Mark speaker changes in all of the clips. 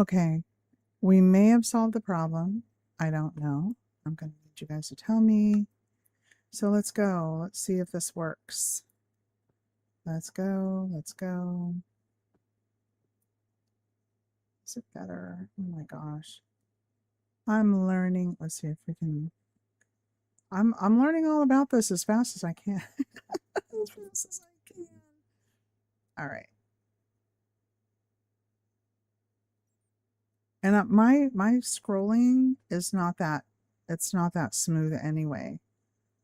Speaker 1: Okay, we may have solved the problem. I don't know. I'm going to need you guys to tell me. So let's go. Let's see if this works. Let's go. Let's go. Is it better? Oh my gosh. I'm learning. Let's see if we can. I'm learning all about this as fast as I can. As fast as I can. All right. And my scrolling is not that, it's not that smooth anyway.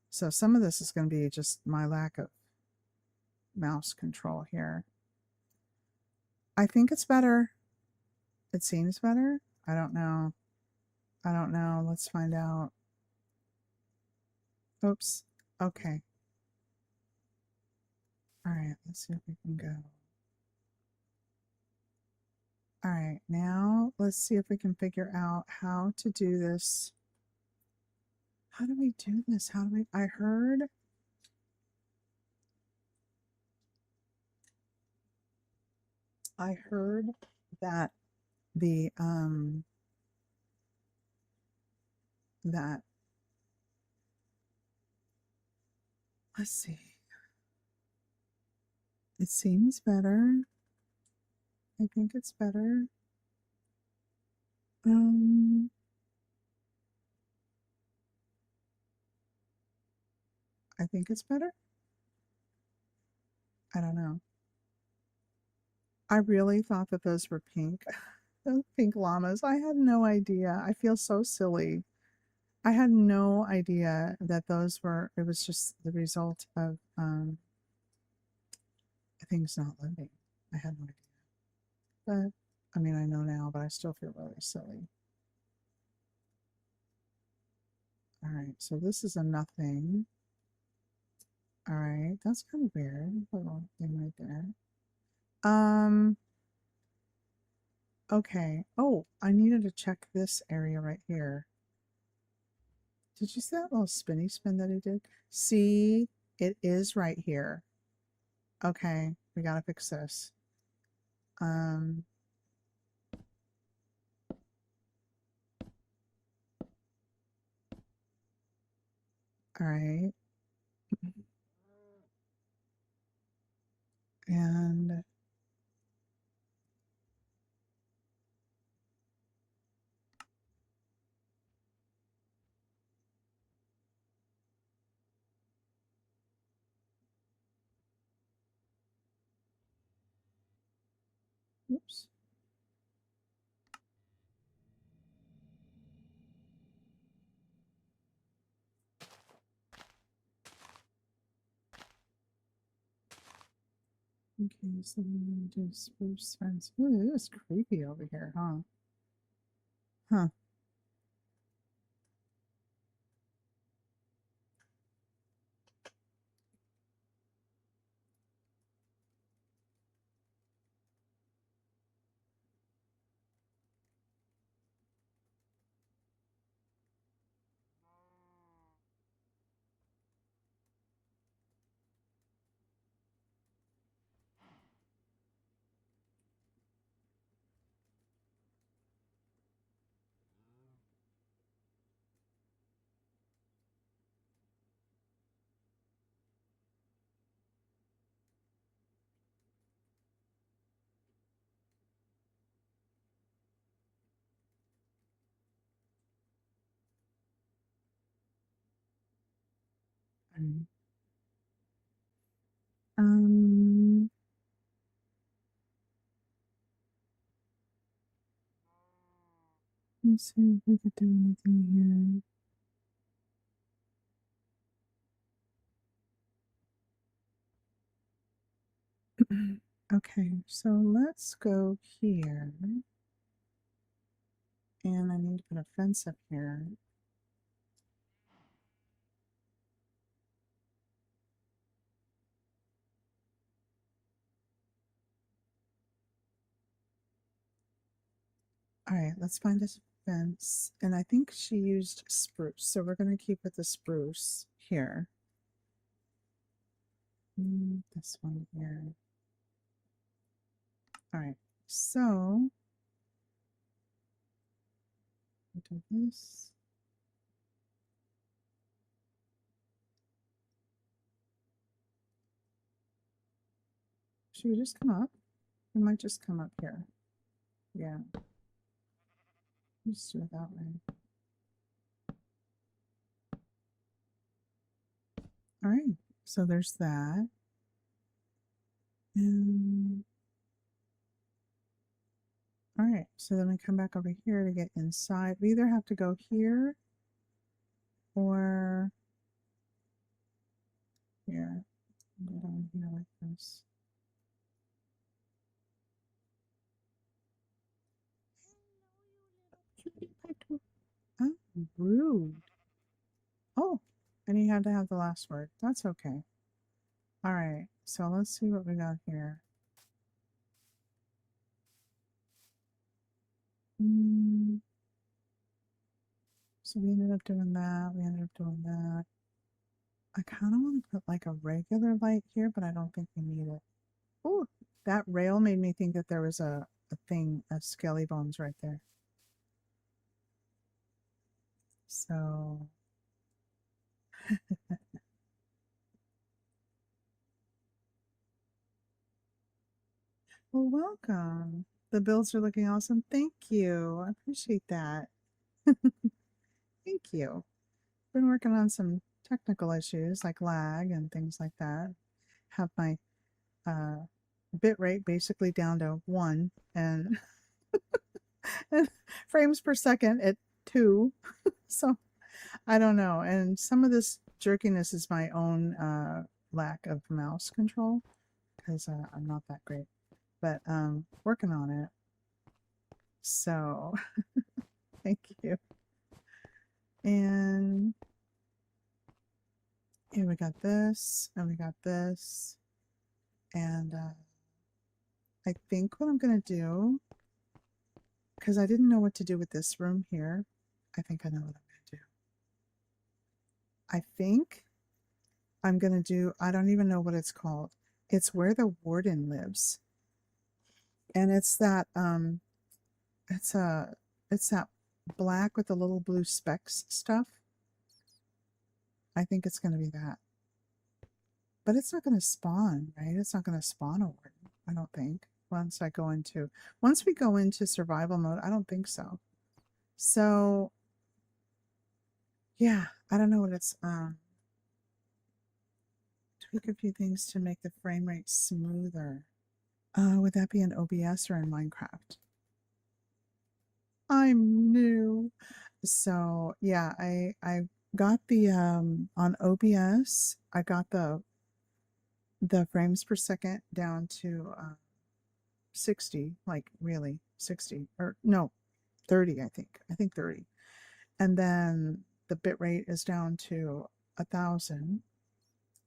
Speaker 1: So some of this is going to be just my lack of mouse control here. I think it's better. It seems better. I don't know. I don't know. Let's find out. Oops. Okay. All right. Let's see if we can go. All right. Now let's see if we can figure out how to do this. How do we do this? How do we, I heard that the that let's see. It seems better. I think it's better. I think it's better. I don't know. I really thought that those were pink. Those pink llamas. I had no idea. I feel so silly. I had no idea that those were, it was just the result of things not living. I had no idea. But I mean, I know now, but I still feel really silly. All right, so this is a nothing. All right, that's kind of weird. Little thing right there. Okay. Oh, I needed to check this area right here. Did you see that little spinny spin that he did? See, it is right here. Okay, we gotta fix this. Um, all right. And oops. Okay, so we're gonna do spruce fence. Ooh, it is creepy over here, huh? Huh. Right. Um, let's see if we could do anything here. Okay, so let's go here. And I need to put a fence up here. All right, let's find this fence. And I think she used spruce, so we're going to keep with the spruce here. This one here. All right, so Do this. Should we just come up? We might just come up here. Yeah. Just do it that way. All right. So there's that. And all right. So then we come back over here to get inside. We either have to go here or here. Go down here like this. Oh, rude. Oh, and you had to have the last word. That's okay. All right. So let's see what we got here. So we ended up doing that. We ended up doing that. I kind of want to put like a regular light here, but I don't think we need it. Oh, that rail made me think that there was a thing of skelly bones right there. So well, welcome. The builds are looking awesome. Thank you. I appreciate that. Thank you. Been working on some technical issues like lag and things like that. Have my bit rate basically down to 1 and frames per second at 2. So I don't know. And some of this jerkiness is my own lack of mouse control because I'm not that great. But working on it. So thank you. And yeah, we got this and we got this. And I think what I'm going to do, because I didn't know what to do with this room here, I think I know what I'm going to do. I think I'm going to do, I don't even know what it's called. It's where the warden lives. And it's that, it's that black with the little blue specks stuff. I think it's going to be that. But it's not going to spawn, right? It's not going to spawn a warden, I don't think. Once we go into survival mode, I don't think so. So, yeah, I don't know what it's, tweak a few things to make the frame rate smoother. Would that be in OBS or in Minecraft? I'm new. So yeah, I got the on OBS, I got the frames per second down to 60, like really 60 or no, 30, I think 30. And then the bit rate is down to 1,000.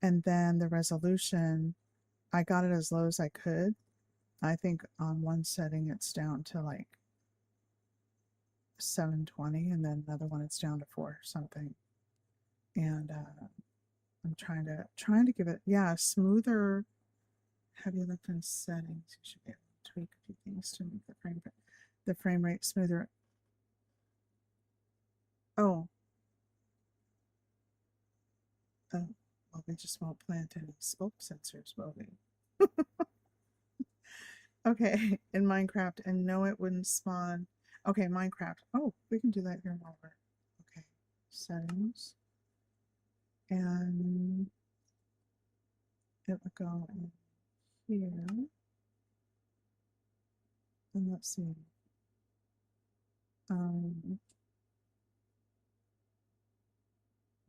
Speaker 1: And then the resolution, I got it as low as I could. I think on one setting it's down to like 720, and then another one it's down to 4 something. And I'm trying to give it, yeah, smoother. Have you looked in settings? You should be able to tweak a few things to make the frame rate smoother. Oh, well, we just won't plant any scope sensors, will we? Okay, in Minecraft, and no, it wouldn't spawn. Okay, Minecraft. Oh, we can do that here while we're okay. Settings, and it would go in here. And let's see.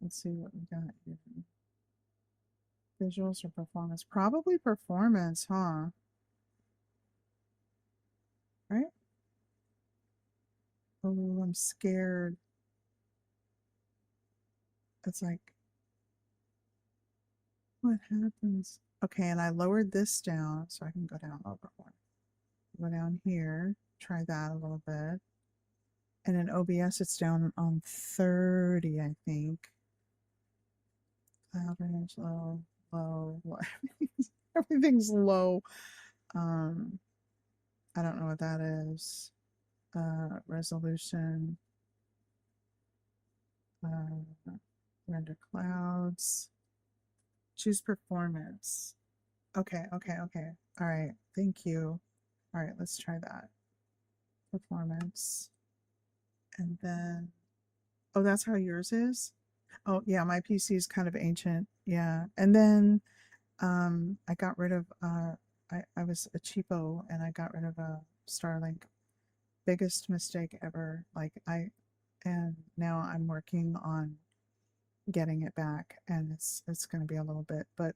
Speaker 1: Let's see what we got here. Visuals or performance? Probably performance, huh? Right? Oh, I'm scared. It's like, what happens? Okay, and I lowered this down so I can go down a little bit more. Go down here, try that a little bit. And in OBS, it's down on 30, I think. Cloud range, low, low, low. Everything's low. I don't know what that is. Resolution. Render clouds. Choose performance. Okay, okay, okay. All right, thank you. All right, let's try that. Performance. And then, oh, that's how yours is? Oh, yeah, my PC is kind of ancient. Yeah. And then I got rid of I was a cheapo and I got rid of a Starlink. Biggest mistake ever. And now I'm working on getting it back, and it's going to be a little bit, but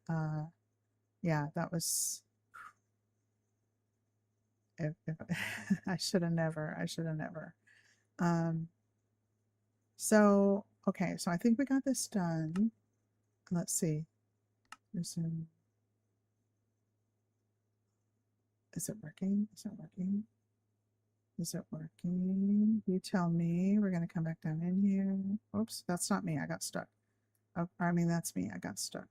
Speaker 1: yeah, that was if I should have never. Um, so okay, so I think we got this done. Let's see. Resume. Is it working? Is it working? Is it working? You tell me. We're gonna come back down in here. Oops, that's not me. I got stuck. Oh, I mean, that's me. I got stuck.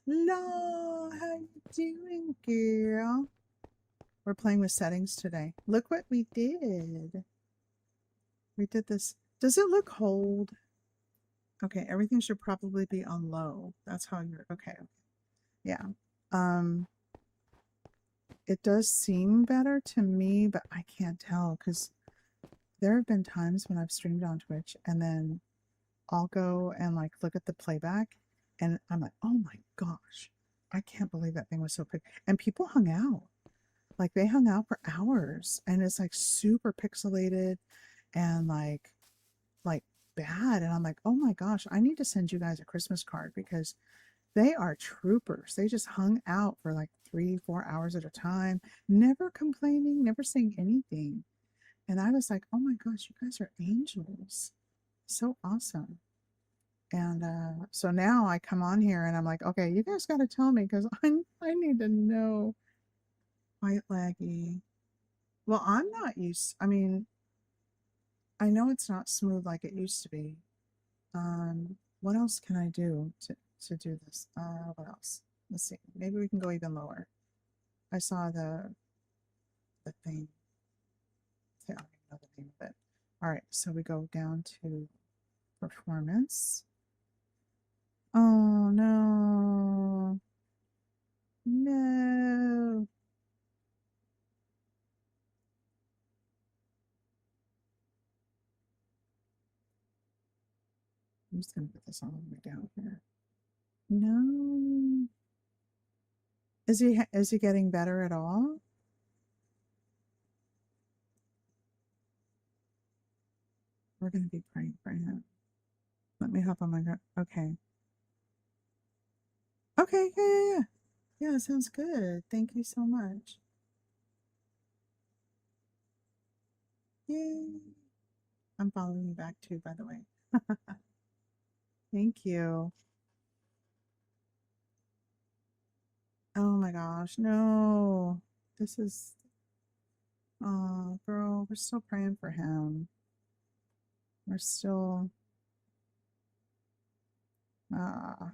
Speaker 1: No, how you doing, girl? We're playing with settings today. Look what we did. We did this. Does it look cold? Okay, everything should probably be on low. That's how you're okay. Yeah. It does seem better to me, but I can't tell because there have been times when I've streamed on Twitch and then I'll go and like look at the playback and I'm like, oh my gosh, I can't believe that thing was so quick. And people hung out. Like they hung out for hours and it's like super pixelated and like bad. And I'm like, oh my gosh, I need to send you guys a Christmas card because they are troopers. They just hung out for like 3-4 hours at a time, never complaining, never saying anything. And I was like, oh my gosh, you guys are angels. So awesome. And so now I come on here and I'm like, okay, you guys got to tell me because I need to know. Quite laggy. Well, I'm not used. I mean, I know it's not smooth like it used to be. What else can I do to do this? What else? Let's see. Maybe we can go even lower. I saw the thing. I don't even know the name of it. All right, so we go down to performance. Oh no. No. I'm just gonna put this all the way down here. No. Is he getting better at all? We're gonna be praying for him. Let me hop on my okay. Okay, yeah. Yeah, sounds good. Thank you so much. Yay. I'm following you back too, by the way. Thank you. Oh my gosh, no. This is, oh, girl, we're still praying for him. We're still, it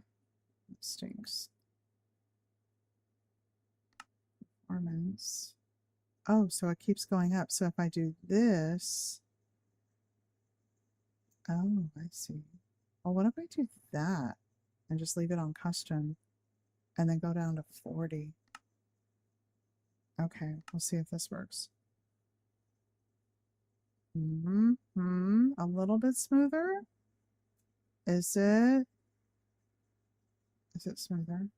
Speaker 1: stinks. Performance. Oh, so it keeps going up. So if I do this, oh, I see. Well, what if I do that and just leave it on custom and then go down to 40? Okay, we'll see if this works. A little bit smoother. Is it? Is it smoother?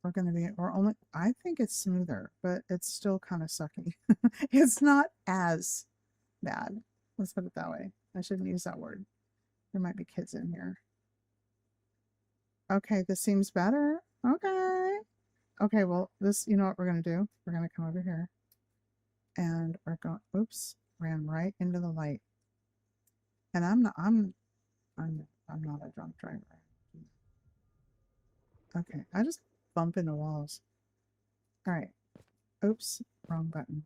Speaker 1: We're only, I think it's smoother, but it's still kind of sucky. It's not as bad. Let's put it that way. I shouldn't use that word. There might be kids in here. Okay, this seems better. Okay. Okay, well, this, you know what we're going to do? We're going to come over here and we're going, oops, ran right into the light. And I'm not a drunk driver. Okay, I just bump into walls. All right. Oops, wrong button.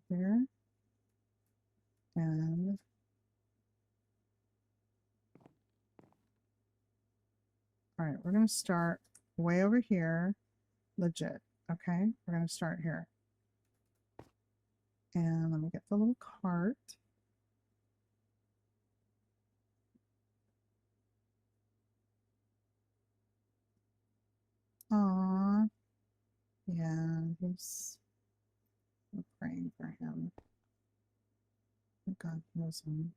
Speaker 1: Here. And all right, we're going to start way over here. Legit. Okay, we're going to start here. And let me get the little cart. Aww. Yeah, we're praying for him. God knows him.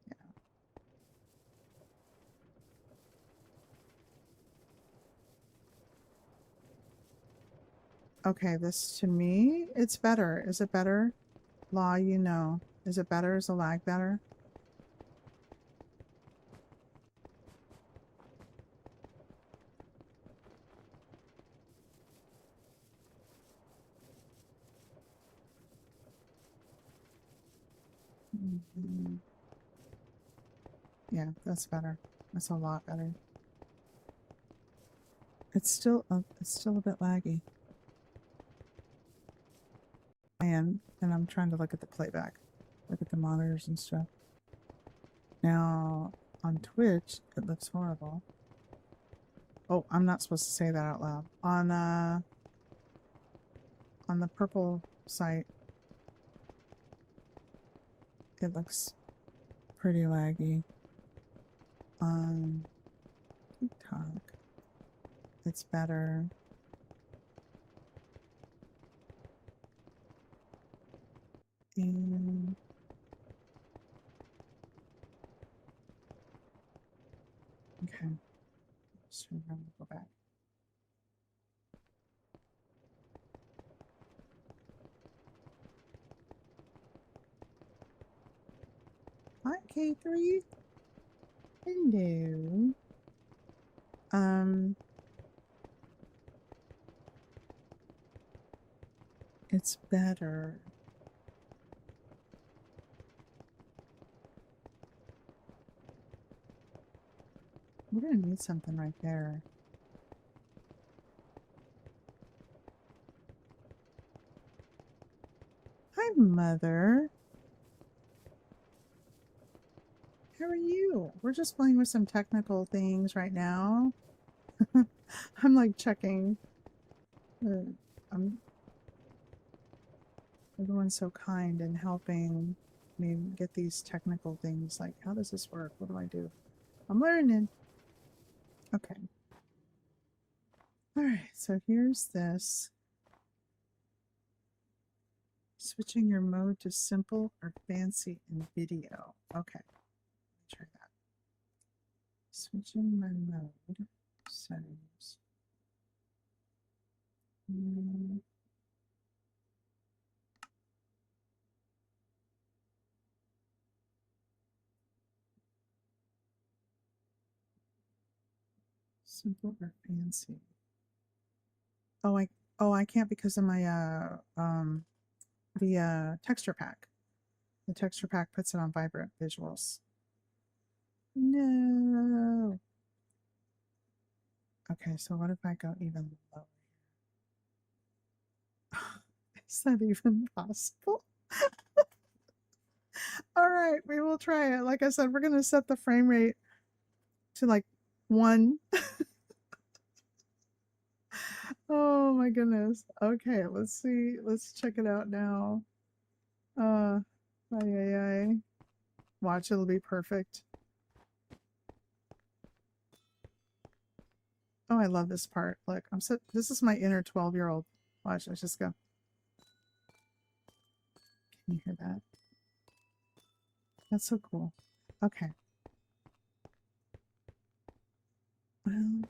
Speaker 1: Yeah. Okay, this to me, it's better. Is it better? Law, you know. Is it better? Is the lag better? Mm-hmm. Yeah, that's better. That's a lot better. It's still a bit laggy. And I'm trying to look at the playback, look at the monitors and stuff. Now on Twitch, it looks horrible. Oh, I'm not supposed to say that out loud. On the purple site, it looks pretty laggy. On TikTok, it's better. And okay, just remember to go back. Hi, K3. Hello. It's better. We're gonna need something right there. Hi, Mother. How are you? We're just playing with some technical things right now. I'm like checking. Everyone's so kind and helping me get these technical things. Like, how does this work? What do I do? I'm learning. Okay. All right. So here's this. Switching your mode to simple or fancy in video. Okay. Try that. Switching my mode. Settings. Simple or fancy? I can't because of my the texture pack. The texture pack puts it on vibrant visuals. No. Okay, so what if I go even lower? Is that even possible? All right, we will try it. Like I said, we're going to set the frame rate to like 1. Oh my goodness. Okay, let's see. Let's check it out now. Ay. Watch, it'll be perfect. Oh, I love this part. Look, this is my inner 12-year-old. Watch, let's just go. Can you hear that? That's so cool. Okay. Well,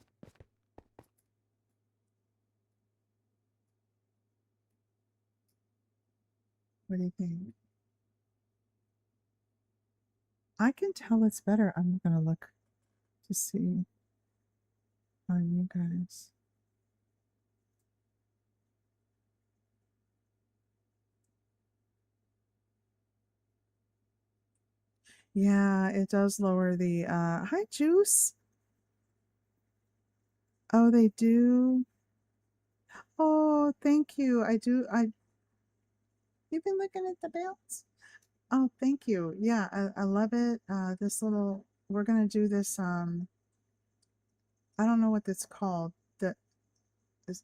Speaker 1: what do you think? I can tell it's better. I'm gonna look to see on you guys. Yeah, it does lower the hi Juice. Oh, they do. Oh, thank you. You've been looking at the belts? Oh, thank you. Yeah, I love it. We're gonna do this I don't know what it's called. That is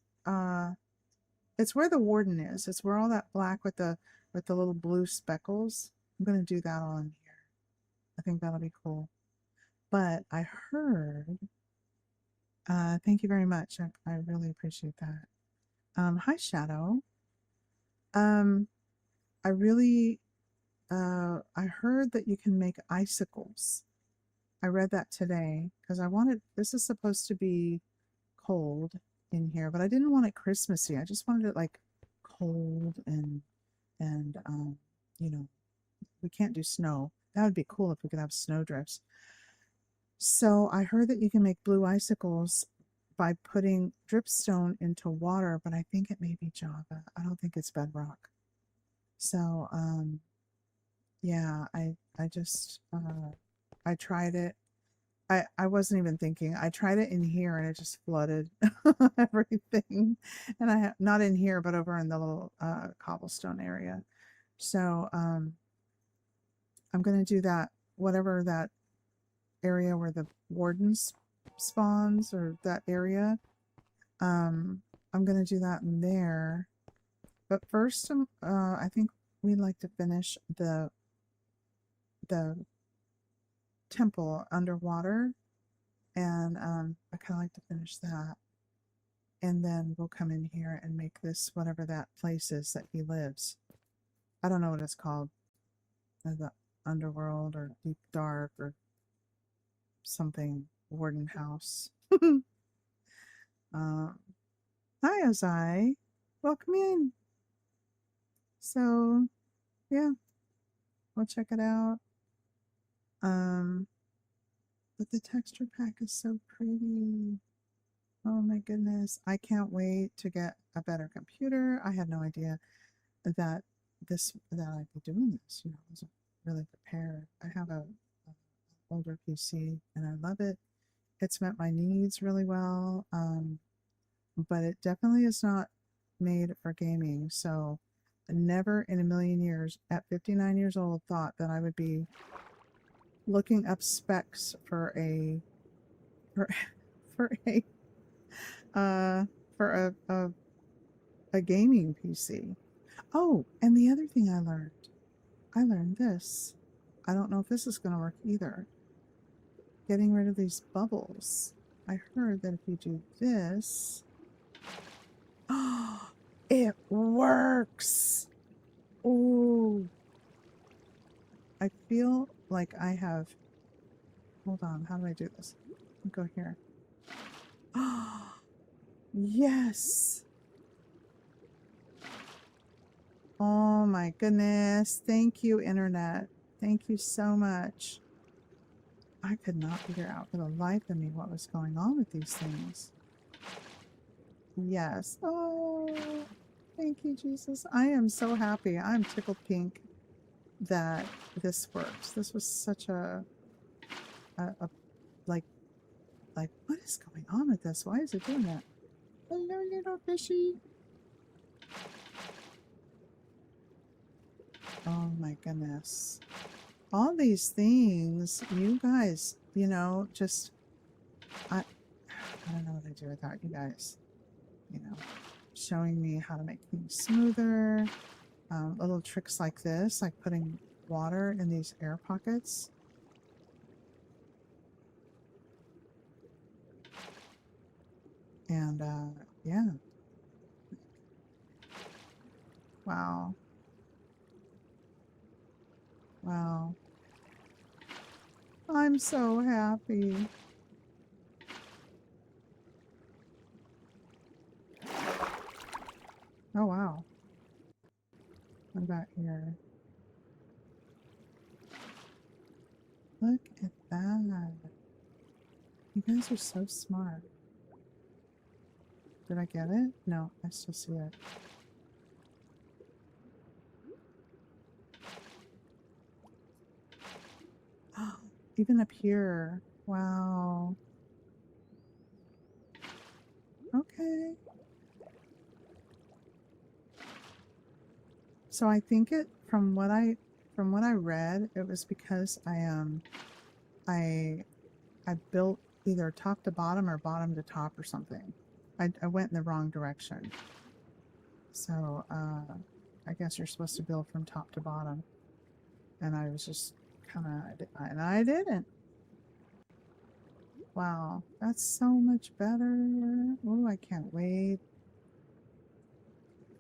Speaker 1: It's where the warden is. It's where all that black with the little blue speckles. I'm gonna do that all in here. I think that'll be cool. But I heard. Thank you very much. I really appreciate that. Hi Shadow. Um, I really. I heard that you can make icicles. I read that today because I wanted. This is supposed to be cold in here, but I didn't want it Christmassy. I just wanted it like cold and you know, we can't do snow. That would be cool if we could have snowdrifts. So I heard that you can make blue icicles by putting dripstone into water, but I think it may be Java. I don't think it's bedrock. So yeah, I just I tried it. I wasn't even thinking. I tried it in here and it just flooded everything. And I have not in here, but over in the little cobblestone area. So I'm gonna do that, whatever that area where the wardens spawns or that area. I'm gonna do that in there. But first, I think we'd like to finish the temple underwater, and I kind of like to finish that, and then we'll come in here and make this whatever that place is that he lives. I don't know what it's called, the underworld or deep dark or something, warden house. Hi Ozai, welcome in. So yeah, we'll check it out. But the texture pack is so pretty. Oh my goodness. I can't wait to get a better computer. I had no idea that I'd be doing this. I wasn't really prepared. I have a older PC and I love it. It's met my needs really well. But it definitely is not made for gaming. So never in a million years at 59 years old thought that I would be looking up specs for a for for a for a gaming PC. Oh, and the other thing I learned this. I don't know if this is going to work either. Getting rid of these bubbles. I heard that if you do this, oh, it works. Oh, I feel like I have. Hold on, how do I do this? I'll go here. Oh, yes. Oh my goodness. Thank you, Internet. Thank you so much. I could not figure out for the life of me what was going on with these things. Yes. Oh, thank you, Jesus. I am so happy. I'm tickled pink that this works. This was such a like, what is going on with this? Why is it doing that? Hello, little fishy. Oh my goodness. All these things, you guys, just, I don't know what I do without you guys, showing me how to make things smoother, little tricks like this, like putting water in these air pockets. And, yeah. Wow. Wow. I'm so happy. Oh, wow. What about here? Look at that. You guys are so smart. Did I get it? No, I still see it. Even up here. Wow. Okay. So I think from what I read, it was because I built either top to bottom or bottom to top or something. I went in the wrong direction. So, I guess you're supposed to build from top to bottom. And I was just kind of, and I didn't. Wow, that's so much better. Oh, I can't wait.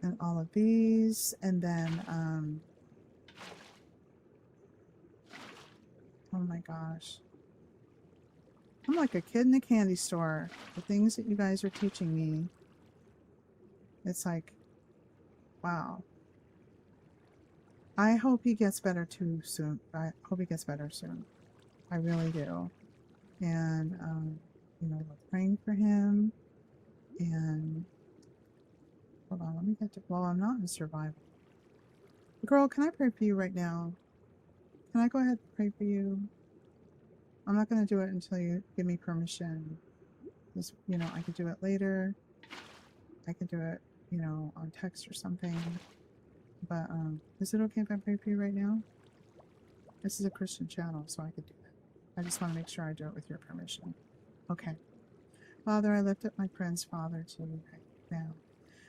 Speaker 1: And all of these, and then, oh my gosh. I'm like a kid in a candy store. The things that you guys are teaching me, it's like, wow. I hope he gets better too soon. I hope he gets better soon. I really do. And, you know, we're praying for him. And, hold on, let me get to, well, I'm not in survival. Girl, can I pray for you right now? Can I go ahead and pray for you? I'm not going to do it until you give me permission. Because, you know, I could do it later. I could do it, you know, on text or something. But, is it okay if I pray for you right now? This is a Christian channel, so I could do it. I just want to make sure I do it with your permission. Okay. Father, I lift up my friend's father to you right now.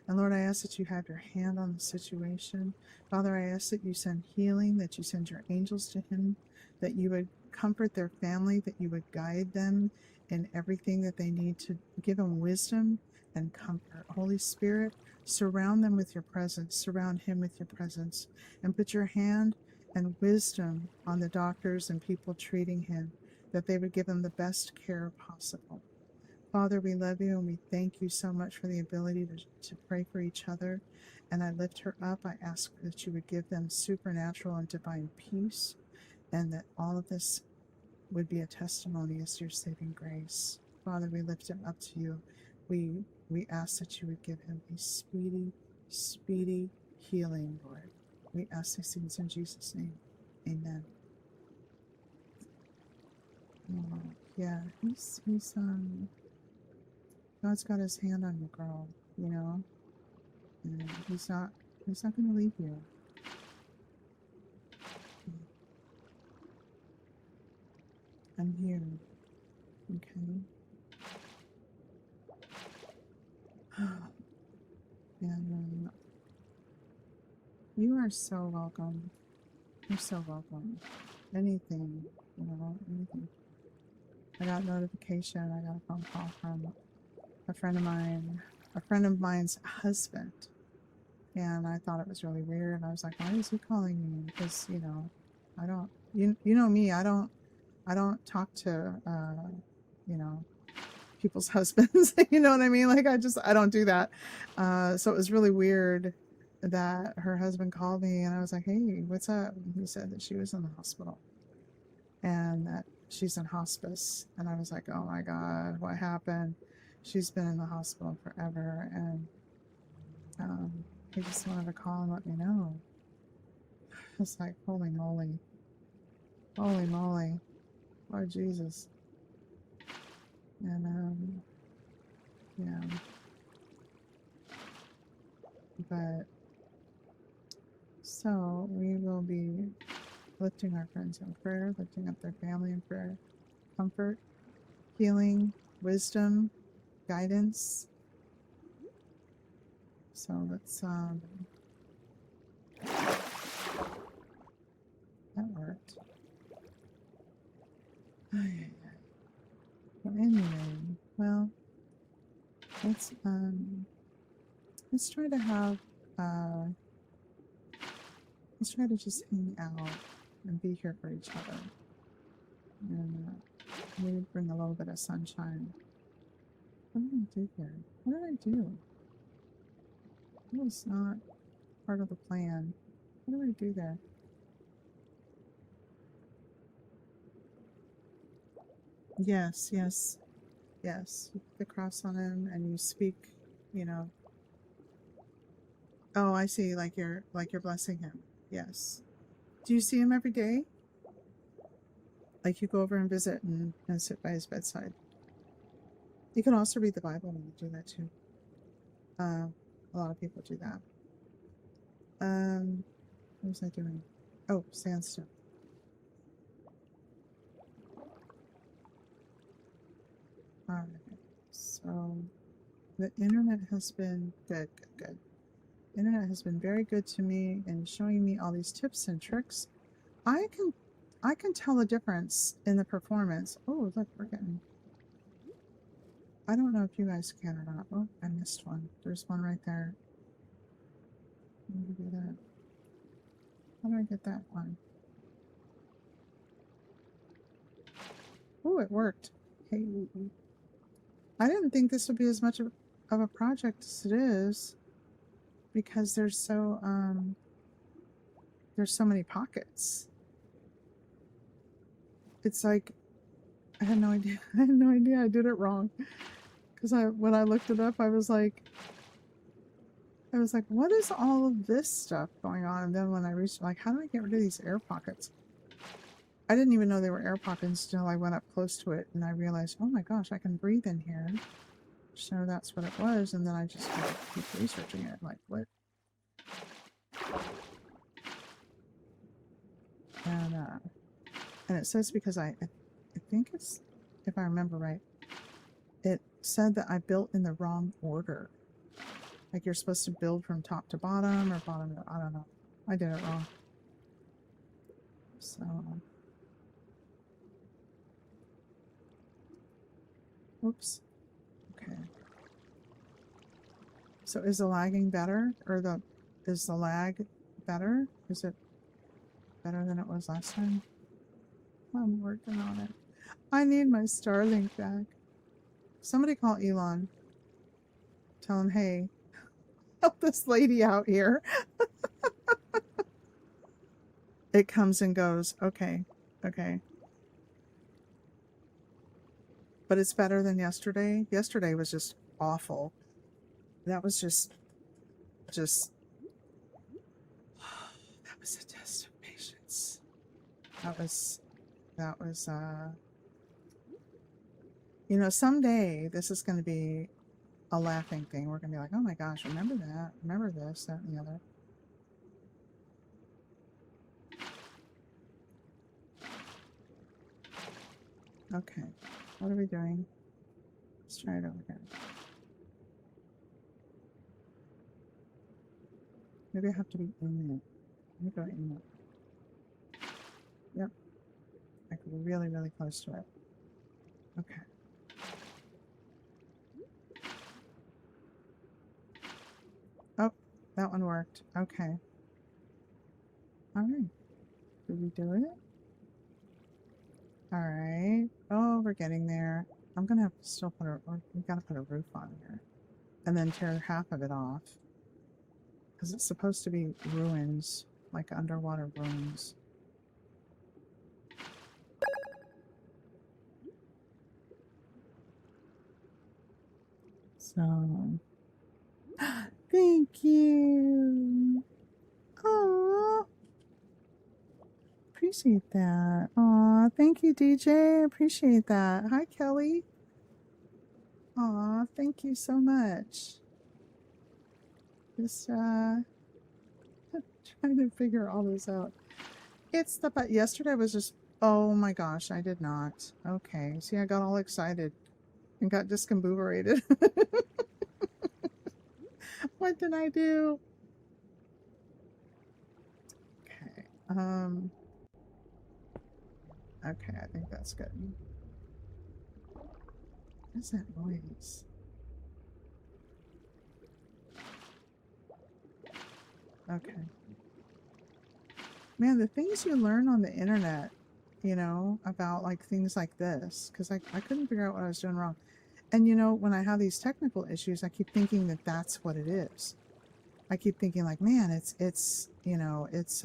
Speaker 1: And Lord, I ask that you have your hand on the situation. Father, I ask that you send healing, that you send your angels to him, that you would comfort their family, that you would guide them in everything that they need to give them wisdom and comfort. Holy Spirit, surround them with your presence, surround him with your presence, and put your hand and wisdom on the doctors and people treating him, that they would give him the best care possible. Father, we love you and we thank you so much for the ability to pray for each other. And I lift her up. I ask that you would give them supernatural and divine peace, and that all of this would be a testimony as your saving grace. Father, we lift him up to you. We ask that you would give him a speedy, speedy healing, Lord. We ask these things in Jesus' name. Amen. Oh, yeah, he's God's got his hand on you, girl, you know, and he's not going to leave you. I'm here, okay? And you are so welcome. You're so welcome. Anything, you know, anything. I got notification. I got a phone call from a friend of mine, a friend of mine's husband. And I thought it was really weird. And I was like, why is he calling me? Because, you know, I don't, you know me, I don't talk to, you know, people's husbands. You know what I mean? Like, I don't do that. So it was really weird that her husband called me and I was like, hey, what's up? And he said that she was in the hospital and that she's in hospice. And I was like, oh my God, what happened? She's been in the hospital forever. And he just wanted to call and let me know. It's like, holy moly. Holy moly. Lord Jesus. And, yeah. But, so we will be lifting our friends in prayer, lifting up their family in prayer, comfort, healing, wisdom, guidance. So let's, that worked. But anyway, well, let's try to have, let's try to just hang out and be here for each other. And maybe bring a little bit of sunshine. What did I do here? What did I do? That was not part of the plan. What did I do there? Yes, yes, yes. You put the cross on him and you speak, you know. Oh, I see, like you're blessing him. Yes. Do you see him every day? Like you go over and visit and sit by his bedside. You can also read the Bible when you do that too. A lot of people do that. What was I doing? Oh, sandstone. Alright, so the internet has been good. internet has been very good to me in showing me all these tips and tricks. I can tell the difference in the performance. Oh, look, we're getting... I don't know if you guys can or not. Oh, I missed one. There's one right there. Let me do that. How do I get that one? Oh, it worked. Hey, I didn't think this would be as much of a project as it is, because there's so many pockets. It's like I had no idea. I had no idea I did it wrong. Because when I looked it up, I was like, what is all of this stuff going on? And then when I reached, like, how do I get rid of these air pockets? I didn't even know they were air pockets until I went up close to it and I realized, oh my gosh, I can breathe in here. So that's what it was. And then I just had to keep researching it. Like, what? And it says because I think it's, if I remember right, it said that I built in the wrong order. Like you're supposed to build from top to bottom or bottom to, I don't know. I did it wrong. So, oops. Okay. So is the lagging better, or is the lag better? Is it better than it was last time? I'm working on it. I need my Starlink back. Somebody call Elon. Tell him, hey, help this lady out here. It comes and goes. Okay. Okay. But it's better than yesterday. Yesterday was just awful. That was just that was a test of patience. That was you know, someday this is going to be a laughing thing. We're going to be like, oh my gosh, remember that? Remember this, that, and the other. Okay, what are we doing? Let's try it over here. Maybe I have to be in it. Let me go in it. Yep. Like really, really close to it. Okay. Oh, that one worked. Okay. All right. Did we do it? All right. Oh, we're getting there. I'm gonna have to still put we gotta put a roof on here, and then tear half of it off, because it's supposed to be ruins, like underwater ruins. So, thank you. Oh, appreciate that. Aw, thank you, DJ. Appreciate that. Hi, Kelly. Aw, thank you so much. Just trying to figure all this out. It's the but yesterday was just, oh my gosh, I did not. Okay, see, I got all excited and got discombobulated. What did I do? Okay. Okay, I think that's good. What is that noise? Okay. Man, the things you learn on the internet, you know, about like things like this, because I couldn't figure out what I was doing wrong. And you know, when I have these technical issues, I keep thinking that that's what it is. I keep thinking like, man, it's you know, it's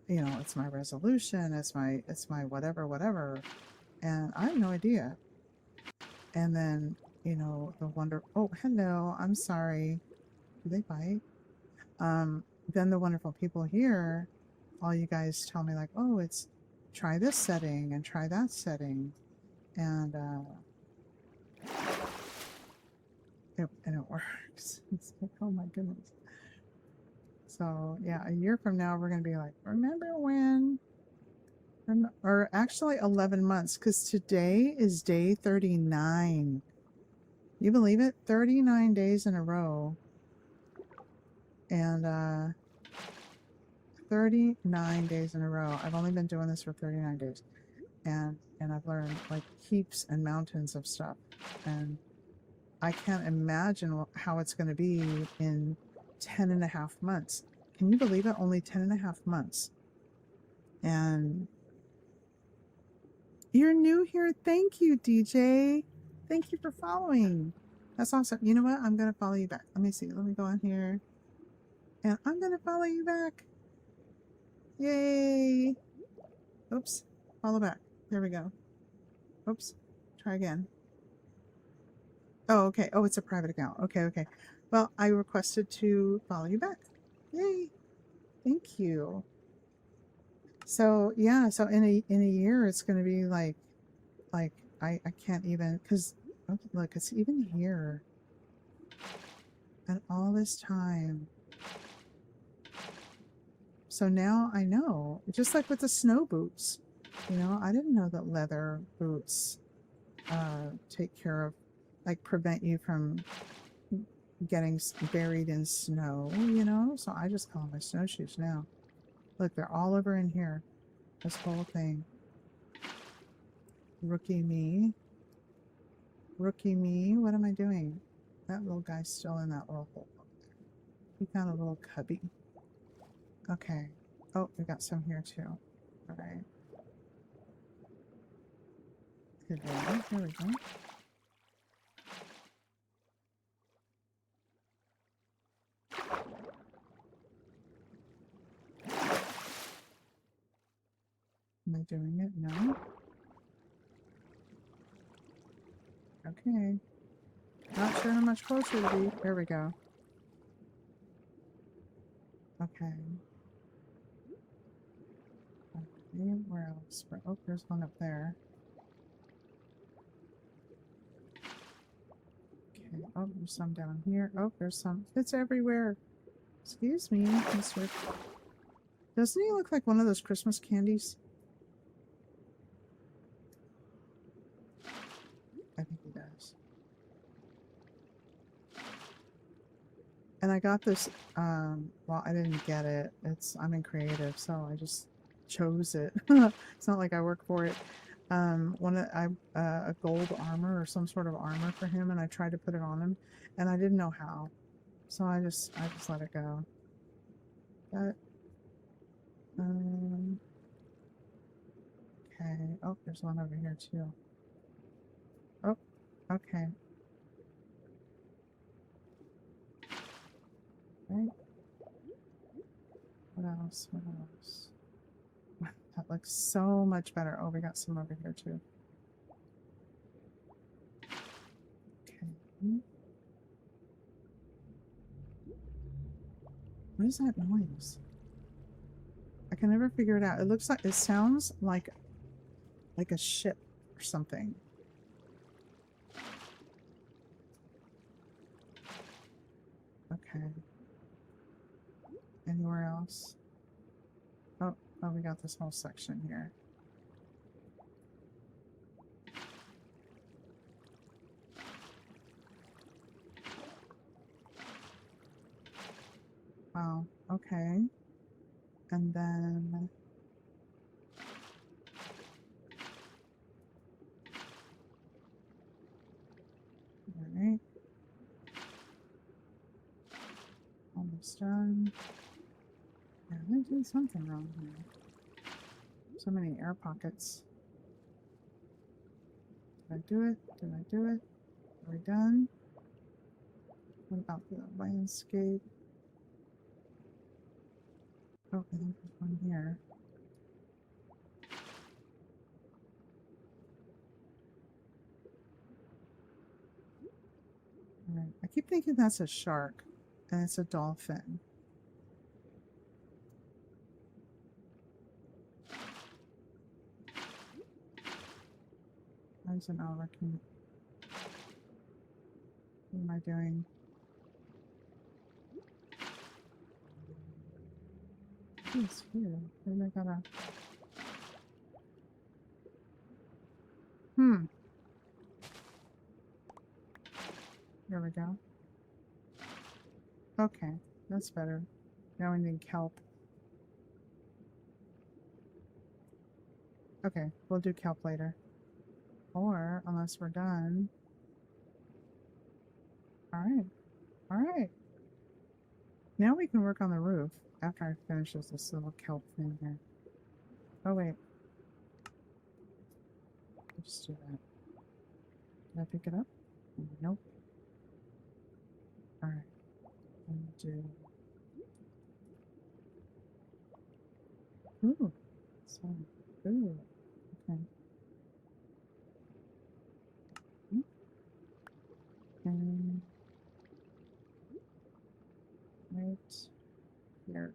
Speaker 1: you know, it's my resolution, it's my whatever, and I have no idea. And then, you know, oh, hello, I'm sorry. Do they bite? Then the wonderful people here, all you guys tell me like, oh, it's try this setting and try that setting, and it works. It's like, oh my goodness. So yeah, a year from now we're gonna be like, remember when? Or actually 11 months, because today is day 39. You believe it? 39 days in a row. And 39 days in a row. I've only been doing this for 39 days. And I've learned like heaps and mountains of stuff. And I can't imagine how it's going to be in 10 and a half months. Can you believe it? Only 10 and a half months. And you're new here. Thank you, DJ. Thank you for following. That's awesome. You know what? I'm going to follow you back. Let me see. Let me go in here. And I'm going to follow you back. Yay. Oops. Follow back. There we go. Oops. Try again. Oh, okay. Oh, it's a private account. Okay, okay. Well, I requested to follow you back. Yay. Thank you. So, yeah, so in a year it's going to be like I can't even, cuz look, it's even here. And all this time. So now I know, just like with the snow boots. You know, I didn't know that leather boots take care of, like, prevent you from getting buried in snow, you know? So I just call them my snowshoes now. Look, they're all over in here. This whole thing. Rookie me. Rookie me. What am I doing? That little guy's still in that little hole. He found a little cubby. Okay. Oh, we got some here too. All right. Here we go. Am I doing it? No. Okay. Not sure how much closer to be. There we go. Okay. Okay, where else? Oh, there's one up there. Okay. Oh, there's some down here. Oh, there's some. It's everywhere. Excuse me, mister. Doesn't he look like one of those Christmas candies? I think he does. And I got this, well, I didn't get it. I'm in creative, so I just chose it. It's not like I work for it. A gold armor or some sort of armor for him, and I tried to put it on him, and I didn't know how. So I just let it go. But, okay. Oh, there's one over here too. Oh, okay. Right. What else? What else? That looks so much better. Oh, we got some over here too. Okay. What is that noise? I can never figure it out. It looks like, it sounds like a ship or something. Okay. Anywhere else? Oh, we got this whole section here. Wow, okay. And then... Alright. Almost done. Yeah, I'm doing something wrong here. So many air pockets. Did I do it? Did I do it? Are we done? What about the landscape? Oh, I think there's one here. Alright, I keep thinking that's a shark, and it's a dolphin. Why is it not working? What am I doing? It's here. Maybe I gotta... Here we go. Okay, that's better. Now we need kelp. Okay, we'll do kelp later. Or, unless we're done. Alright. Alright. Now we can work on the roof after I finish this little kelp thing here. Oh, wait. I'll just do that. Did I pick it up? Nope. Alright. Do. Ooh. Ooh. Okay. And right here.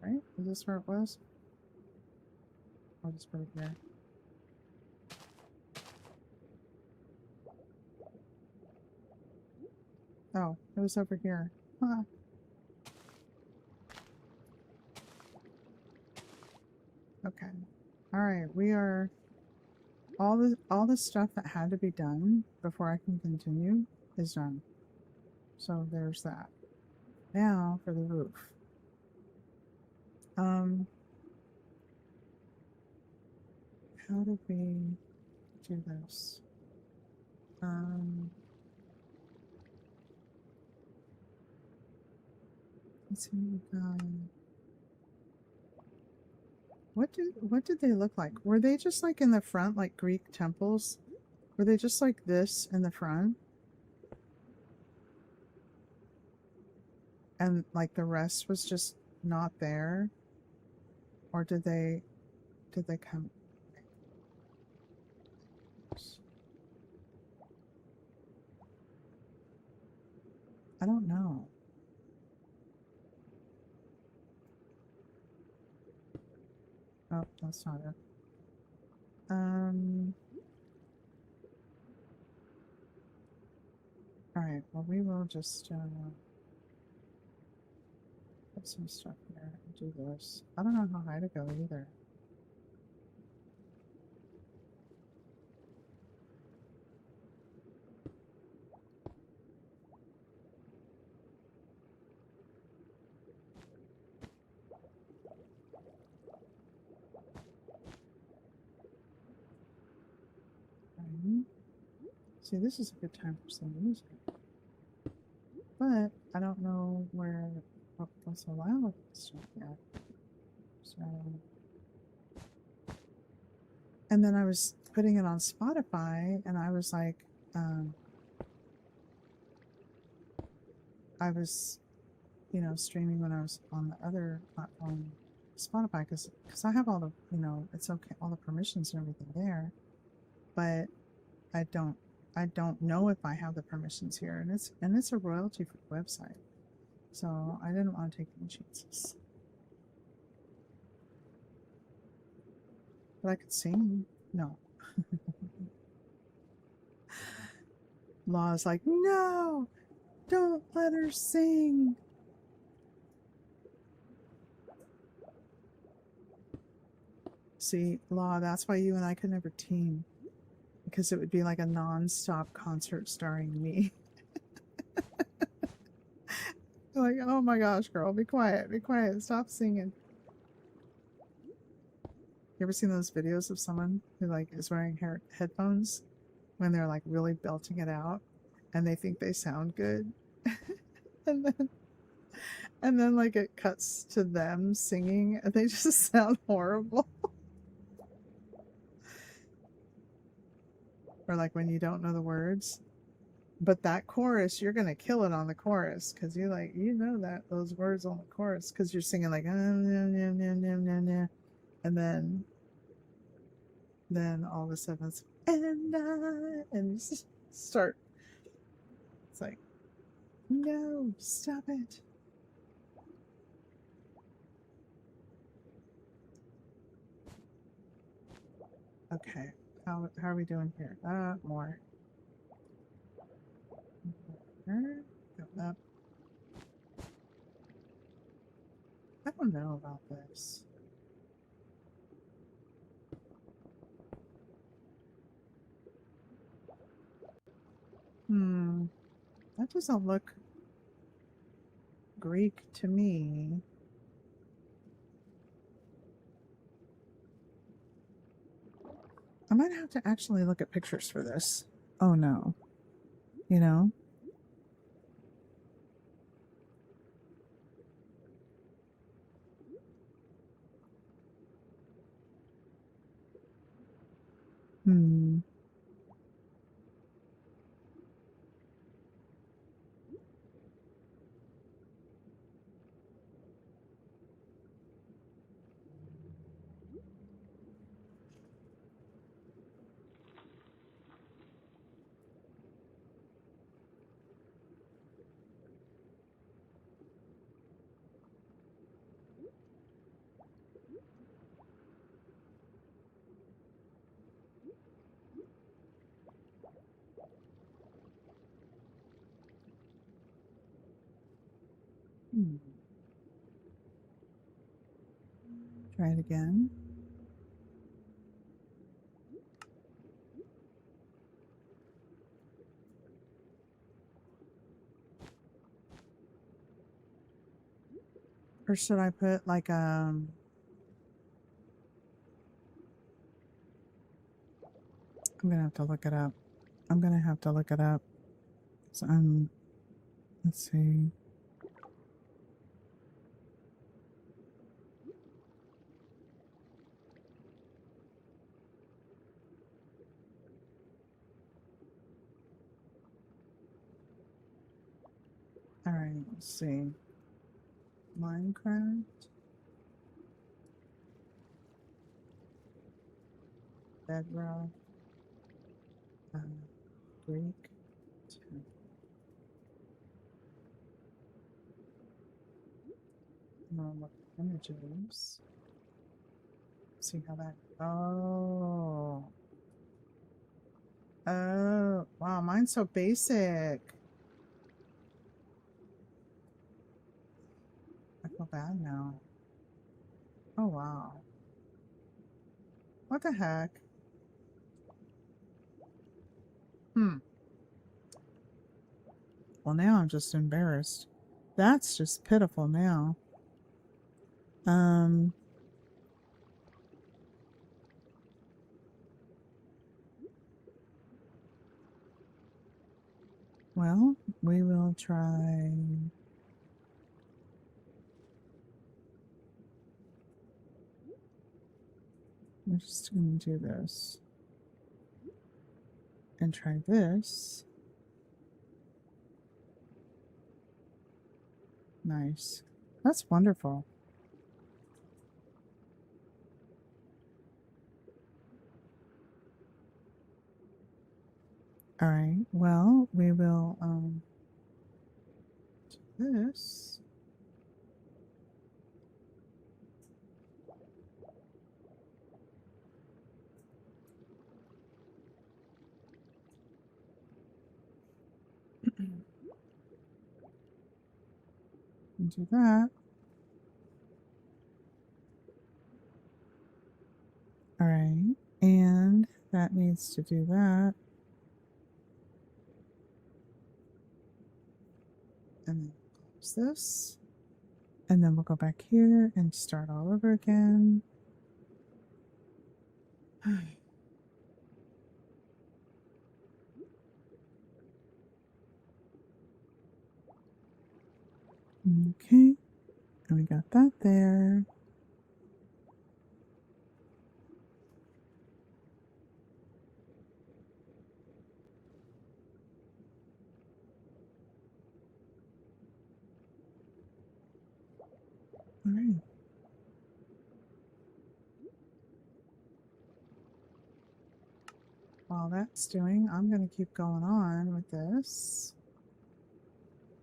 Speaker 1: Right? Is this where it was? I'll just put it here. Oh, it was over here. Huh. Okay. Alright, we are all the stuff that had to be done before I can continue is done. So there's that. Now for the roof. How did we do this? Let's see. What did they look like? Were they just like in the front, like Greek temples? Were they just like this in the front? And like the rest was just not there? Or did they come? I don't know. Oh, that's not it. Alright, well we will just put some stuff here and do this. I don't know how high to go either. See, this is a good time for some music. But I don't know what's allowed stuff yet. So, and then I was putting it on Spotify, and I was like, I was, you know, streaming when I was on the other platform, Spotify, because I have all the, you know, it's okay, all the permissions and everything there, but I don't know if I have the permissions here, and it's a royalty-free website, so I didn't want to take any chances. But I could sing. No. Law's like, no, don't let her sing. See, Law, that's why you and I could never team. Because it would be like a non-stop concert starring me. Like, oh my gosh, girl, be quiet, stop singing. You ever seen those videos of someone who like is wearing headphones when they're like really belting it out and they think they sound good? and then like it cuts to them singing and they just sound horrible. Or like when you don't know the words. But that chorus, you're gonna kill it on the chorus because you like, you know, that those words on the chorus because you're singing like and then all of a sudden it's and you start. It's like, no, stop it. Okay, how are we doing here? More. Go up. I don't know about this. That doesn't look Greek to me. I might have to actually look at pictures for this. Oh no. You know? Hmm. Hmm. Try it again. Or should I put like I'm gonna have to look it up. I'm gonna have to look it up. So let's see. All right, let's see. Minecraft. Bedrock. Greek. Normal images. See how that. Oh. Oh. Wow, mine's so basic. I feel bad now. Oh, wow. What the heck? Well, now I'm just embarrassed. That's just pitiful now. Well, we will try. We're just going to do this. And try this. Nice. That's wonderful. All right. Well, we will do this. And do that. All right. And that needs to do that. And then close this. And then we'll go back here and start all over again. Okay. And we got that there. All right. While that's doing, I'm going to keep going on with this.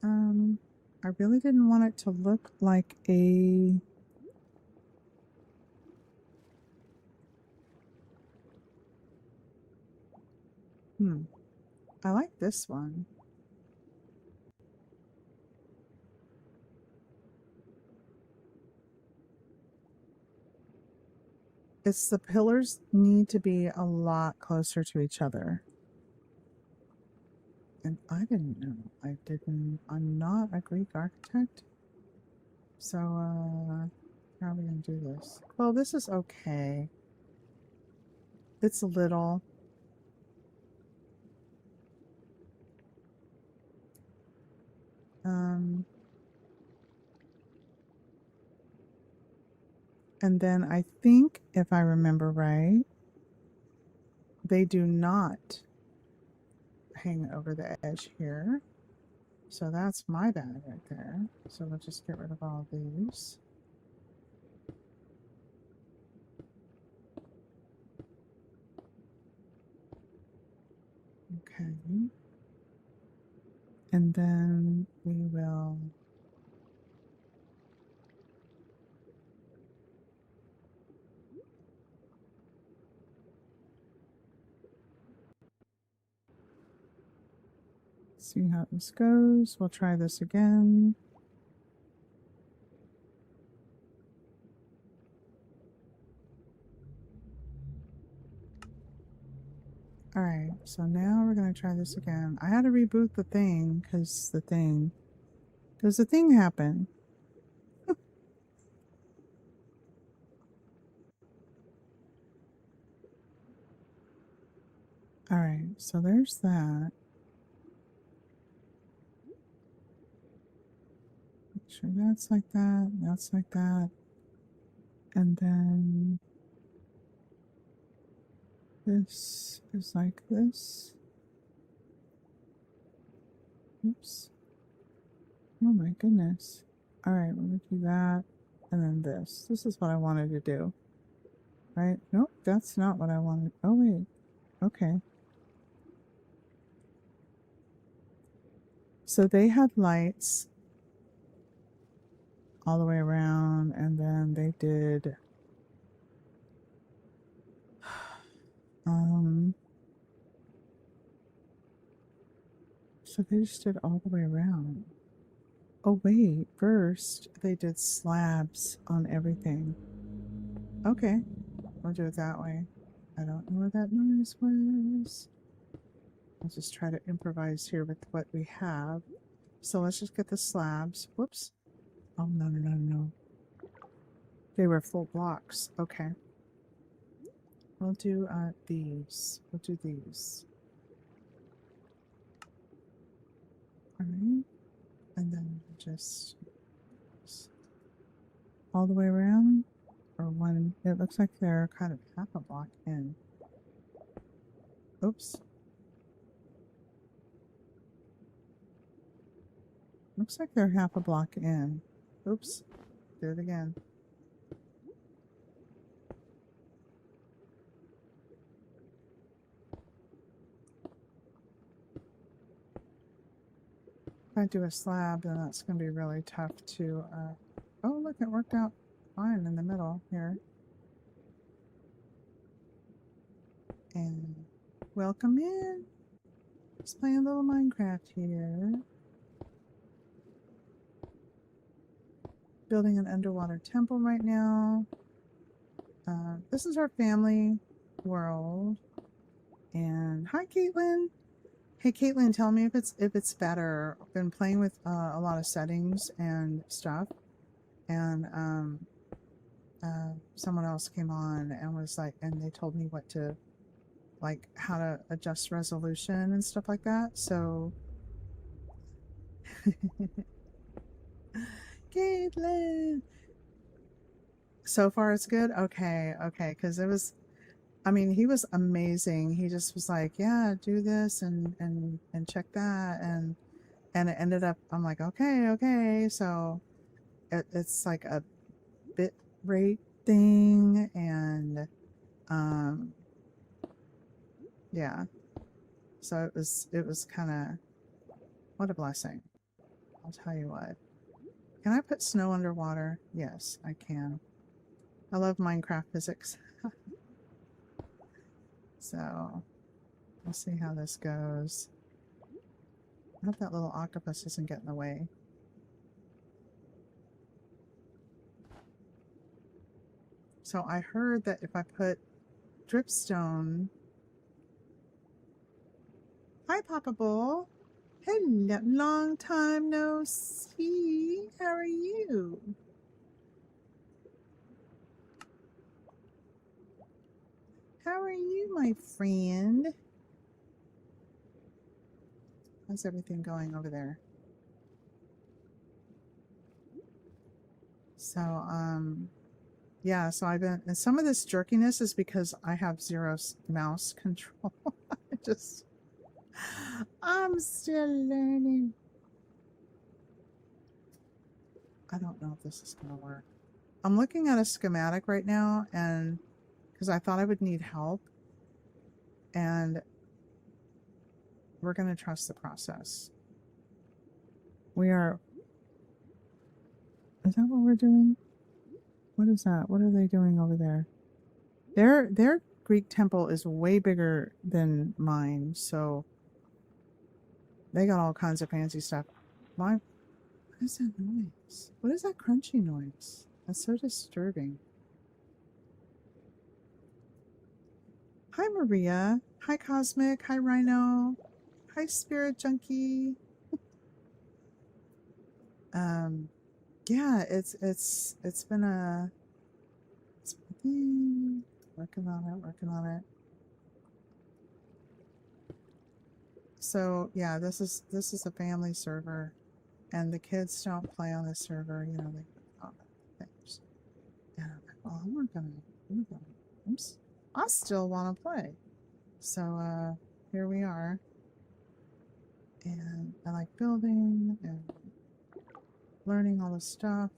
Speaker 1: I really didn't want it to look like a... I like this one. It's the pillars need to be a lot closer to each other. And I didn't know. I'm not a Greek architect. So, how are we going to do this? Well, this is okay. It's a little. And then I think, if I remember right, they do not hang over the edge here. So that's my bad right there. So we'll just get rid of all of these. Okay. And then we will see how this goes. We'll try this again. All right, so now we're going to try this again. I had to reboot the thing because the thing happened. All right, so there's that. Make sure that's like that, that's like that. And then this is like this. Oops. Oh my goodness. All right, we're going to do that. And then this. This is what I wanted to do. Right? Nope, that's not what I wanted. Oh, wait. Okay. So they had lights all the way around, and then they did so they just did all the way around. Oh wait, first they did slabs on everything. Okay, we'll do it that way. I don't know what that noise was. I'll just try to improvise here with what we have. So let's just get the slabs. Whoops. Oh, no, no, no, no. They were full blocks. Okay. We'll do these. We'll do these. All right. And then just all the way around. Or one. It looks like they're kind of half a block in. Oops. Looks like they're half a block in. Oops. Do it again. If I do a slab, then that's going to be really tough to... Oh, look, it worked out fine in the middle here. And welcome in. Just playing a little Minecraft here. Building an underwater temple right now. This is our family world. And hi, Caitlin. Hey, Caitlin, tell me if it's better. I've been playing with a lot of settings and stuff, and someone else came on and was like, and they told me what to, like, how to adjust resolution and stuff like that. So, Caitlin. So far, it's good. Okay, okay, because it was. I mean, he was amazing. He just was like, yeah, do this and check that, and it ended up. I'm like, okay, okay. So it's like a bit rate thing, and yeah. So it was kind of what a blessing. I'll tell you what. Can I put snow underwater? Yes, I can. I love Minecraft physics. So we'll see how this goes. I hope that little octopus doesn't get in the way. So I heard that if I put dripstone... Hi, Papa Bull. Hello, long time no see. How are you? How are you, my friend? How's everything going over there? So, yeah, so I've been, and some of this jerkiness is because I have zero mouse control. I'm still learning. I don't know if this is going to work. I'm looking at a schematic right now, and because I thought I would need help, and we're going to trust the process. We are. Is that what we're doing? What is that? What are they doing over there? Their Greek temple is way bigger than mine, so they got all kinds of fancy stuff. What is that noise? What is that crunchy noise? That's so disturbing. Hi, Maria. Hi, Cosmic. Hi, Rhino. Hi, Spirit Junkie. Yeah, it's been a working on it. So yeah, this is a family server, and the kids don't play on this server. You know, they put on things. And I'm like, well, I still want to play. So here we are, and I like building and learning all this stuff.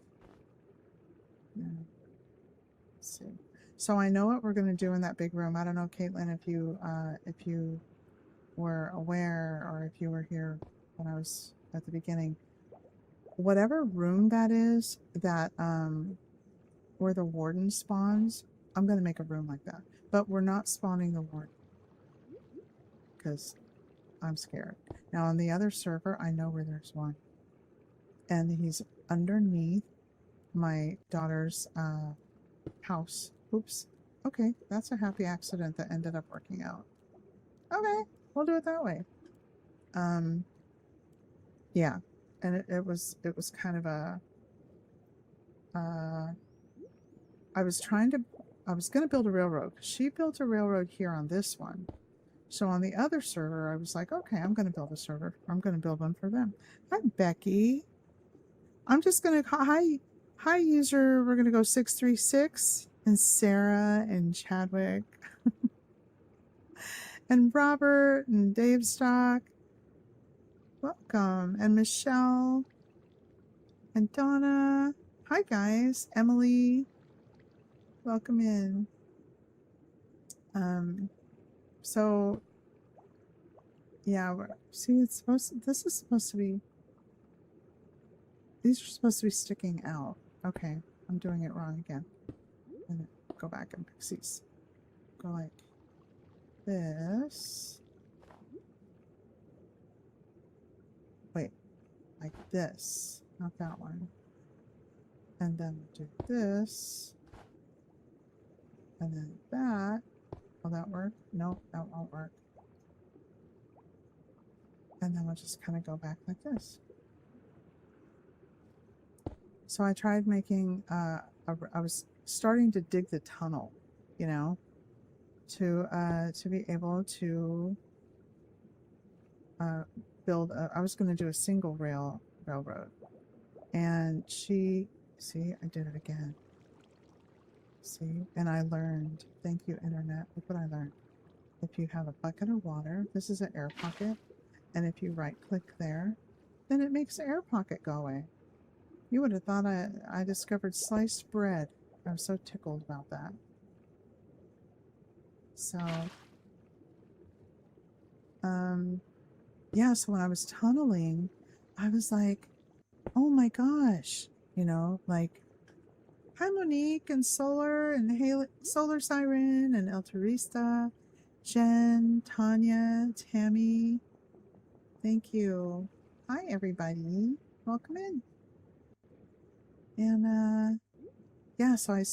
Speaker 1: Yeah. Let's see. So I know what we're going to do in that big room. I don't know, Caitlin, if you were aware or if you were here when I was at the beginning. Whatever room that is, that where the warden spawns, I'm going to make a room like that. But we're not spawning the warden because I'm scared. Now on the other server, I know where there's one, and he's underneath my daughter's house. Oops. Okay, that's a happy accident that ended up working out. Okay, we'll do it that way. Yeah, and it was kind of a I was gonna build a railroad. She built a railroad here on this one. So on the other server, I was like, okay, I'm gonna build a server. I'm gonna build one for them. Hi, Becky. I'm just gonna hi user. We're gonna go 636 and Sarah and Chadwick and Robert and Dave Stock. Welcome, and Michelle and Donna. Hi guys, Emily. Welcome in. So yeah, see, this is supposed to be, these are supposed to be sticking out. Okay, I'm doing it wrong again. And go back and fix these. Go like this. Wait, like this, not that one. And then do this. And then that. Will that work? Nope, that won't work. And then we'll just kind of go back like this. So I tried making, I was starting to dig the tunnel, you know, to be able to build, I was going to do a single railroad. And see, I did it again. See, and I learned, thank you, internet. Look what I learned. If you have a bucket of water, this is an air pocket, and if you right click there, then it makes the air pocket go away. You would have thought I discovered sliced bread. I was so tickled about that. So, yeah, so when I was tunneling, I was like, oh my gosh, you know, like, hi Monique and Solar and Haley, Solar Siren and El Turista, Jen, Tanya, Tammy. Thank you. Hi everybody. Welcome in. And yeah, so I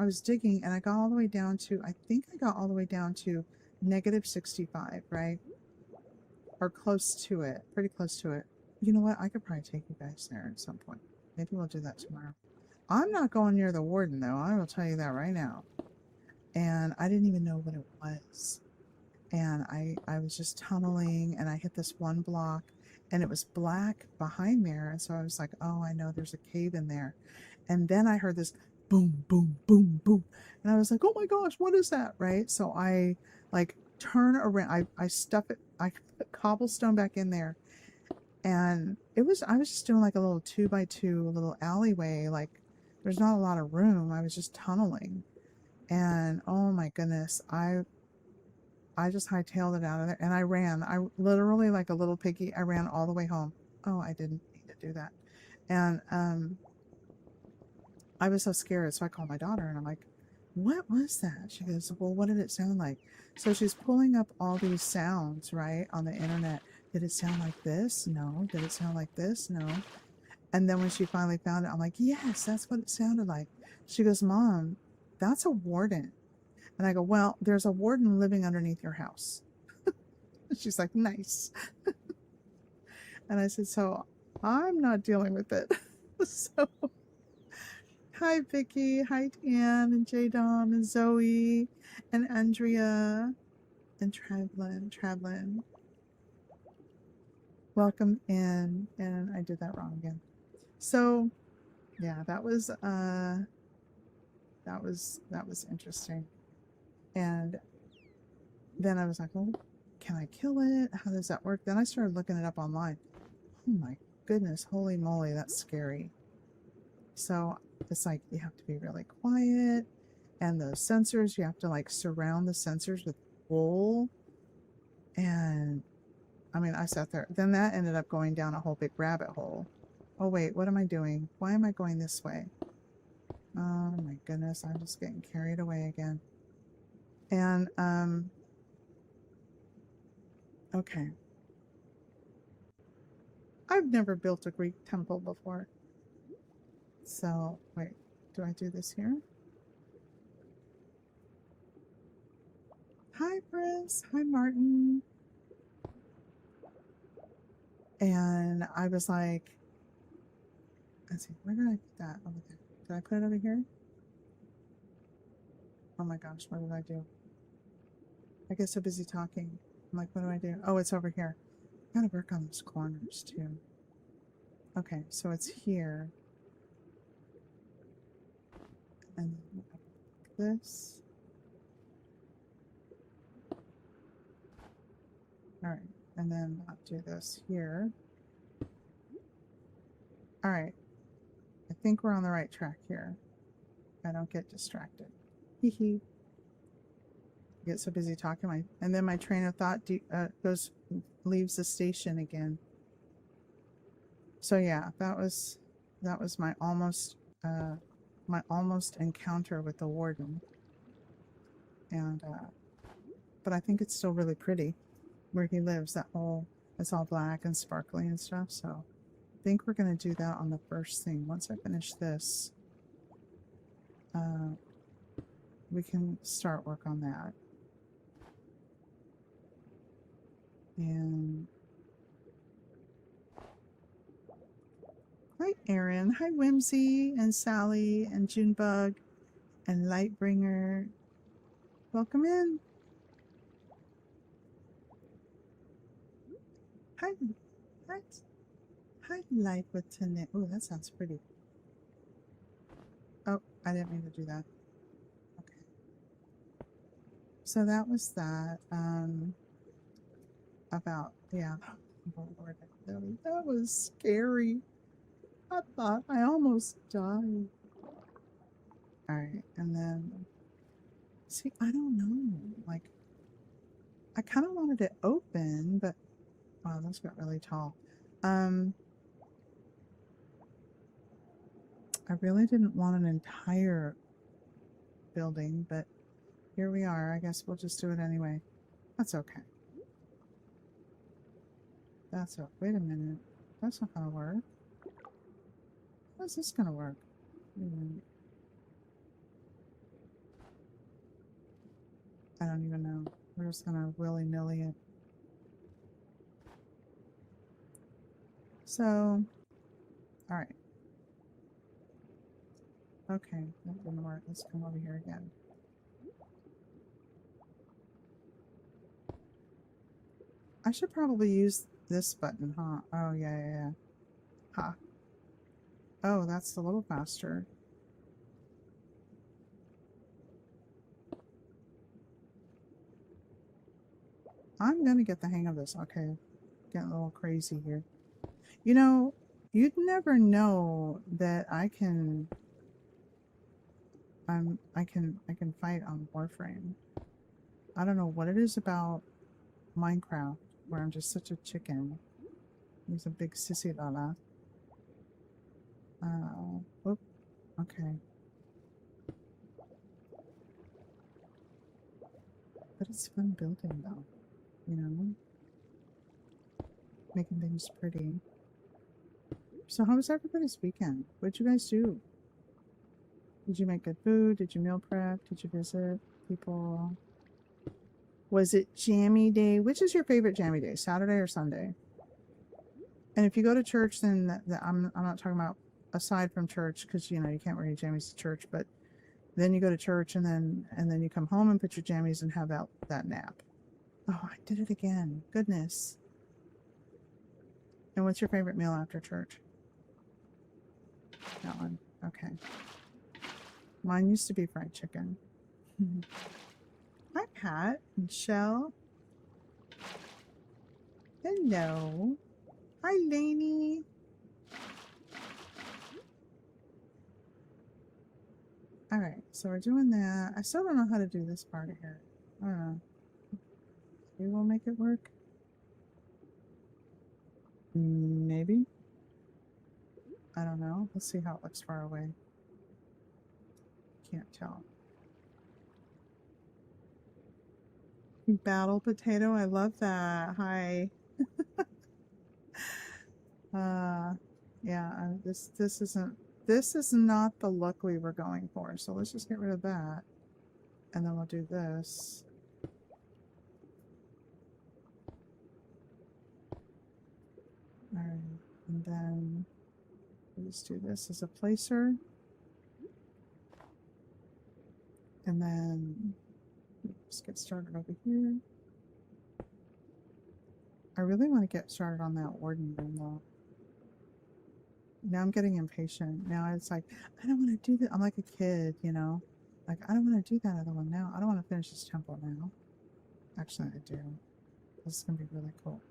Speaker 1: was digging and I got all the way down to, I think I got all the way down to -65, right? or close to it, pretty close to it. You know what? I could probably take you guys there at some point. Maybe we'll do that tomorrow. I'm not going near the warden, though. I will tell you that right now. And I didn't even know what it was. And I was just tunneling, and I hit this one block, and it was black behind there. And so I was like, oh, I know there's a cave in there. And then I heard this boom, boom, boom, boom. And I was like, oh my gosh, what is that? Right? So I like turn around. I stuff it. I put cobblestone back in there. And I was just doing like a little 2x2 little alleyway. Like there's not a lot of room. I was just tunneling. And oh my goodness, I just hightailed it out of there, and I ran. I literally, like a little piggy, I ran all the way home. Oh, I didn't need to do that. And I was so scared, so I called my daughter, and I'm like, what was that? She goes, well, what did it sound like? So she's pulling up all these sounds, right, on the internet. Did it sound like this? No. Did it sound like this? No. And then when she finally found it, I'm like, yes, that's what it sounded like. She goes, Mom, that's a warden. And I go, well, there's a warden living underneath your house. She's like, nice. And I said, so I'm not dealing with it. So, hi, Vicky. Hi, Anne and Jadon and Zoe and Andrea and Travlin. Welcome in. And I did that wrong again. So, yeah, that was interesting. And then I was like, well, can I kill it? How does that work? Then I started looking it up online. Oh my goodness, holy moly, that's scary. So it's like you have to be really quiet, and the sensors, you have to like surround the sensors with wool. And I mean, I sat there. Then that ended up going down a whole big rabbit hole. Oh wait, what am I doing? Why am I going this way? Oh my goodness, I'm just getting carried away again. And okay. I've never built a Greek temple before. So, wait, do I do this here? Hi, Chris. Hi, Martin. And I was like, let's see, where did I put that? Over there. Did I put it over here? Oh my gosh, what did I do? I get so busy talking. I'm like, what do I do? Oh, it's over here. I gotta work on those corners too. Okay, so it's here. And this. All right, and then I'll do this here. All right, I think we're on the right track here. I don't get distracted. Hee hee. Get so busy talking, and then my train of thought leaves the station again. So yeah, that was my almost encounter with the warden. And but I think it's still really pretty where he lives. It's all black and sparkly and stuff. So I think we're gonna do that on the first thing. Once I finish this, we can start work on that. And hi, Erin. Hi, Whimsy and Sally and Junebug and Lightbringer. Welcome in. Hi, what? Hi, Light with Tonight. Oh, that sounds pretty. Oh, I didn't mean to do that. Okay. So that was that. About, yeah. Oh, Lord, that was scary. I thought I almost died. All right, and then, see, I don't know. Like, I kind of wanted it open, but wow, those got really tall. I really didn't want an entire building, but here we are. I guess we'll just do it anyway. That's okay. Wait a minute. That's not gonna work. How's this gonna work? I don't even know. We're just gonna willy-nilly it. So, all right. Okay, that didn't work. Let's come over here again. I should probably use this button, huh? Oh, yeah. Ha. Oh, that's a little faster. I'm gonna get the hang of this. Okay, getting a little crazy here. You know, you'd never know that I can I can fight on Warframe. I don't know what it is about Minecraft where I'm just such a chicken. He's a big sissy lala. Whoop. Okay. But it's fun building though, you know? Making things pretty. So how was everybody's weekend? What'd you guys do? Did you make good food? Did you meal prep? Did you visit people? Was it jammy day? Which is your favorite jammy day, Saturday or Sunday? And if you go to church, then I'm not talking about aside from church, because you know you can't wear your jammies to church. But then you go to church, and then you come home and put your jammies and have that nap. Oh, I did it again. Goodness. And what's your favorite meal after church? That one. Okay. Mine used to be fried chicken. Hi, Pat. Michelle. Hello. Hi, Lainey. All right, so we're doing that. I still don't know how to do this part here. I don't know. Maybe we'll make it work. Maybe. I don't know. Let's see how it looks far away. Can't tell. Battle potato. I love that. Hi. Yeah. This is not the look we were going for. So let's just get rid of that, and then we'll do this. All right, and then we'll just do this as a placer, and then just get started over here. I really want to get started on that warden room though. Now I'm getting impatient. Now it's like, I don't want to do that. I'm like a kid, you know? Like, I don't want to do that other one now. I don't want to finish this temple now. Actually, I do. This is going to be really cool.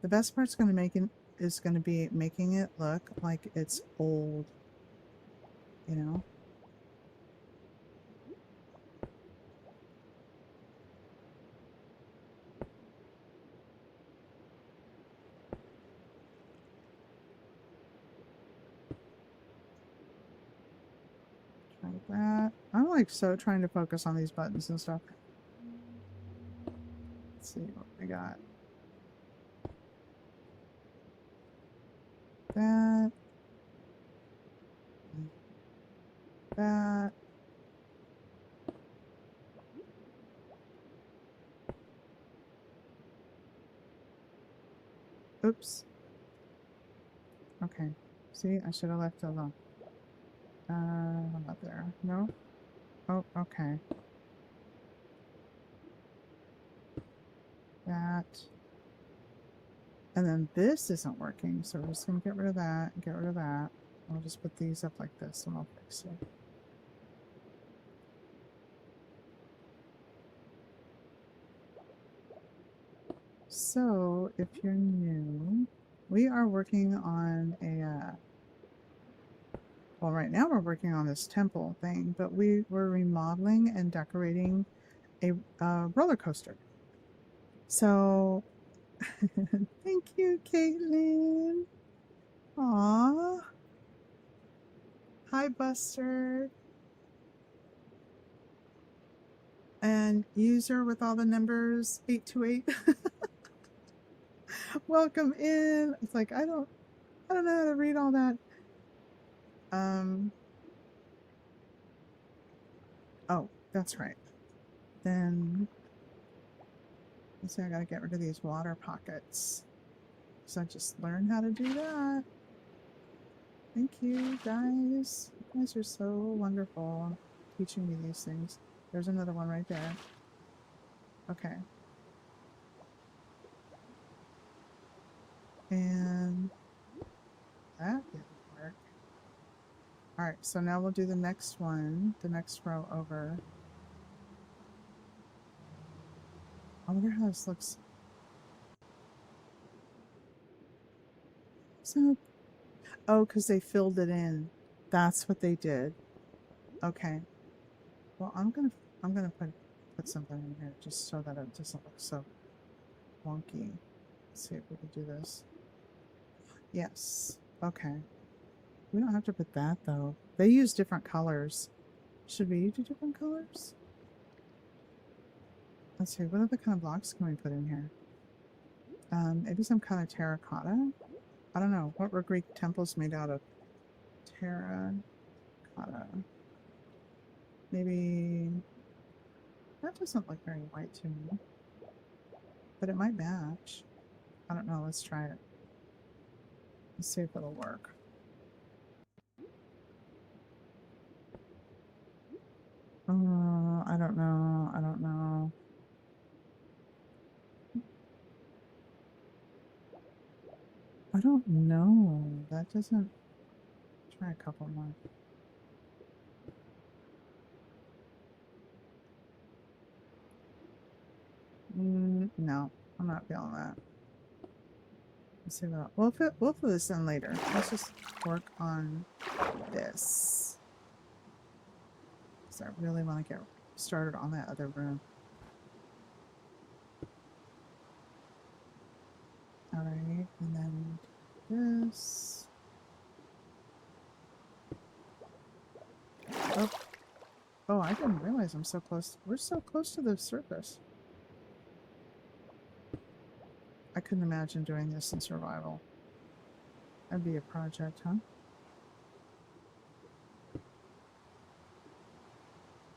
Speaker 1: The best part's going to be making it look like it's old, you know? Try that. I'm like so trying to focus on these buttons and stuff. Let's see what we got. That. That. Oops. Okay. See, I should have left it alone. How about there? No? Oh, okay. That. And then this isn't working, so we're just going to get rid of that and get rid of that. I'll just put these up like this and I'll fix it. So, if you're new, we are working on a, well, right now we're working on this temple thing, but we're remodeling and decorating a roller coaster. So, thank you, Caitlin. Aww. Hi, Buster. And user with all the numbers 828. Welcome in. It's like I don't know how to read all that. Oh, that's right. Then let's see, I gotta get rid of these water pockets. because I just learned how to do that. Thank you, guys. You guys are so wonderful teaching me these things. There's another one right there. Okay. And that didn't work. Alright, so now we'll do the next one, the next row over. I wonder how this looks. So, oh, because they filled it in. That's what they did. Okay. Well, I'm gonna put something in here just so that it doesn't look so wonky. Let's see if we can do this. Yes. Okay. We don't have to put that though. They use different colors. Should we do different colors? Let's see. What other kind of blocks can we put in here? Maybe some kind of terracotta. I don't know. What were Greek temples made out of? Terracotta. Maybe that doesn't look very white to me, but it might match. I don't know. Let's try it. Let's see if it'll work. I don't know. I don't know. I don't know. That doesn't. Try a couple more. No, I'm not feeling that. Let's see what. We'll put this in later. Let's just work on this. Because I really want to get started on that other room. Alright, and then this. Oh. Oh, I didn't realize I'm so close. We're so close to the surface. I couldn't imagine doing this in survival. That'd be a project, huh?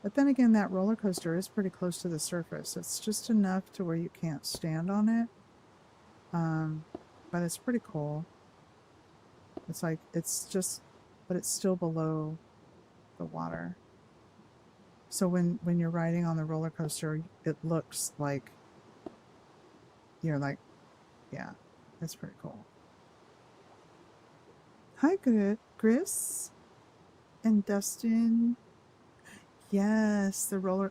Speaker 1: But then again, that roller coaster is pretty close to the surface. It's just enough to where you can't stand on it. But it's pretty cool. It's like, it's just, but it's still below the water. So when you're riding on the roller coaster, it looks like you're like, yeah, it's pretty cool. Hi, Chris and Dustin. Yes, the roller.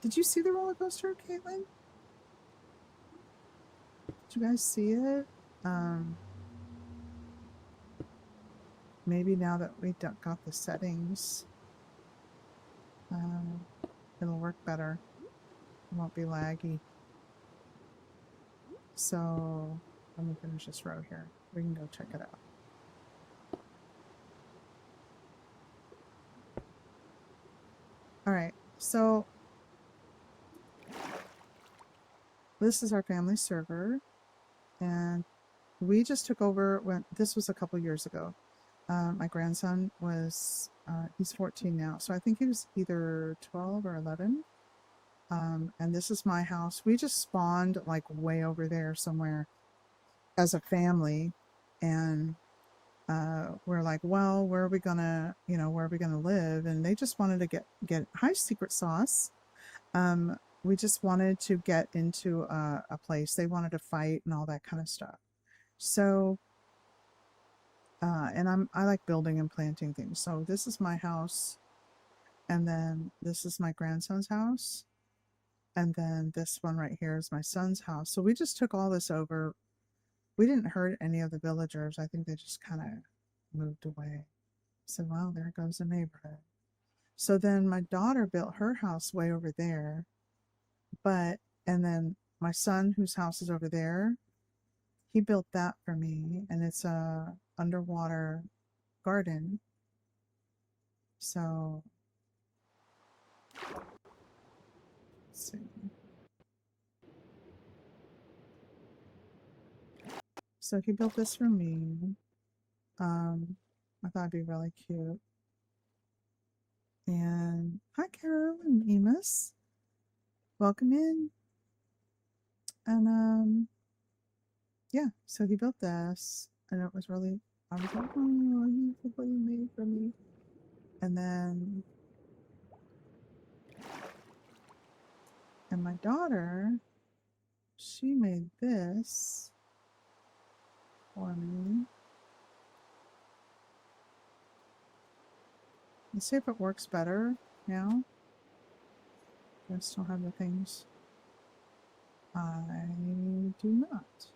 Speaker 1: Did you see the roller coaster, Caitlin? Did you guys see it? Maybe now that we got the settings, it'll work better. It won't be laggy. So let me finish this row here. We can go check it out. All right, so this is our family server, and we just took over when this was a couple years ago. My grandson was, he's 14 now, so I think he was either 12 or 11. And this is my house. We just spawned like way over there somewhere as a family, and we're like, well, where are we gonna, where are we gonna live? And they just wanted to get hi, Secret Sauce. We just wanted to get into a place. They wanted to fight and all that kind of stuff. So, and I like building and planting things. So this is my house, and then this is my grandson's house, and then this one right here is my son's house. So we just took all this over. We didn't hurt any of the villagers. I think they just kind of moved away. So, well, there goes the neighborhood. So then my daughter built her house way over there, and then my son, whose house is over there, he built that for me, and it's a underwater garden. So, let's see. So he built this for me. I thought it'd be really cute. And hi, Carol and Emus. Welcome in. And yeah, so he built this, and it was really, I was like, oh, you look what you made for me. And then, and my daughter, she made this for me. Let's see if it works better now. I still have the things. I do not.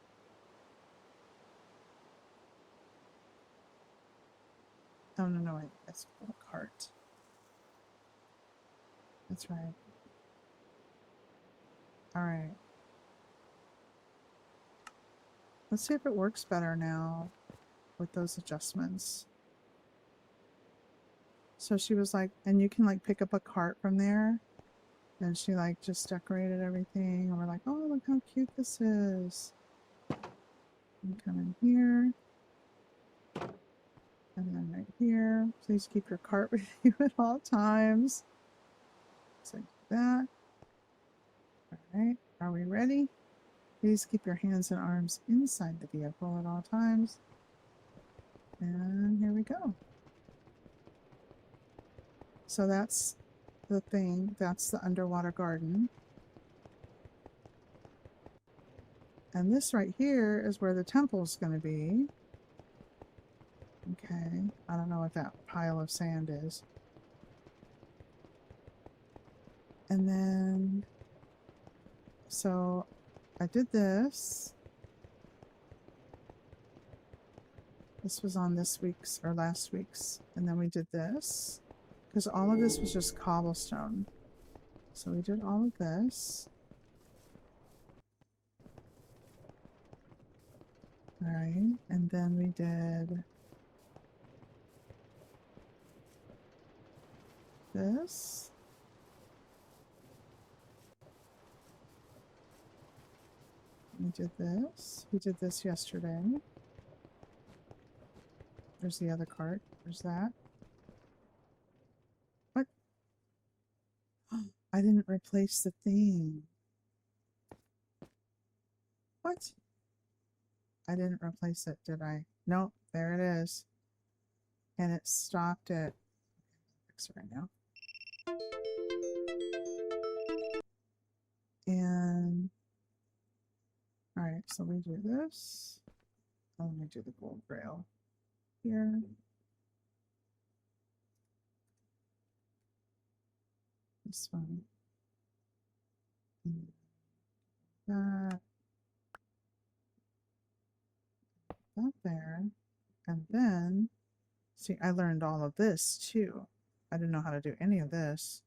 Speaker 1: Oh, no, wait, that's a cart. That's right. All right. Let's see if it works better now with those adjustments. So she was like, and you can like pick up a cart from there. And she like just decorated everything. And we're like, oh, look how cute this is. And come in here. And then right here. Please keep your cart with you at all times. So like that. All right. Are we ready? Please keep your hands and arms inside the vehicle at all times. And here we go. So that's the thing. That's the underwater garden. And this right here is where the temple's going to be. Okay. I don't know what that pile of sand is. And then, so I did this. This was on this week's or last week's. And then we did this. Because all of this was just cobblestone. So we did all of this. Alright. And then we did this. We did this. We did this yesterday. There's the other cart. There's that. What? I didn't replace the thing. What? I didn't replace it, did I? Nope, there it is. And it stopped it. Fix it right now. And alright, so we do this. Oh, let me do the gold rail here. This one. That. That there. And then, see, I learned all of this too. I didn't know how to do any of this.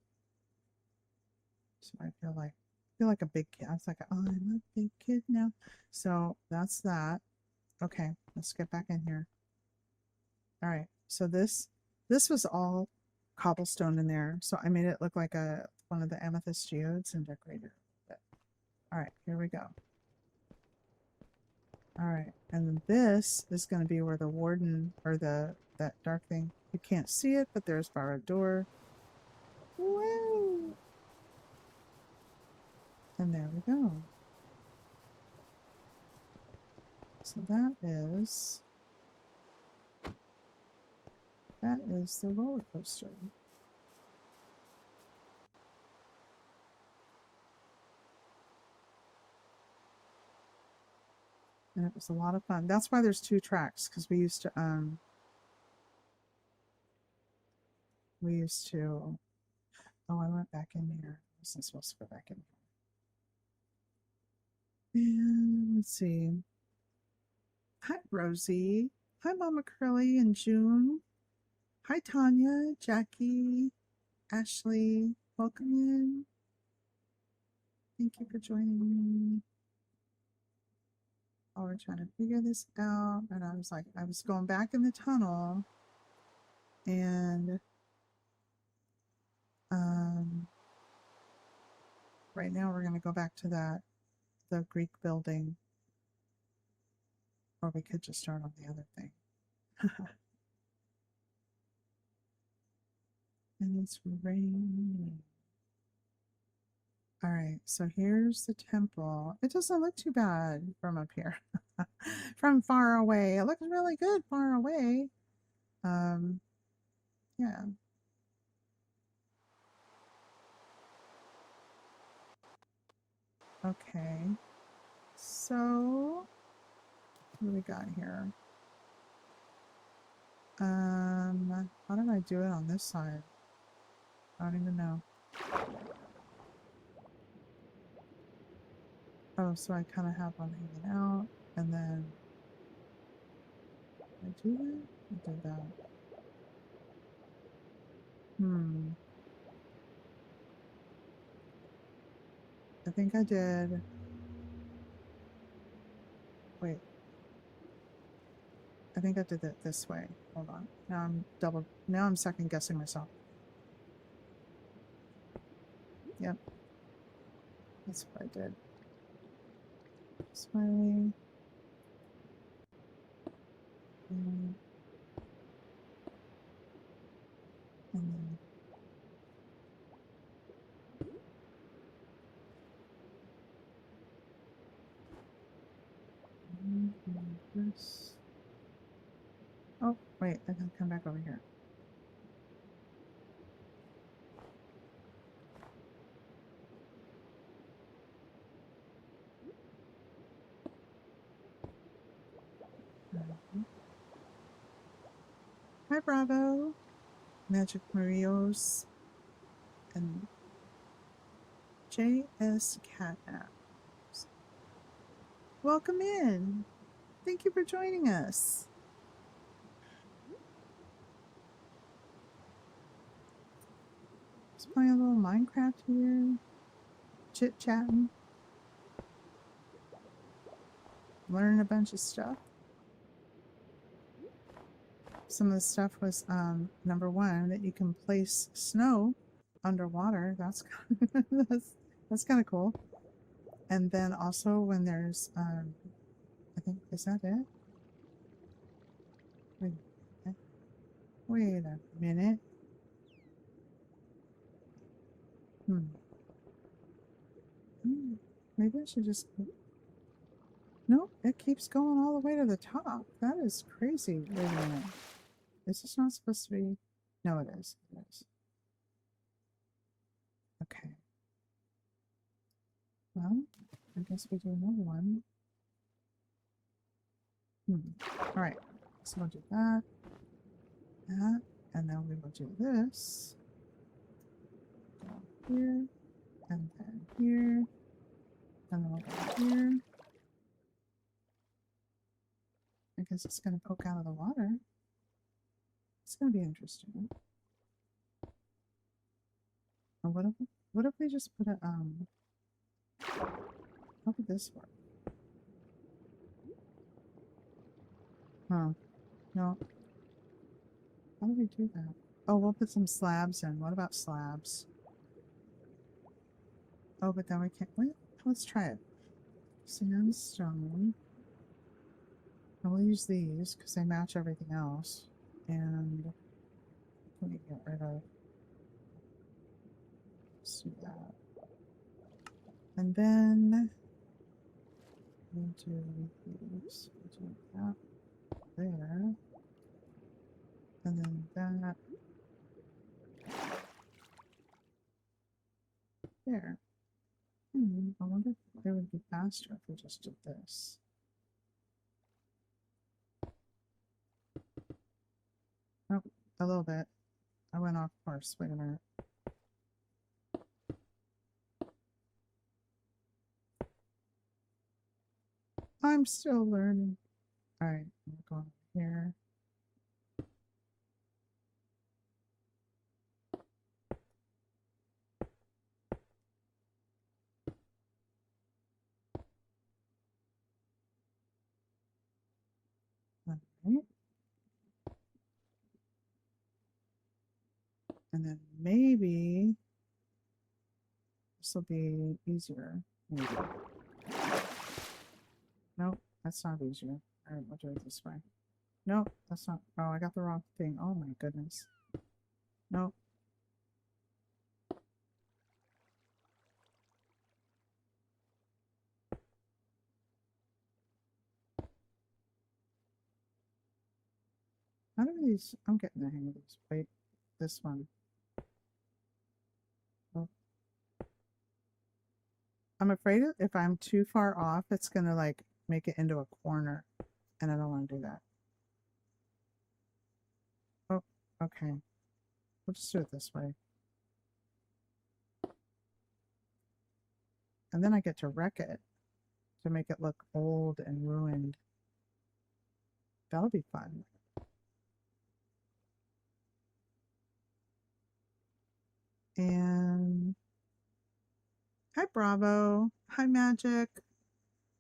Speaker 1: So I feel like a big kid. I was like, oh, I'm a big kid now. So that's that. Okay, let's get back in here. All right, so this was all cobblestone in there. So I made it look like one of the amethyst geodes and decorated it. All right, here we go. All right, and then this is going to be where the warden or that dark thing. You can't see it, but there's Barad door. Woo! And there we go. So that is the roller coaster. And it was a lot of fun. That's why there's 2 tracks, because we used to oh, I went back in here. I wasn't supposed to go back in here. And let's see. Hi, Rosie. Hi, Mama Curly and June. Hi, Tanya, Jackie, Ashley. Welcome in. Thank you for joining me. Oh, we're trying to figure this out. And I was going back in the tunnel. And right now we're going to go back to the Greek building. Or we could just start on the other thing. And it's raining. All right, so here's the temple. It doesn't look too bad from up here. From far away. It looks really good far away. Yeah. Okay. So what do we got here? How did I do it on this side? I don't even know. Oh, so I kind of have one hanging out, and then I do that? I did that. I think I did. Wait. I think I did it this way. Hold on. Now I'm second guessing myself. Yep. That's what I did. This way. And then this. Oh, wait, I gotta come back over here. Hi, Bravo. Magic Marios and JS Catnaps. Welcome in. Thank you for joining us. Just playing a little Minecraft here. Chit-chatting. Learning a bunch of stuff. Some of the stuff was number one, that you can place snow underwater. That's that's kind of cool. And then also when there's I think, is that it? Wait a minute. Maybe I should just... Nope, it keeps going all the way to the top. That is crazy. Wait a minute. Is this not supposed to be... No, it is. It is. Okay. Well, I guess we do another one. Alright. So we'll do that. That. And then we will do this. Go here. And then here. And then we'll go here. I guess it's going to poke out of the water. It's going to be interesting. Or what if we just put a, how would this work? Huh. No. How do we do that? Oh, we'll put some slabs in. What about slabs? Oh, but then we can't... Wait, let's try it. Sandstone. And we'll use these because they match everything else. And let me get rid of... Let's do that. And then we'll do these. We'll do that there. And then that there. I wonder if it would be faster if we just did this. Oh, a little bit. I went off course. Wait a minute. I'm still learning. Alright, I'm going here. Alright. And then maybe this will be easier. Maybe. Nope, that's not easier. Alright, we'll do it this way. Nope, that's not... Oh, I got the wrong thing. Oh my goodness. Nope. How do these? I'm getting the hang of these. Wait, this one. Oh. I'm afraid if I'm too far off, it's gonna like make it into a corner, and I don't want to do that. Oh, okay. We'll just do it this way. And then I get to wreck it to make it look old and ruined. That'll be fun. And hi, Bravo. Hi, Magic.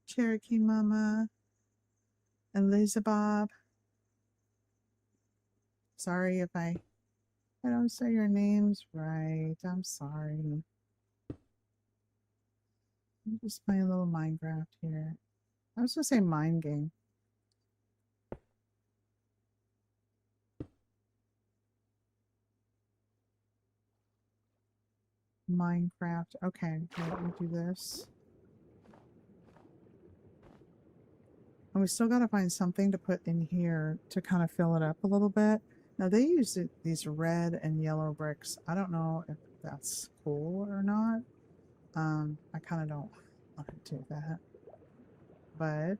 Speaker 1: Cherokee Mama. Elizabeth. Sorry if I don't say your names right. I'm sorry. I'm just playing a little Minecraft here. I was gonna say mind game. Minecraft. Okay, let me do this. And we still got to find something to put in here to kind of fill it up a little bit. Now they use these red and yellow bricks. I don't know if that's cool or not. I kind of don't want to do that. But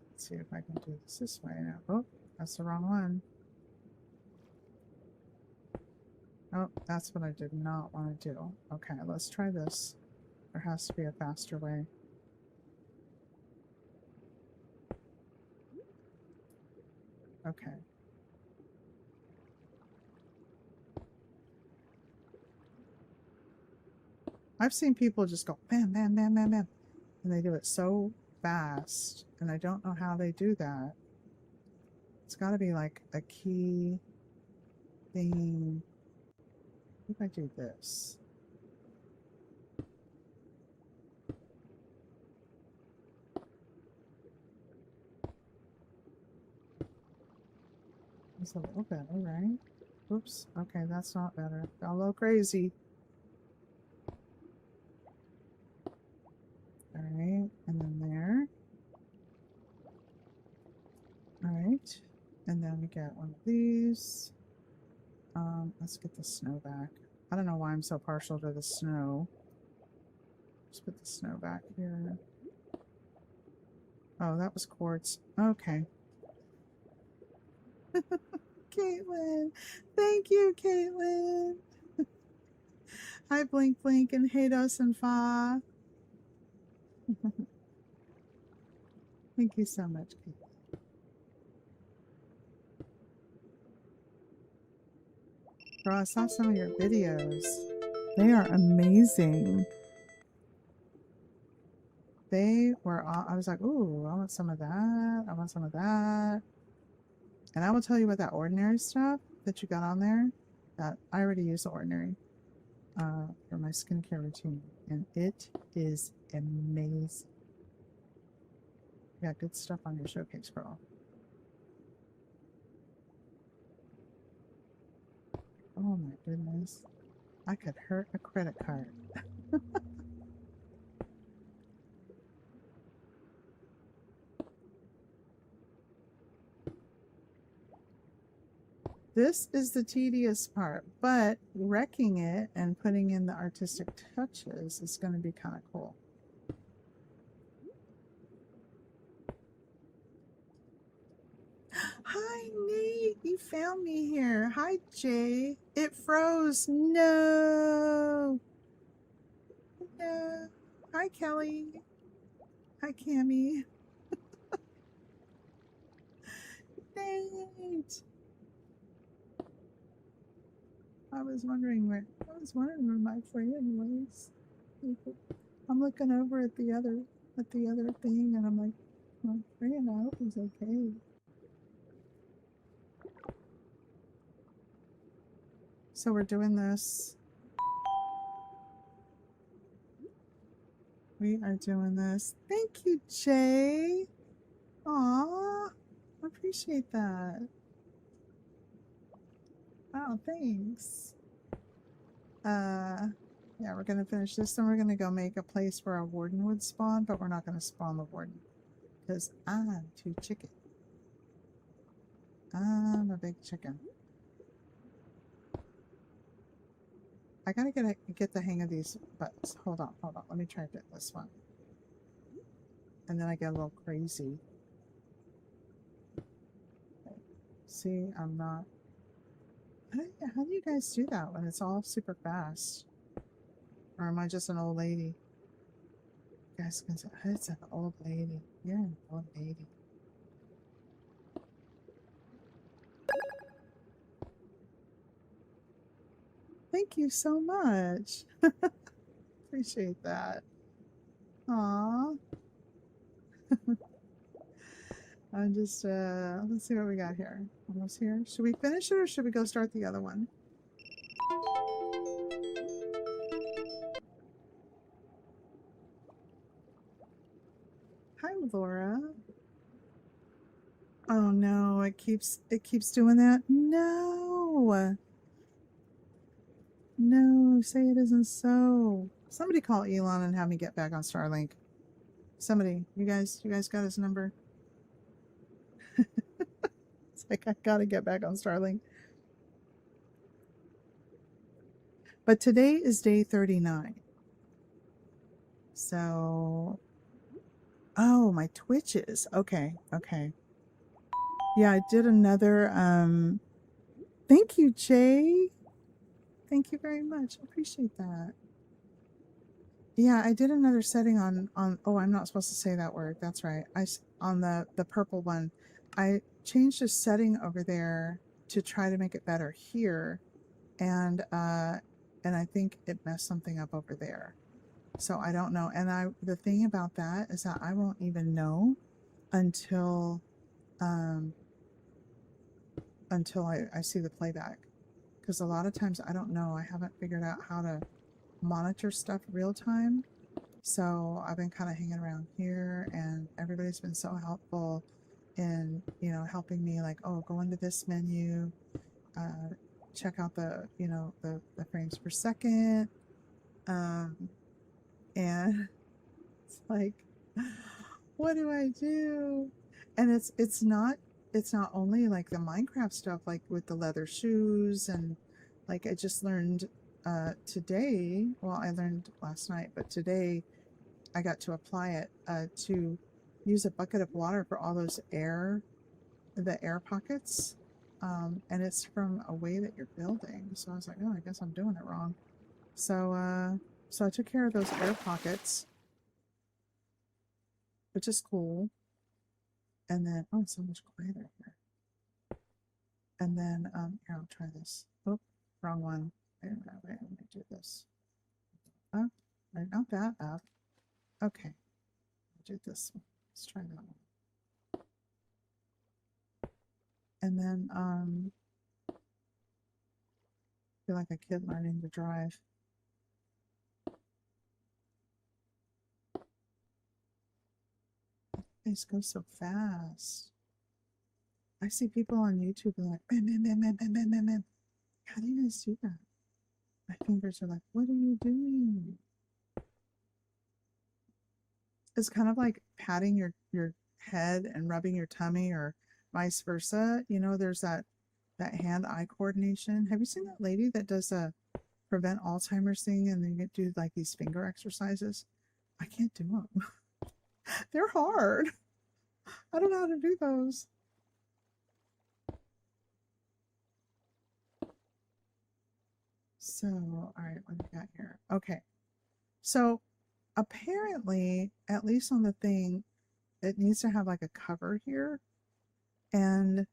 Speaker 1: let's see if I can do this way now. Oh, that's the wrong one. Oh, that's what I did not want to do. Okay, let's try this. There has to be a faster way. Okay. I've seen people just go bam, bam, bam, bam, bam. And they do it so fast. And I don't know how they do that. It's got to be like a key thing. What if I do this? It's a little better, right? Oops. Okay, that's not better. Got a little crazy. Alright, and then there. Alright. And then we get one of these. Let's get the snow back. I don't know why I'm so partial to the snow. Let's put the snow back here. Oh, that was quartz. Okay. Caitlin. Thank you, Caitlin. Hi, Blink Blink and Hados and Fa. Thank you so much, Caitlin. Bro, I saw some of your videos. They are amazing. They were all, I was like, ooh, I want some of that. I want some of that. And I will tell you what, that ordinary stuff that you got on there, that I already use the ordinary for my skincare routine. And it is amazing. You got good stuff on your showcase, girl. Oh my goodness. I could hurt a credit card. This is the tedious part, but wrecking it and putting in the artistic touches is going to be kind of cool. Hi, Nate. You found me here. Hi, Jay. It froze. No. No. Hi, Kelly. Hi, Cammy. Nate. I was wondering where my friend was. I'm looking over at the other thing, and I'm like, my friend, I hope he's okay. So we're doing this. We are doing this. Thank you, Jay. Aw, I appreciate that. Oh, thanks. Yeah, we're gonna finish this, and we're gonna go make a place where our warden would spawn, but we're not gonna spawn the warden. because I'm too chicken. I'm a big chicken. I gotta get the hang of these buttons. Hold on. Let me try this one. And then I get a little crazy. See, I'm not. How do you guys do that when it's all super fast? Or am I just an old lady? You guys can say, it's an old lady. You're an old lady. Thank you so much. Appreciate that. Aww. I'm just, let's see what we got here. Almost here. Should we finish it or should we go start the other one? Hi, Laura. Oh no, it keeps doing that. No. No, say it isn't so. Somebody call Elon and have me get back on Starlink. Somebody, you guys got his number? It's like I gotta get back on Starlink. But today is day 39. So, oh, my Twitches. Okay. Yeah, I did another, thank you, Jay. Thank you very much. I appreciate that. Yeah, I did another setting on, oh, I'm not supposed to say that word. That's right. On the purple one, I changed a setting over there to try to make it better here. And I think it messed something up over there. So I don't know. And the thing about that is that I won't even know until I see the playback. Because a lot of times I don't know. I haven't figured out how to monitor stuff real time. So I've been kind of hanging around here, and everybody's been so helpful in, helping me, like, oh, go into this menu, check out the, the frames per second. And it's like, what do I do? And it's not only like the Minecraft stuff, like with the leather shoes, and like I just learned today, well, I learned last night, but today I got to apply it to use a bucket of water for all those the air pockets. And it's from a way that you're building. So I was like, oh, I guess I'm doing it wrong. So, so I took care of those air pockets, which is cool. And then, oh, it's so much quieter here. And then, here, I'll try this. Oh, wrong one. Wait, let me do this. Up, right, not that, up. Okay, I'll do this one. Let's try that one. And then, feel like a kid learning to drive. Things go so fast. I see people on YouTube and like, bam, bam, bam, bam, bam, bam, bam, bam. How do you guys do that? My fingers are like, what are you doing? It's kind of like patting your head and rubbing your tummy, or vice versa. There's that hand-eye coordination. Have you seen that lady that does a prevent Alzheimer's thing, and they do like these finger exercises? I can't do them. They're hard. I don't know how to do those. So, all right, what do we got here? Okay. So apparently, at least on the thing, it needs to have like a cover here. And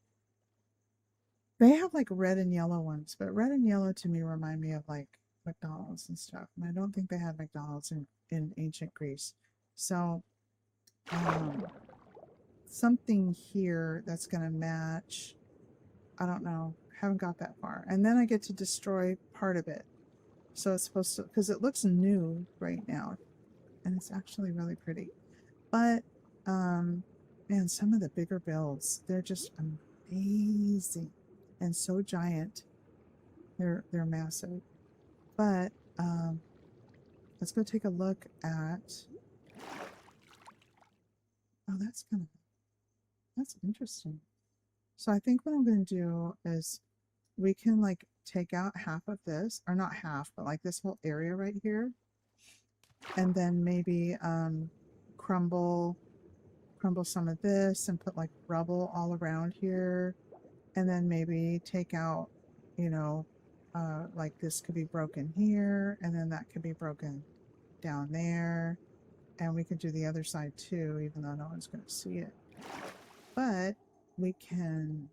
Speaker 1: they have like red and yellow ones, but red and yellow to me remind me of like McDonald's and stuff. And I don't think they had McDonald's in ancient Greece. So something here that's going to match. I don't know. Haven't got that far. And then I get to destroy part of it. So it's supposed to, because it looks new right now. And it's actually really pretty. But, man, some of the bigger builds, they're just amazing and so giant. They're massive. But, let's go take a look at, Oh, that's interesting. So I think what I'm going to do is we can like take out half of this, or not half, but like this whole area right here. And then maybe crumble some of this and put like rubble all around here. And then maybe take out, you know, like this could be broken here, and then that could be broken down there. And we could do the other side too, even though no one's going to see it. But we can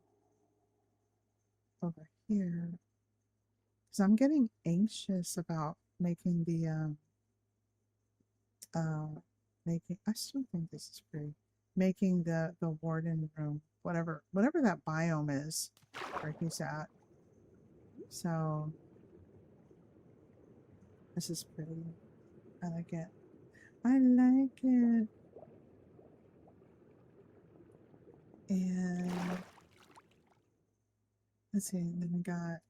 Speaker 1: over here, because I'm getting anxious about making the I still think this is pretty, making the warden room, whatever that biome is where he's at. So this is pretty. I like it. I like it. And let's see, then we got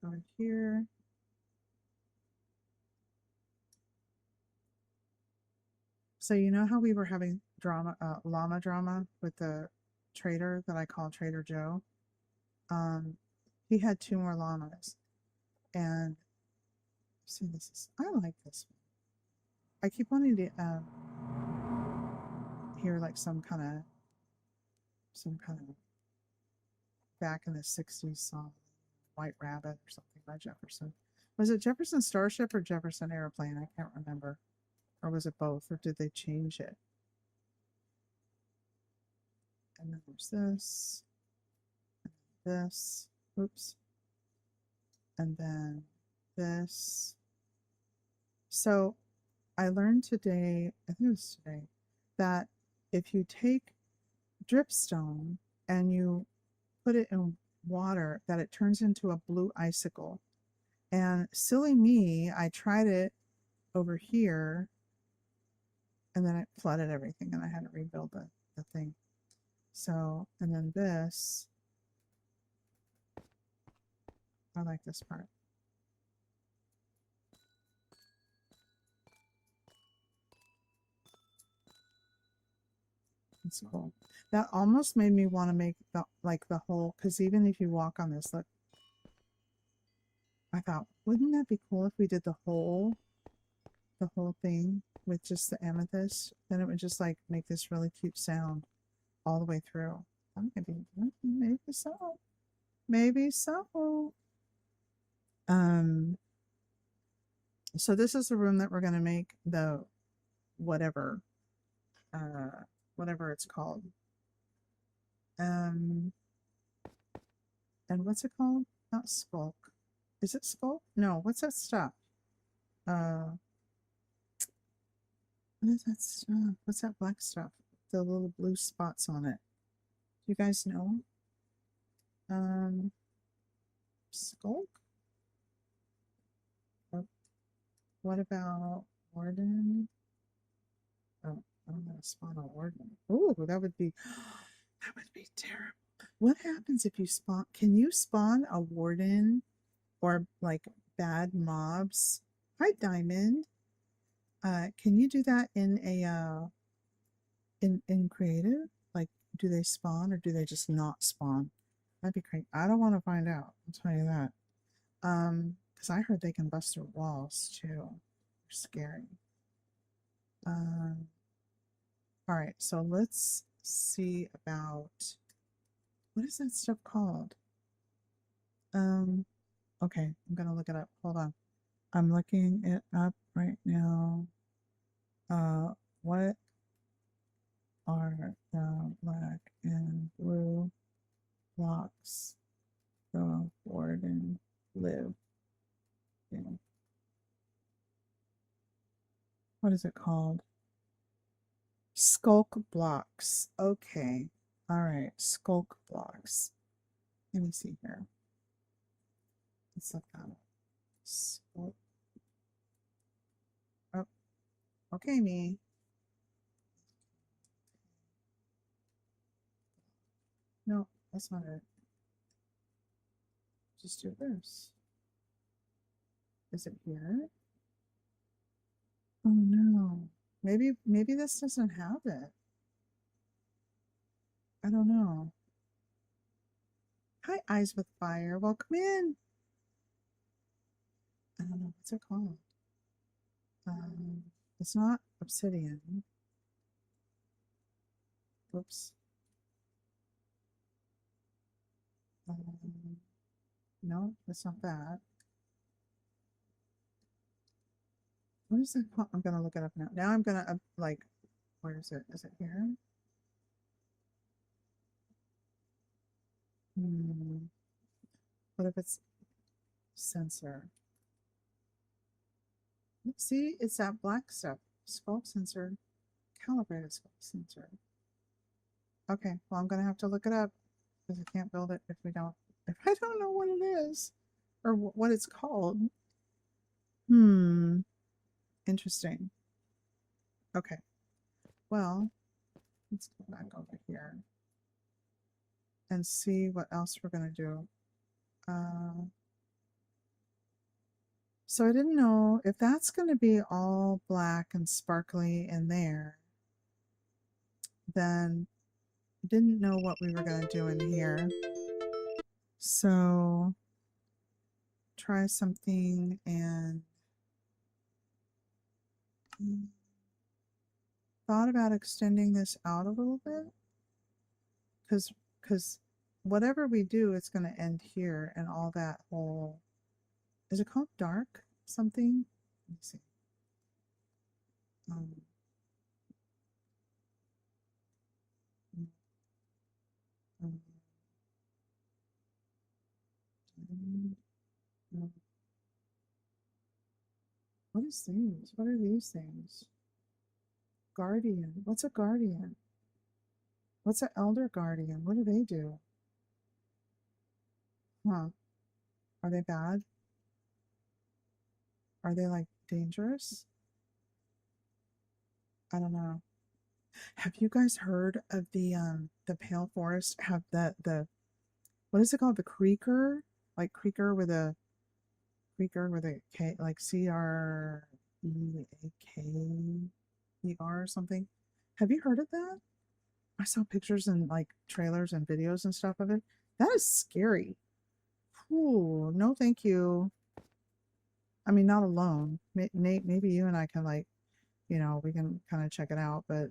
Speaker 1: over here. So you know how we were having drama, llama drama with the trader that I call Trader Joe? He had 2 more llamas, and see, this is, I like this one. I keep wanting to hear like some kind of back in the 60s song, White Rabbit or something by Jefferson. Was it Jefferson Starship or Jefferson Airplane? I can't remember. Or was it both? Or did they change it? And then there's this. This. Oops. And then this. So I learned today, I think it was today, that if you take dripstone and you put it in water, that it turns into a blue icicle. And silly me, I tried it over here, and then it flooded everything, and I had to rebuild the thing. So, and then this, I like this part. It's cool. That almost made me want to make the like the whole, because even if you walk on this, look, I thought, wouldn't that be cool if we did the whole thing with just the amethyst? Then it would just like make this really cute sound all the way through. Maybe so. Maybe so. So this is the room that we're gonna make the whatever, whatever it's called. And what's it called? Not skulk. Is it skulk? No, what's that stuff? What is that stuff? What's that black stuff? The little blue spots on it. Do you guys know? Skulk? What about warden? Oh, I'm gonna spawn a warden. Oh, that would be terrible. What happens if you spawn? Can you spawn a warden or like bad mobs? Hi, Diamond. Can you do that in a in creative? Like, do they spawn or do they just not spawn? That'd be great. I don't want to find out. I'll tell you that. Because I heard they can bust through walls too. They're scary. All right, so let's see about, what is that stuff called? Okay, I'm gonna look it up. Hold on. I'm looking it up right now. What are the black and blue blocks the warden live in? What is it called? Skulk blocks. Okay. All right. Skulk blocks. Let me see here. Let's look that up. Skulk. Oh, okay, me. No, that's not it. Just do this. Is it here? Oh no. Maybe this doesn't have it. I don't know. Hi, Eyes with Fire. Welcome in. I don't know. What's it called? It's not obsidian. Oops. No, it's not that. What is it called? I'm gonna look it up now. Now I'm gonna like, where is it? Is it here? What if it's sensor? See, it's that black stuff. Sculpt sensor, calibrated sculpt sensor. Okay, well I'm gonna have to look it up because I can't build it if I don't know what it is or what it's called. Interesting. Okay, well, let's go back over here and see what else we're gonna do. So I didn't know if that's going to be all black and sparkly in there, then I didn't know what we were going to do in here. So try something and thought about extending this out a little bit because whatever we do, it's going to end here and all that whole, is it called dark something? Let me see. What is these? What are these things? Guardian. What's a guardian? What's an elder guardian? What do they do? Huh. Are they bad? Are they like dangerous? I don't know. Have you guys heard of the pale forest have the what is it called? The creeker? Like creeker with a K, like CREAKER or something. Have you heard of that? I saw pictures and like trailers and videos and stuff of it. That is scary. Ooh, no thank you. I mean, not alone. Nate, maybe you and I can like, we can kind of check it out, but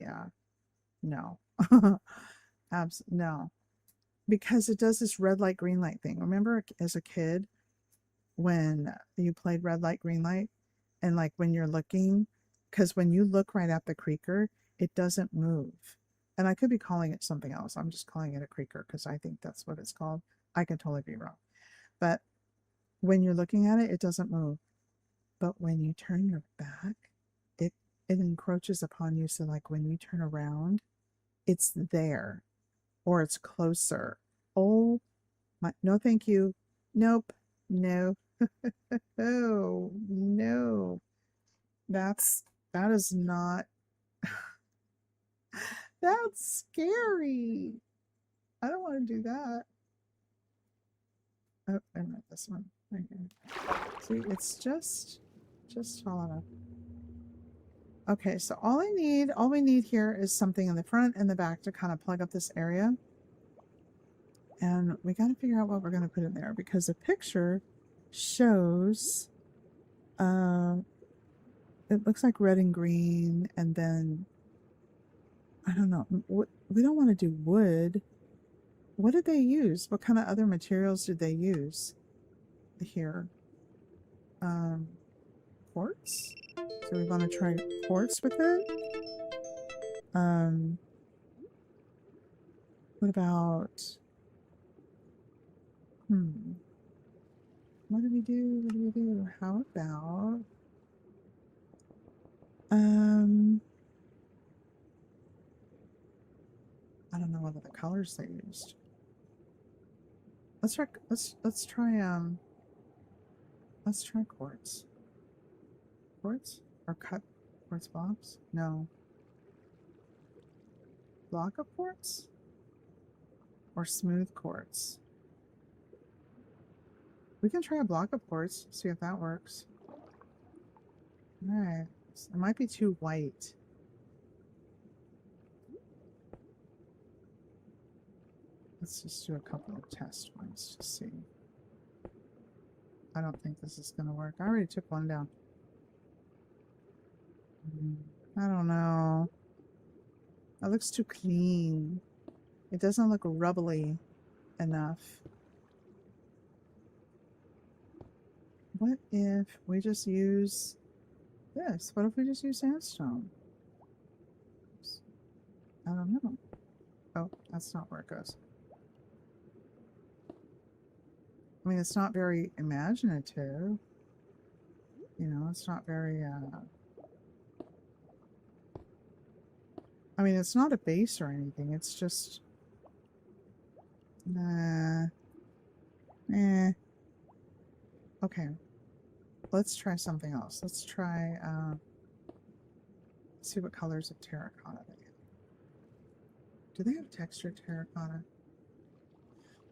Speaker 1: yeah, no. No. Because it does this red light, green light thing. Remember as a kid when you played red light, green light? And like when you're looking, because when you look right at the creeker, it doesn't move. And I could be calling it something else. I'm just calling it a creeker because I think that's what it's called. I could totally be wrong. But when you're looking at it, it doesn't move. But when you turn your back, it it encroaches upon you. So like when you turn around, it's there or it's closer. Oh my, no, thank you. Nope. No. Oh, no. That is not, that's scary. I don't want to do that. Oh, I meant this one right here. See, it's just tall enough. Okay, so all we need here is something in the front and the back to kind of plug up this area. And we got to figure out what we're going to put in there because the picture shows, it looks like red and green, and then, I don't know, we don't want to do wood. What did they use? What kind of other materials did they use here? Quartz? So we want to try quartz with it? What about, what do we do? What do we do? How about, I don't know what other colors they used. Let's try quartz. Quartz? Or cut quartz blocks? No. Block of quartz? Or smooth quartz? We can try a block of quartz, see if that works. Alright. It might be too white. Let's just do a couple of test ones to see. I don't think this is going to work. I already took one down. I don't know. That looks too clean. It doesn't look rubbly enough. What if we just use this? What if we just use sandstone? I don't know. Oh, that's not where it goes. I mean, it's not very imaginative. You know, it's not very, I mean, it's not a base or anything. It's just... Okay. Let's try something else. Let's try, see what colors of terracotta they have. Do they have textured terracotta?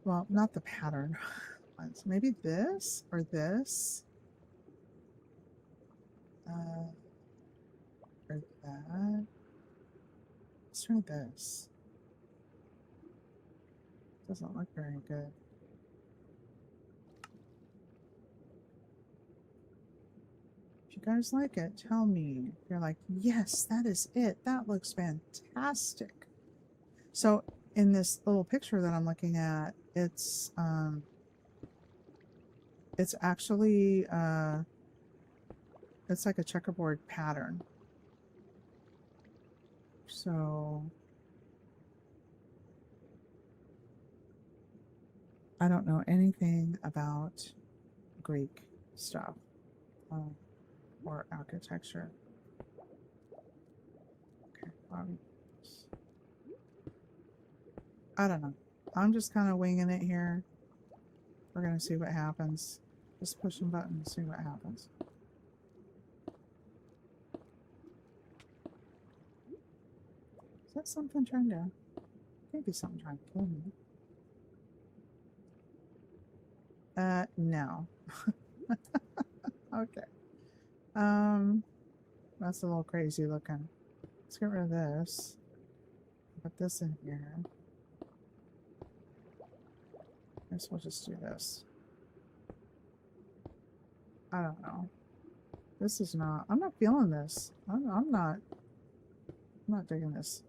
Speaker 1: Well, not the pattern ones. Maybe this or this. Or that. Let's try this. Doesn't look very good. If you guys like it, tell me. You're like, yes, that is it. That looks fantastic. So in this little picture that I'm looking at, it's actually it's like a checkerboard pattern. So I don't know anything about Greek stuff or architecture. Okay, I don't know. I'm just kind of winging it here. We're gonna see what happens. Just push some buttons, see what happens. Is that something trying to... Maybe something trying to kill me. No. Okay. That's a little crazy looking. Let's get rid of this. Put this in here. I guess we'll just do this. I don't know. This is not... I'm not feeling this. I'm not digging this.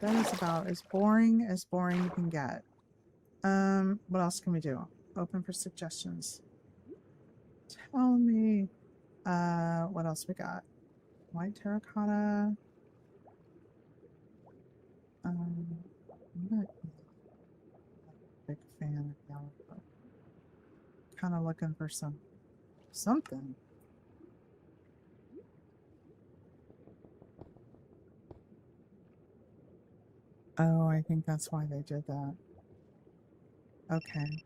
Speaker 1: That is about as boring you can get. What else can we do? Open for suggestions. Tell me. What else we got? White terracotta. I'm not a big fan of yellow, but kind of looking for something. Oh, I think that's why they did that. Okay.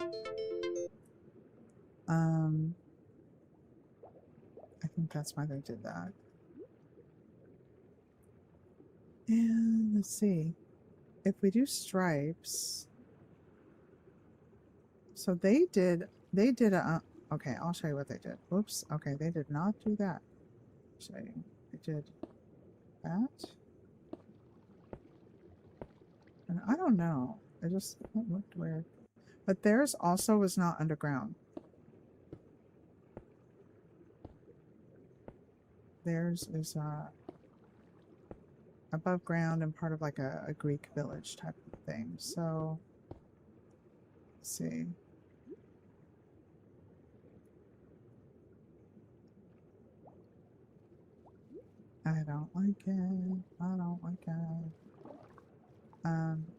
Speaker 1: I think that's why they did that. And let's see. If we do stripes, so they did a, okay, I'll show you what they did. Whoops. Okay, they did not do that. I'll show you. They did that. And I don't know. It just looked weird. But theirs also was not underground. Theirs is above ground and part of like a Greek village type of thing. So, let's see. I don't like it. I don't like it.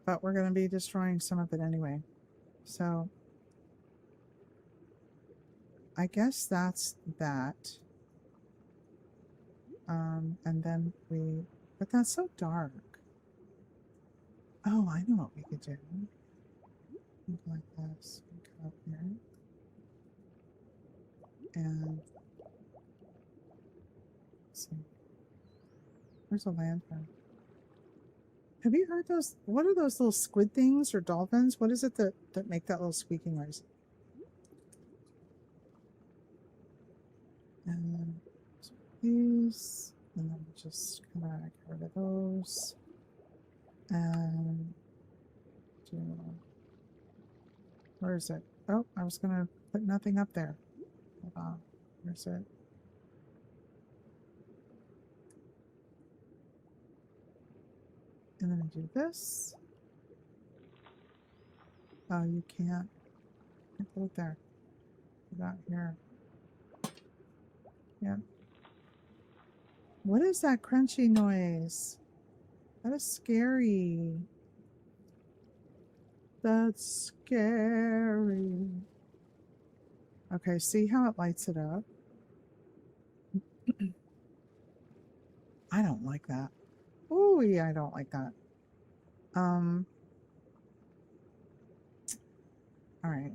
Speaker 1: But we're going to be destroying some of it anyway. So, I guess that's that. And then but that's so dark. Oh, I know what we could do. Like this. Come up here. And let's see. Where's a lantern? Have you heard those? What are those little squid things or dolphins? What is it that make that little squeaking noise? And these, and then just kind of get rid of those. And where is it? Oh, I was gonna put nothing up there. Hold on. Where's it? And then I do this. Oh, you can't. Put it there. Put it out here. Yep. What is that crunchy noise? That is scary. That's scary. Okay, see how it lights it up? I don't like that. Oh, yeah, I don't like that. All right.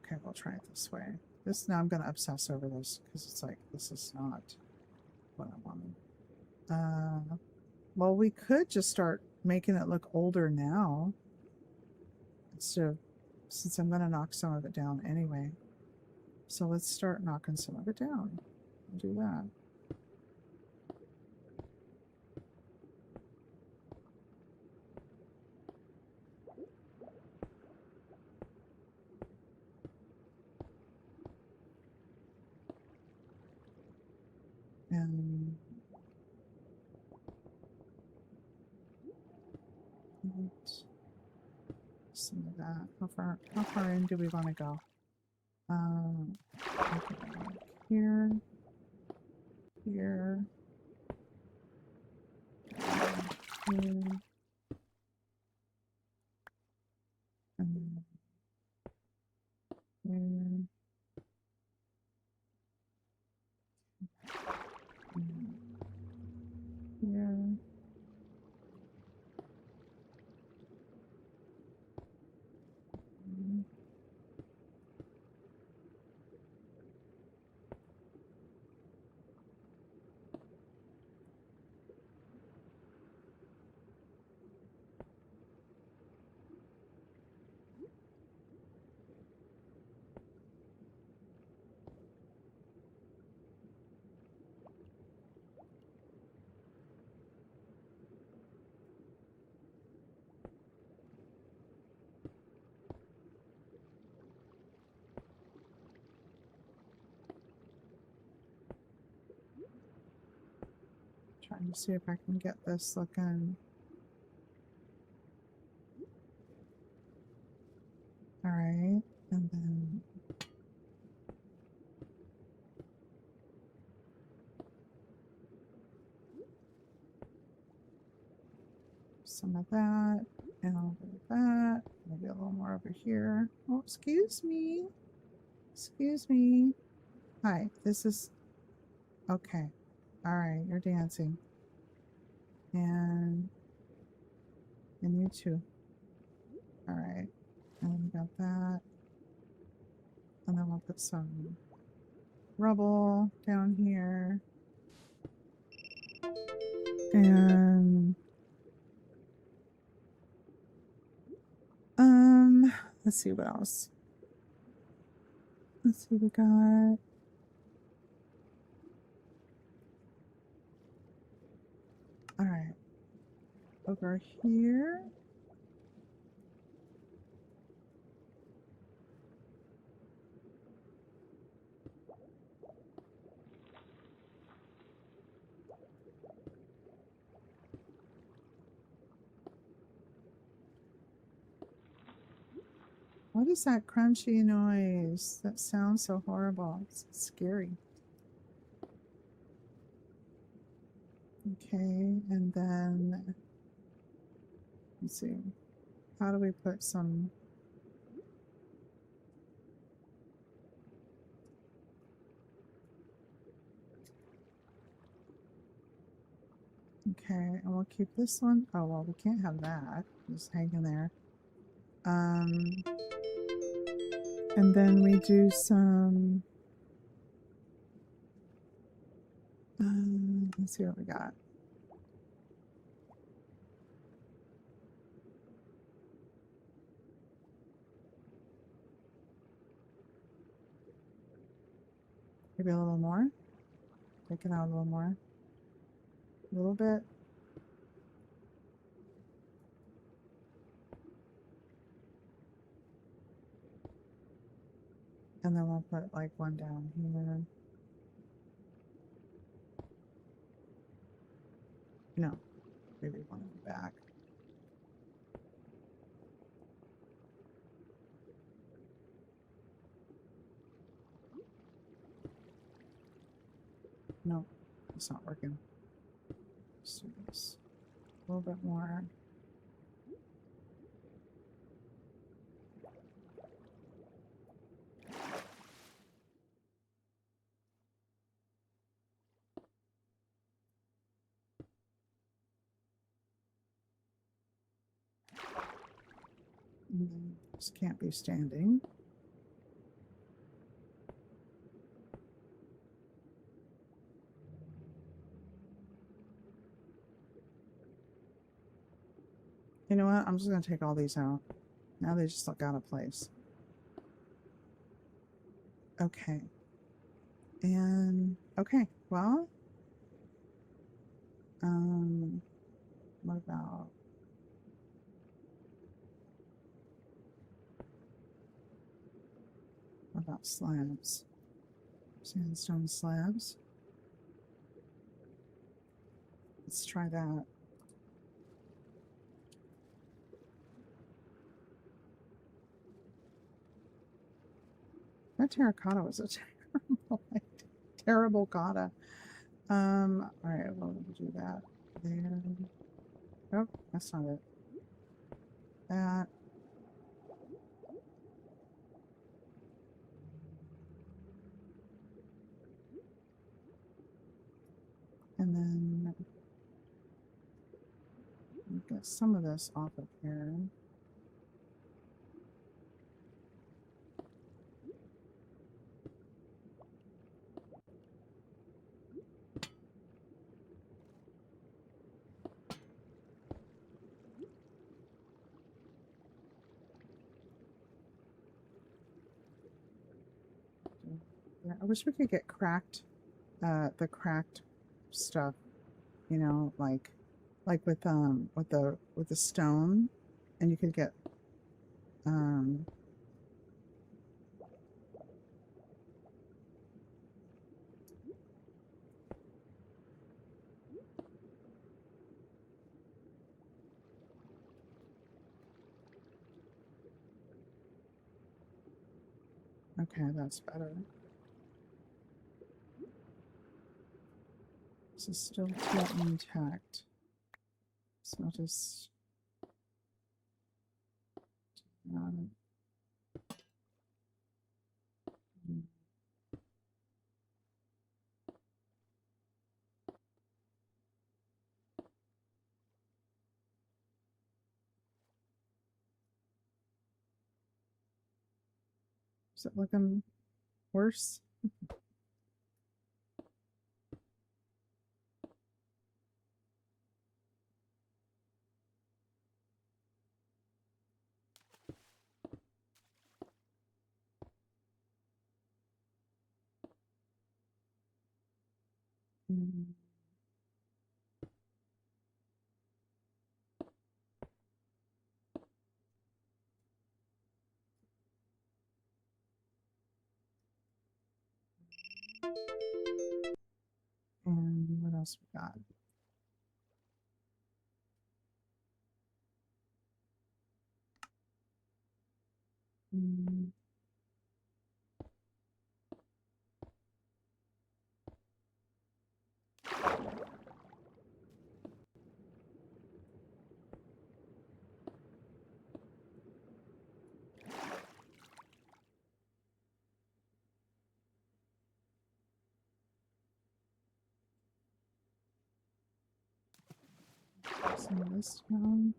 Speaker 1: Okay, we'll try it this way. This now I'm gonna obsess over this because it's like this is not what I wanted. Well, we could just start making it look older now. Instead of, since I'm gonna knock some of it down anyway. So let's start knocking some of it down. Do that. And some of that. How far in do we want to go? Here, here, here, and here, and here. Trying to see if I can get this looking. All right, and then some of that, and a little bit of that. Maybe a little more over here. Oh, excuse me. Excuse me. Hi, this is okay. All right, you're dancing, and you too. All right, and we got that, and then we'll put some rubble down here, and let's see what else. Let's see, we got all right over here. What is that crunchy noise? That sounds so horrible. It's scary. Okay, and then let's see. How do we put some? Okay, and we'll keep this one. Oh well, we can't have that. Just hanging there. And then we do some. Let's see what we got. Maybe a little more. Take it out a little more. A little bit. And then we'll put like one down here. No, maybe one in the back. No, it's not working. Let's do this a little bit more. This can't be standing. You know what? I'm just going to take all these out. Now they just look out of place. Okay. And, okay, well, what about slabs? Sandstone slabs. Let's try that. That terracotta was a terrible cotta. All right, well, we'll do that there. Oh, that's not it. That. And then get some of this off of here. Yeah, I wish we could get cracked, the cracked stuff, you know, like with the stone, and you could get, okay, that's better. This is still too intact. So I'll just, is it looking worse? Mm. And what else we got? Mm. Some of this down.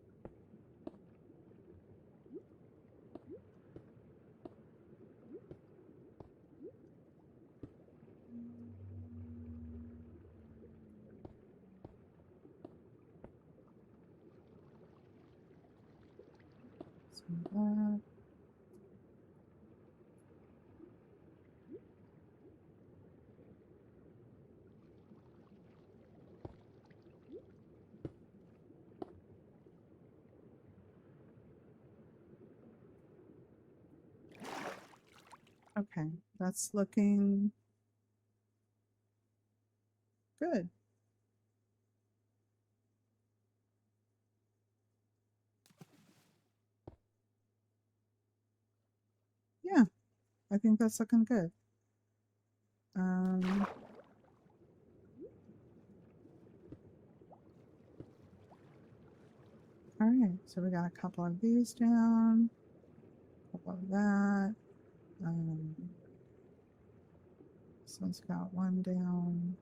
Speaker 1: Some of that. Okay, that's looking good. Yeah, I think that's looking good. All right, so we got a couple of these down, a couple of that. This one's got one down.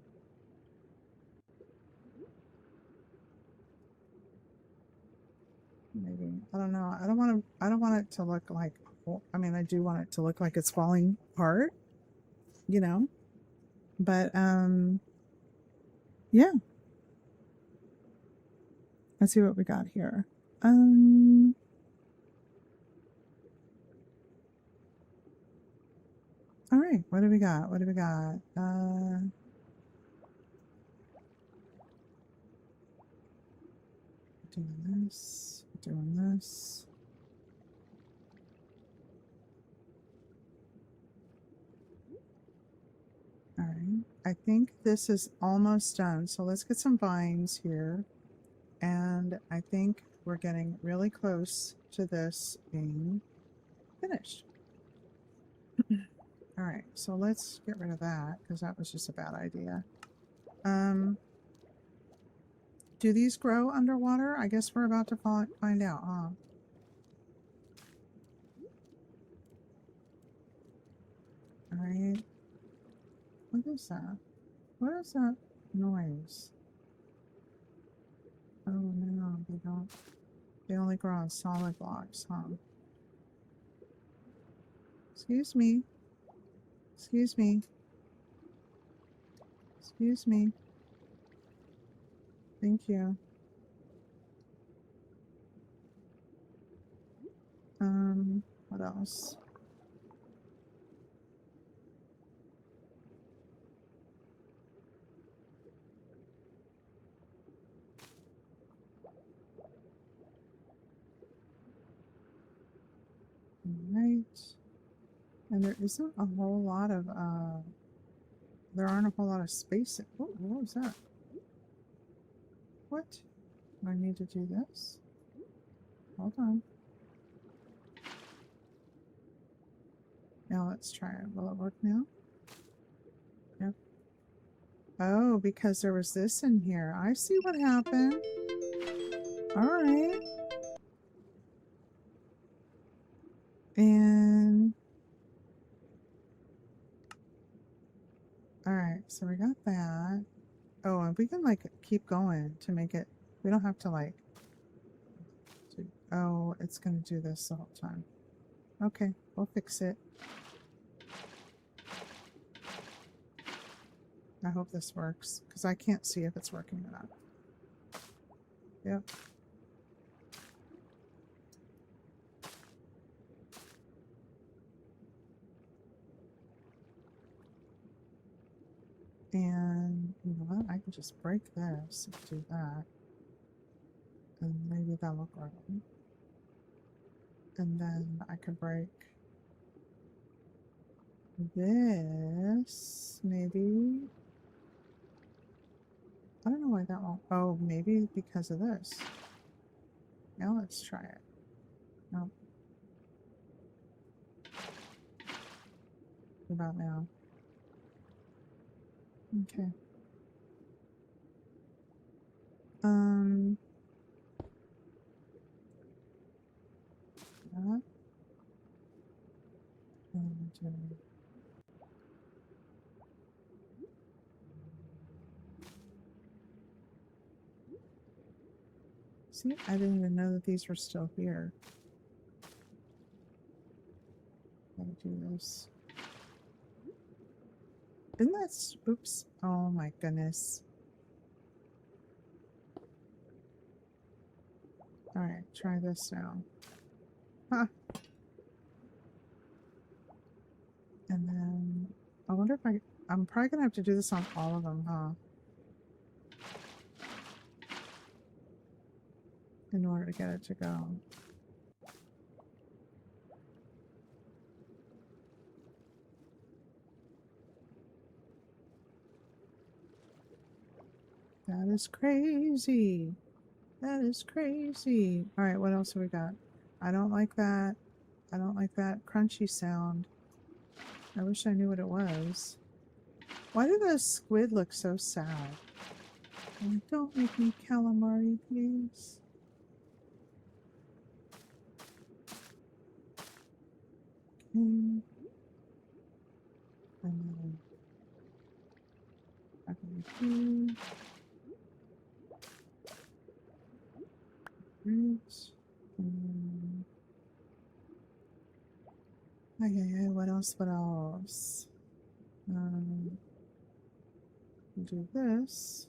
Speaker 1: Maybe, I don't know. I don't want it to look like, I mean, I do want it to look like it's falling apart, you know, but, yeah. Let's see what we got here. All right, what do we got? What do we got? Doing this, doing this. All right, I think this is almost done. So let's get some vines here. And I think we're getting really close to this being finished. All right, so let's get rid of that because that was just a bad idea. Do these grow underwater? I guess we're about to find out, huh? All right. What is that? What is that noise? Oh no, they don't. They only grow on solid blocks, huh? Excuse me. Excuse me. Excuse me. Thank you. What else? Right. And there isn't a whole lot of, there aren't a whole lot of space. Oh, what was that? What? Do I need to do this? Hold on. Now let's try it. Will it work now? Yep. Oh, because there was this in here. I see what happened. All right. And all right, so we got that. Oh, and we can like keep going to make it, we don't have to like do, oh, it's gonna do this the whole time. Okay, we'll fix it. I hope this works because I can't see if it's working or not. Yep. And you know what? I can just break this and do that. And maybe that'll grow. And then I could break this, maybe. I don't know why that won't. Oh, maybe because of this. Now let's try it. Nope. What about now? Okay. That. And see, I didn't even know that these were still here. Gotta do this. Isn't that, oops. Oh my goodness. All right, try this now. Huh. And then I wonder if I'm probably gonna have to do this on all of them, huh? In order to get it to go. That is crazy. That is crazy. All right, what else have we got? I don't like that. I don't like that crunchy sound. I wish I knew what it was. Why do those squid look so sad? Oh, don't make me calamari, please. Okay. And then back over here. Right. Okay, what else? What else? Do this.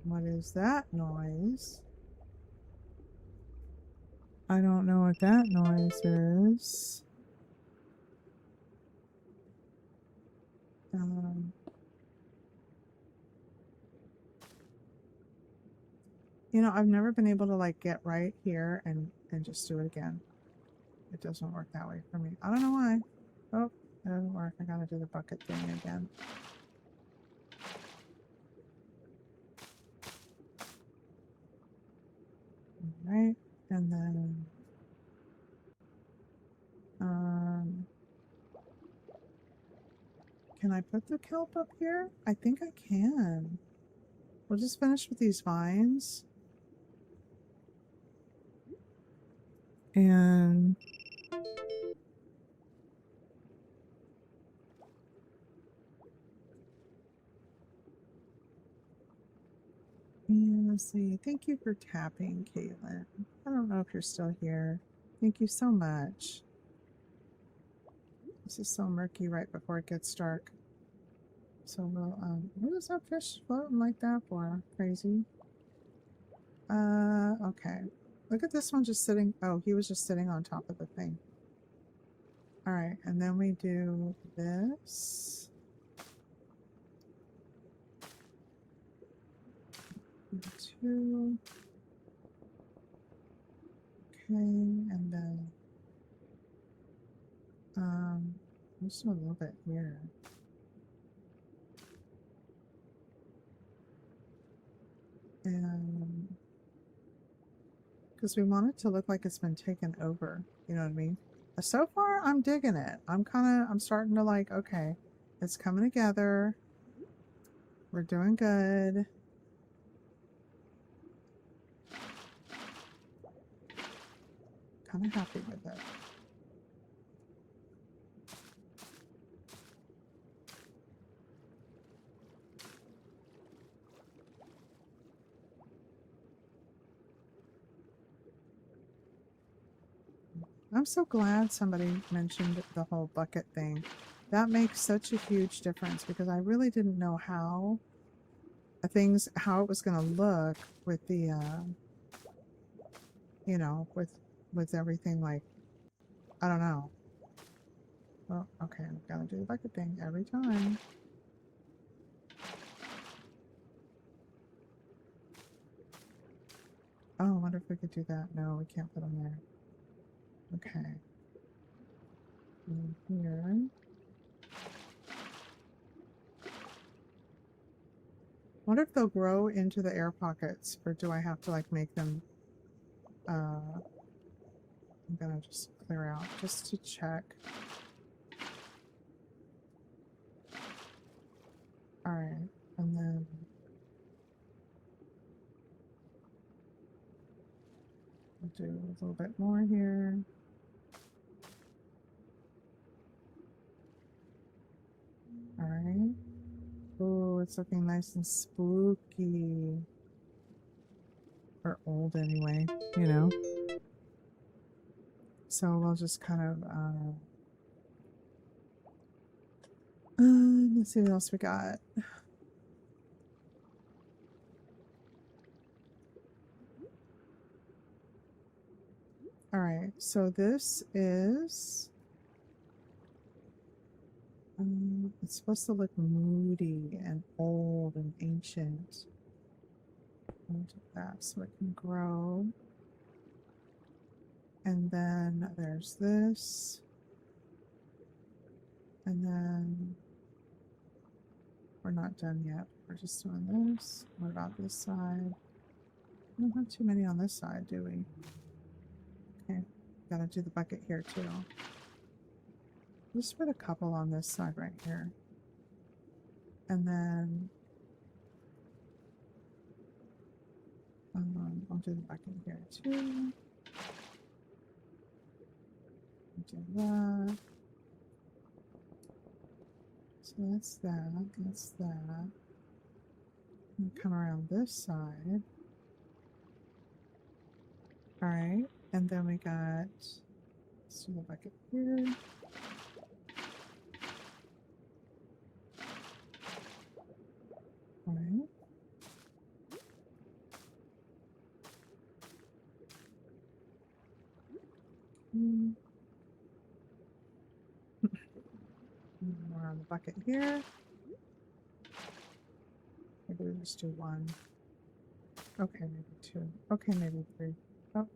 Speaker 1: What is that noise? I don't know what that noise is. You know, I've never been able to like get right here and just do it again. It doesn't work that way for me. I don't know why. Oh, it doesn't work. I gotta do the bucket thing again. Alright, and then can I put the kelp up here? I think I can. We'll just finish with these vines. And let's see. Thank you for tapping, Caitlin. I don't know if you're still here. Thank you so much. This is so murky right before it gets dark. So we'll, what is that fish floating like that for? Crazy. Okay. Look at this one just sitting. Oh, he was just sitting on top of the thing. Alright, and then we do this. Two. Okay, and then just a little bit here. And because we want it to look like it's been taken over, you know what I mean? So far, I'm digging it. I'm starting to like, okay, it's coming together. We're doing good. Kind of happy with it. I'm so glad somebody mentioned the whole bucket thing. That makes such a huge difference because I really didn't know how how it was going to look with the, you know, with everything like, I don't know. Well, okay, I've got to do the bucket thing every time. Oh, I wonder if we could do that. No, we can't put them there. Okay. And here. Wonder if they'll grow into the air pockets, or do I have to like make them? I'm gonna just clear out just to check. All right, and then we'll do a little bit more here. All right. Oh, it's looking nice and spooky. Or old anyway, you know? So we'll just kind of, let's see what else we got. All right, so this is, it's supposed to look moody and old and ancient. I'll do that so it can grow. And then there's this. And then we're not done yet. We're just doing this. What about this side? We don't have too many on this side, do we? Okay, gotta do the bucket here too. Just put a couple on this side right here. And then I'll do the bucket here too. Do that. So that's that. That's that. And come around this side. Alright. And then we got, let's do the bucket here. Alright. More on the bucket here. Maybe we just do one. Okay, maybe two. Okay, maybe three. Oh.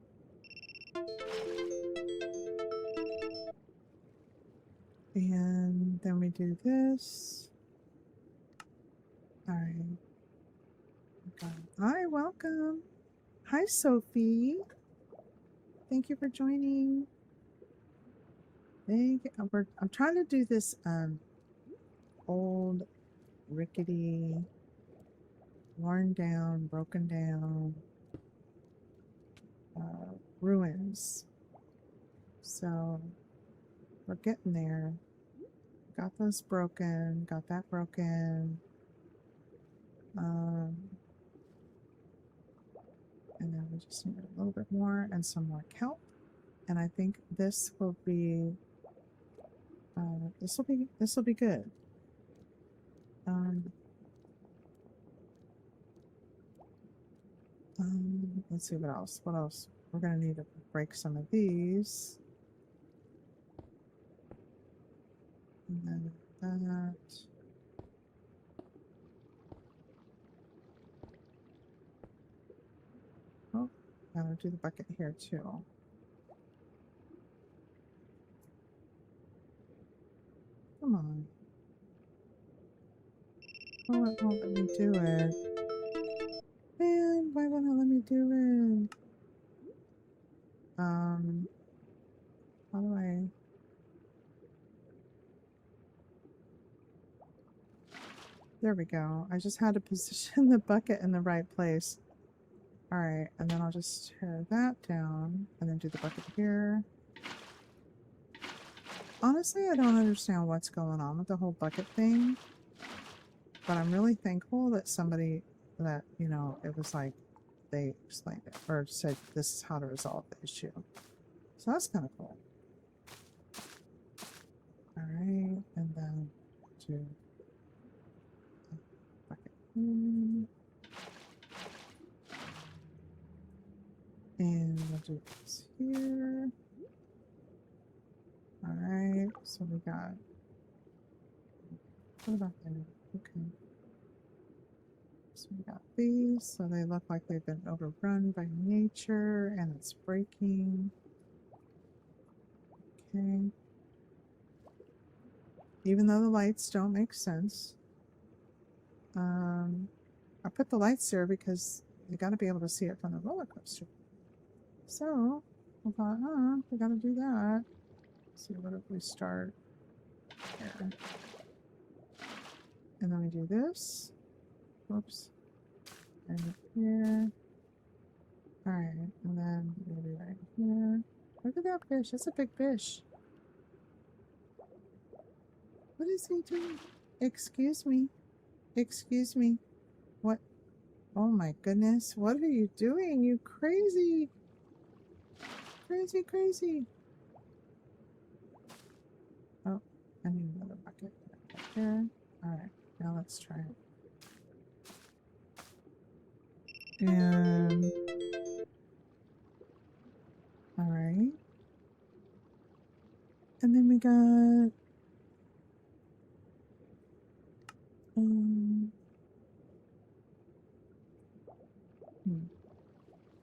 Speaker 1: And then we do this. Alright. Hi, welcome. Hi, Sophie. Thank you for joining. I'm trying to do this old, rickety, worn down, broken down ruins. So we're getting there. Got those broken, got that broken. And then we just need a little bit more and some more kelp. And I think this will be this will be good. Let's see what else. What else? We're gonna need to break some of these. And then that. Oh, gotta do the bucket here too. Come on. Oh, it won't let me do it. Man, why won't it let me do it? How do I... There we go. I just had to position the bucket in the right place. Alright, and then I'll just tear that down and then do the bucket here. Honestly, I don't understand what's going on with the whole bucket thing. But I'm really thankful that somebody that, you know, it was like they explained it or said this is how to resolve the issue. So that's kind of cool. Alright, and then do bucket here. And we'll do this here. Alright, so we got... What about there? Okay. So we got these, so they look like they've been overrun by nature and it's breaking. Okay. Even though the lights don't make sense. I put the lights there because you gotta be able to see it from the roller coaster. So I thought, we gotta do that. Let's see, what if we start here? And then we do this. Whoops. And here. Alright, and then maybe right here. Look at that fish. That's a big fish. What is he doing? Excuse me. Excuse me. What? Oh my goodness. What are you doing? You crazy. Crazy, crazy. Oh, I need another bucket. Right there. Alright, now let's try it. And alright. And then we got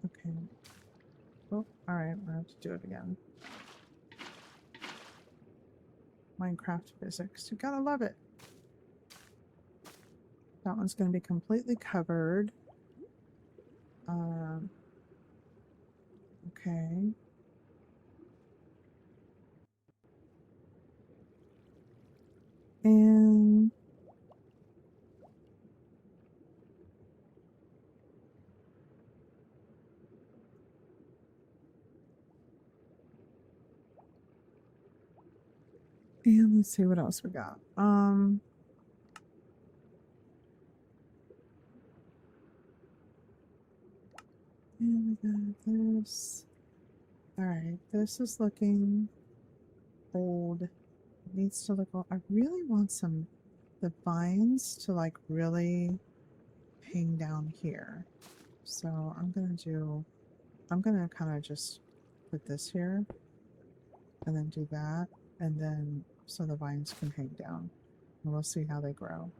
Speaker 1: okay. Oh, alright, we'll have to do it again. Minecraft physics. You gotta love it. That one's going to be completely covered. Okay. And let's see what else we got. And we got this. All right, this is looking old. It needs to look old. I really want the vines to like really hang down here. So I'm gonna kind of just put this here and then do that, and then so the vines can hang down, and we'll see how they grow.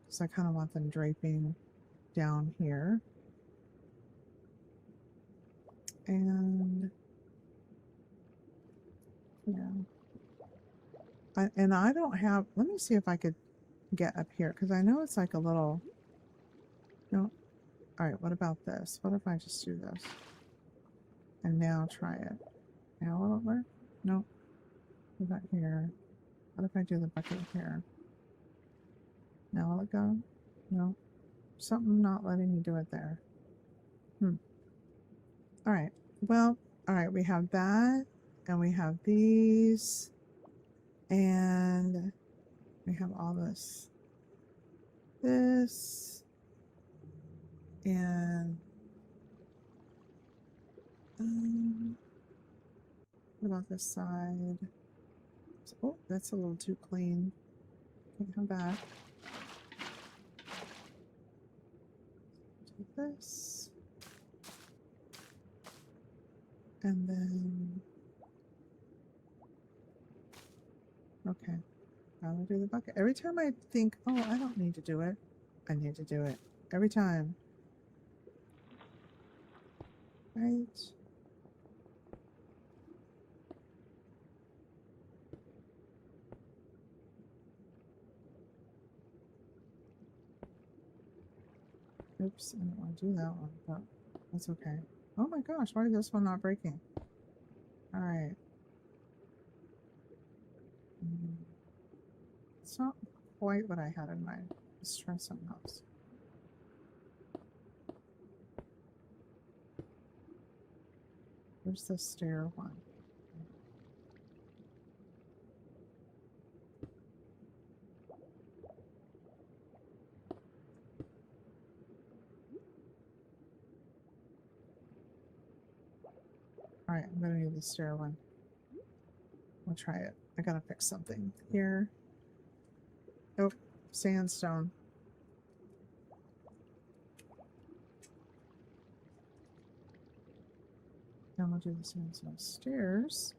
Speaker 1: So I kind of want them draping down here. And yeah. I don't have, let me see if I could get up here, because I know it's like a little, no. All right, what about this? What if I just do this? And now try it. Now will it work? Nope. What about here? What if I do the bucket here? Now will it go? No. Something not letting me do it there. All right. Well, all right, we have that, and we have these, and we have all this. This, and what about this side? Oh, that's a little too clean. Can come back. Do this. And then, okay, I will do the bucket. Every time I think, oh, I don't need to do it, I need to do it. Every time. Right? Oops, I don't want to do that one, but that's okay. Oh my gosh, why is this one not breaking? All right. It's not quite what I had in mind. Let's try something else. Where's the stair one? All right, I'm gonna do the stair one. We'll try it. I gotta fix something here. Oh, sandstone. Then we'll do the sandstone stairs.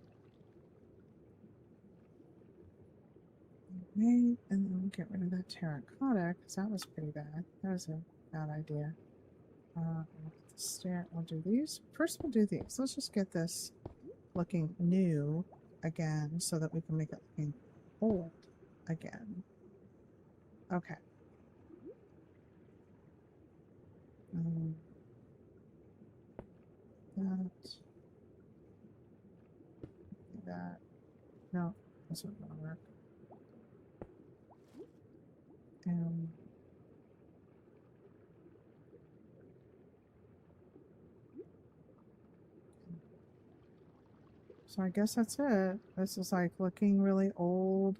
Speaker 1: Okay, and then we'll get rid of that terracotta, because that was pretty bad. That was a bad idea. The stair, we'll do these. First we'll do these. Let's just get this looking new again, so that we can make it looking old again. Okay. That. No, this one's gonna work. So I guess that's it. This is like looking really old.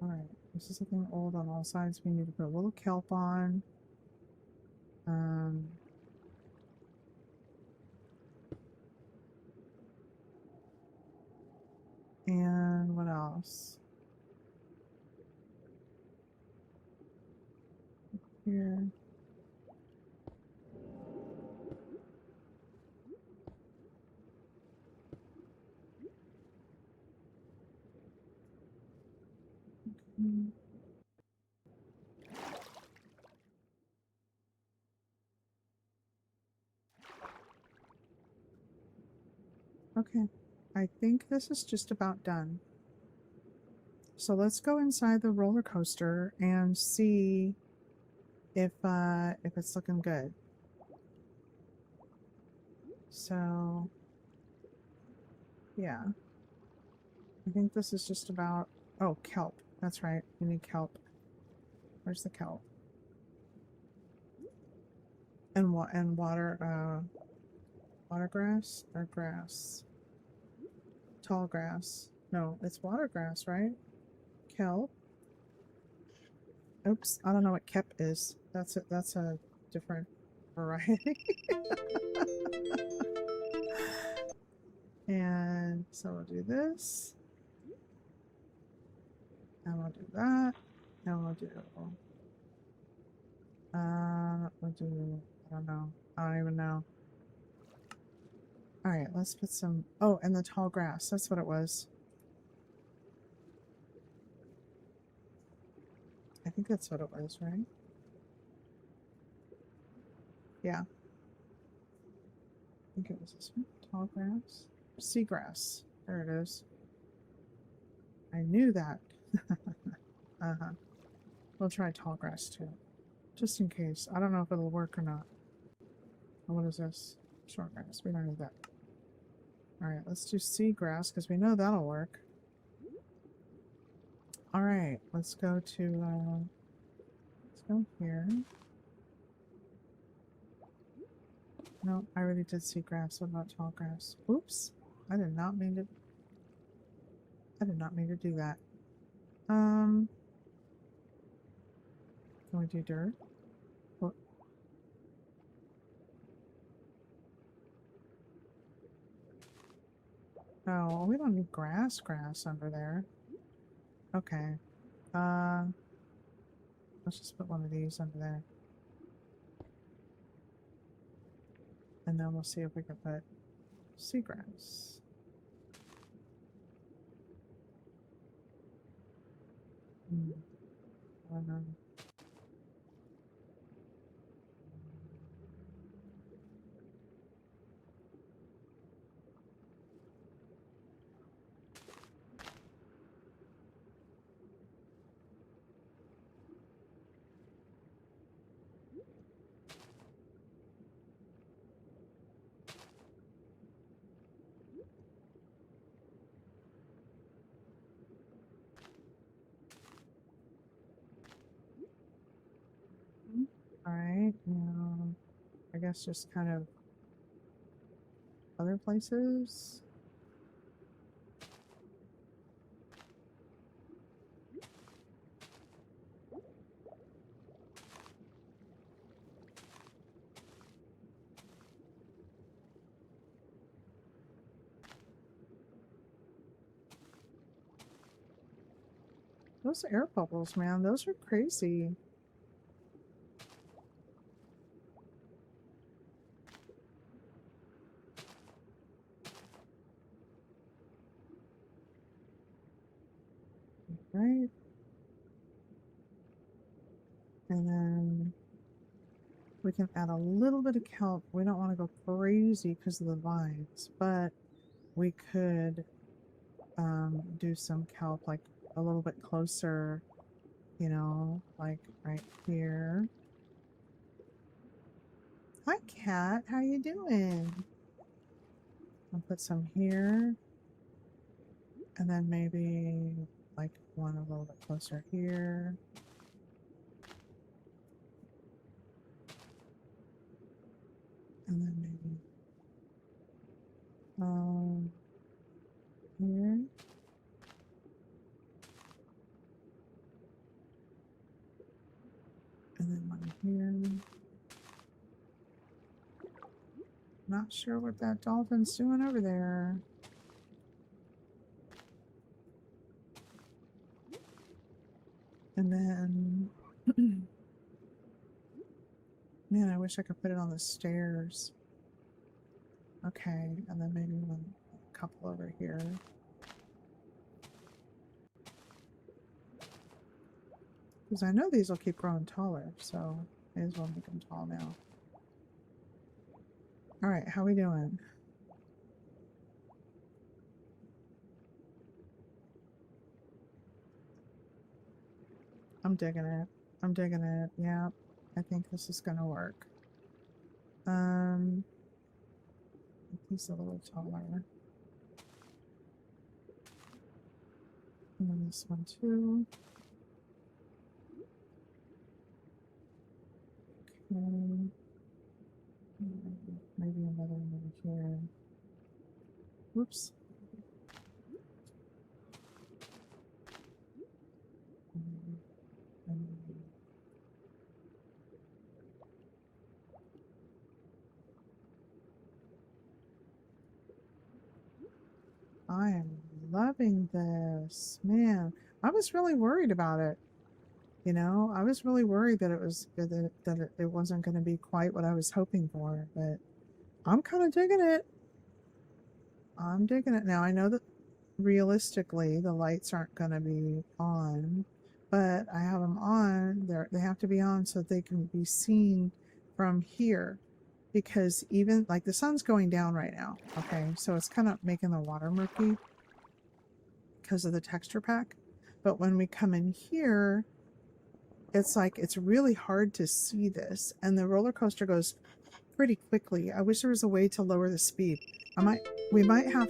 Speaker 1: Alright, this is looking old on all sides. We need to put a little kelp on. And what else? Here. Okay, I think this is just about done. So let's go inside the roller coaster and see if it's looking good. So yeah, I think this is just about. Oh, kelp. That's right. We need kelp. Where's the kelp? And what? And water. Water grass or grass? Tall grass. No, it's water grass, right? Kelp. Oops, I don't know what kep is. That's a different variety. And so we'll do this. And we'll do that. And we'll do I don't know. I don't even know. Alright, let's put some oh, and the tall grass. That's what it was. I think that's what it was, right? Yeah. I think it was this one. Tall grass. Seagrass. There it is. I knew that. Uh-huh. We'll try tall grass too. Just in case. I don't know if it'll work or not. Oh, what is this? Short grass. We don't need that. Alright, let's do seagrass because we know that'll work. Alright, let's go to let's go here. No, I already did seagrass. What about tall grass? Oops. I did not mean to do that. Can we do dirt? What? Oh, we don't need grass under there. Okay. Let's just put one of these under there. And then we'll see if we can put seagrass. I don't know. Alright, now I guess just kind of other places. Those air bubbles, man, those are crazy. Right? And then we can add a little bit of kelp. We don't want to go crazy because of the vines, but we could do some kelp like a little bit closer, you know, like right here. Hi, cat. How you doing? I'll put some here. And then maybe like one a little bit closer here. And then maybe here. And then one here. Not sure what that dolphin's doing over there. And then man, I wish I could put it on the stairs. Okay, and then maybe one couple over here. Because I know these will keep growing taller, so may as well make them tall now. Alright, how we doing? I'm digging it. I'm digging it. Yeah, I think this is gonna work. He's a little taller. And then this one too. Okay. Maybe another one over here. Whoops. I am loving this. Man, I was really worried about it. You know, I was really worried that it wasn't going to be quite what I was hoping for, but I'm kind of digging it. I'm digging it. Now, I know that realistically the lights aren't going to be on, but I have them on. They have to be on so they can be seen from here, because even like the sun's going down right now, okay, so it's kind of making the water murky because of the texture pack. But when we come in here, it's like it's really hard to see this, and the roller coaster goes pretty quickly. I wish there was a way to lower the speed. We might have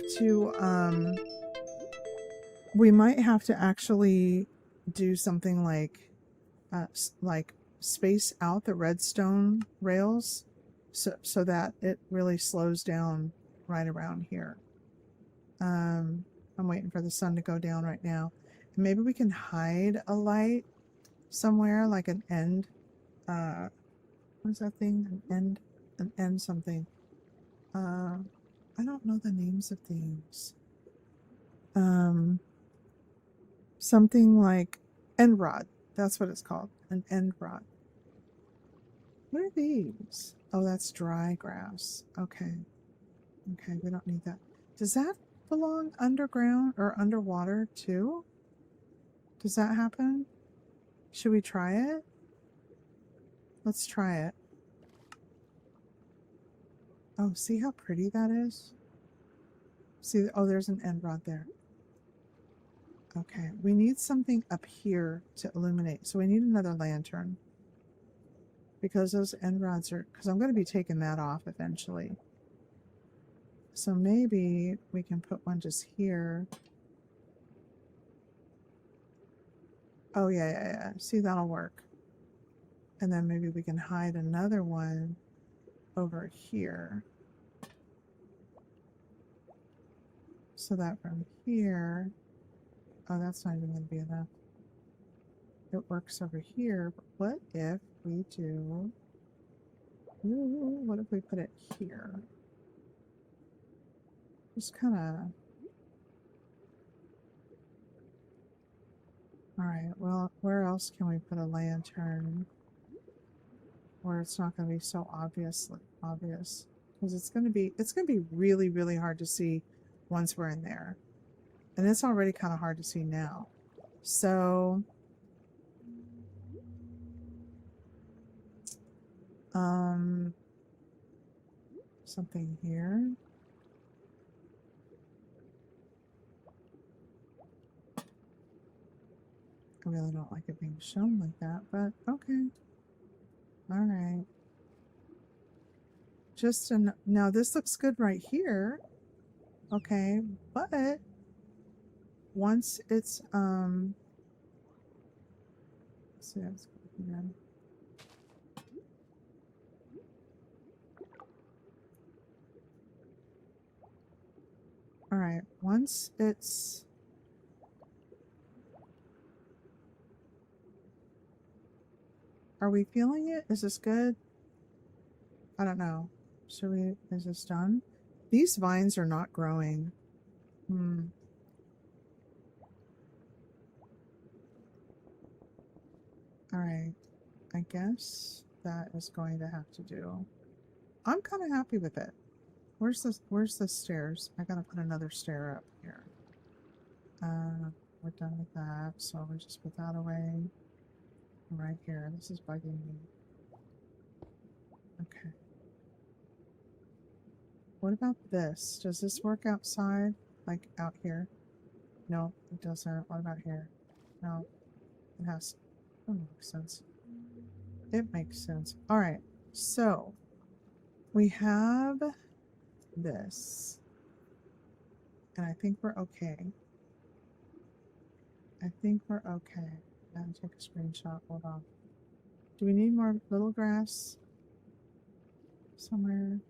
Speaker 1: to actually do something like space out the redstone rails so that it really slows down right around here. I'm waiting for the sun to go down right now. Maybe we can hide a light somewhere, like an end. What's that thing? An end something. I don't know the names of things. Something like end rod. That's what it's called. An end rod. What are these? Oh, that's dry grass. Okay. Okay, we don't need that. Does that belong underground or underwater too? Does that happen? Should we try it? Let's try it. Oh, see how pretty that is? See, oh, there's an end rod there. Okay, we need something up here to illuminate. So we need another lantern. Because those end rods are... Because I'm going to be taking that off eventually. So maybe we can put one just here. Oh, yeah. See, that'll work. And then maybe we can hide another one over here. So that from here... Oh, that's not even going to be enough. It works over here, but what if we do... Ooh, what if we put it here? Just kind of... Alright, well, where else can we put a lantern where it's not going to be so obvious? Because it's going to be really, really hard to see once we're in there. And it's already kind of hard to see now. So... something here. I really don't like it being shown like that, but okay. Alright. Just now this looks good right here. Okay, but once it's let's see, that's good. Alright, once it's... Are we feeling it? Is this good? I don't know. Should we... Is this done? These vines are not growing. Alright. I guess that is going to have to do. I'm kind of happy with it. Where's the stairs? I gotta put another stair up here. We're done with that, so we'll just put that away. Right here. This is bugging me. Okay. What about this? Does this work outside? Like out here? No, it doesn't. What about here? No. It has... That makes sense. It makes sense. All right. So we have this. And I think we're okay. I think we're okay. I'm gonna take a screenshot. Hold on. Do we need more little grass somewhere?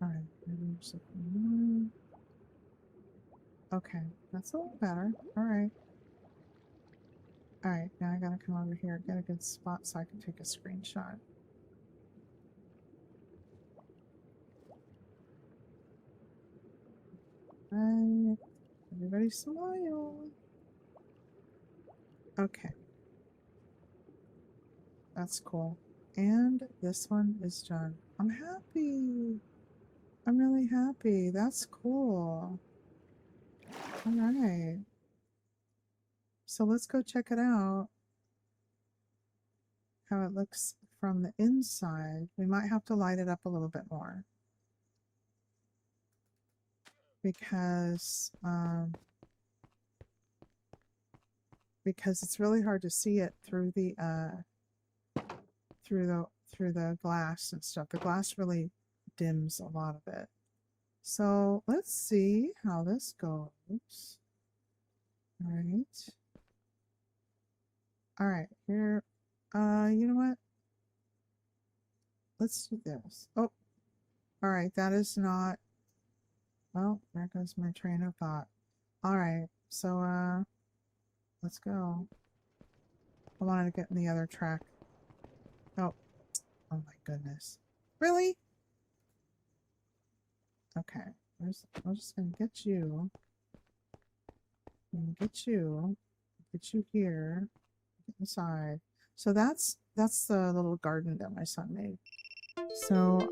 Speaker 1: All right. Maybe something more. Okay, that's a little better. All right. All right, now I gotta come over here, get a good spot so I can take a screenshot. Right. Everybody smile. Okay. That's cool. And this one is done. I'm happy. I'm really happy. That's cool. All right. So let's go check it out. How it looks from the inside. We might have to light it up a little bit more. Because it's really hard to see it through the through the glass and stuff. The glass really dims a lot of it. So let's see how this goes. All right. All right, here. You know what? Let's do this. Oh, all right. That is not. Well, there goes my train of thought. All right. So, let's go. I wanted to get in the other track. Oh, oh my goodness. Really? Okay. I'm just gonna get you. And get you. Get you here. Get inside. So that's the little garden that my son made. So,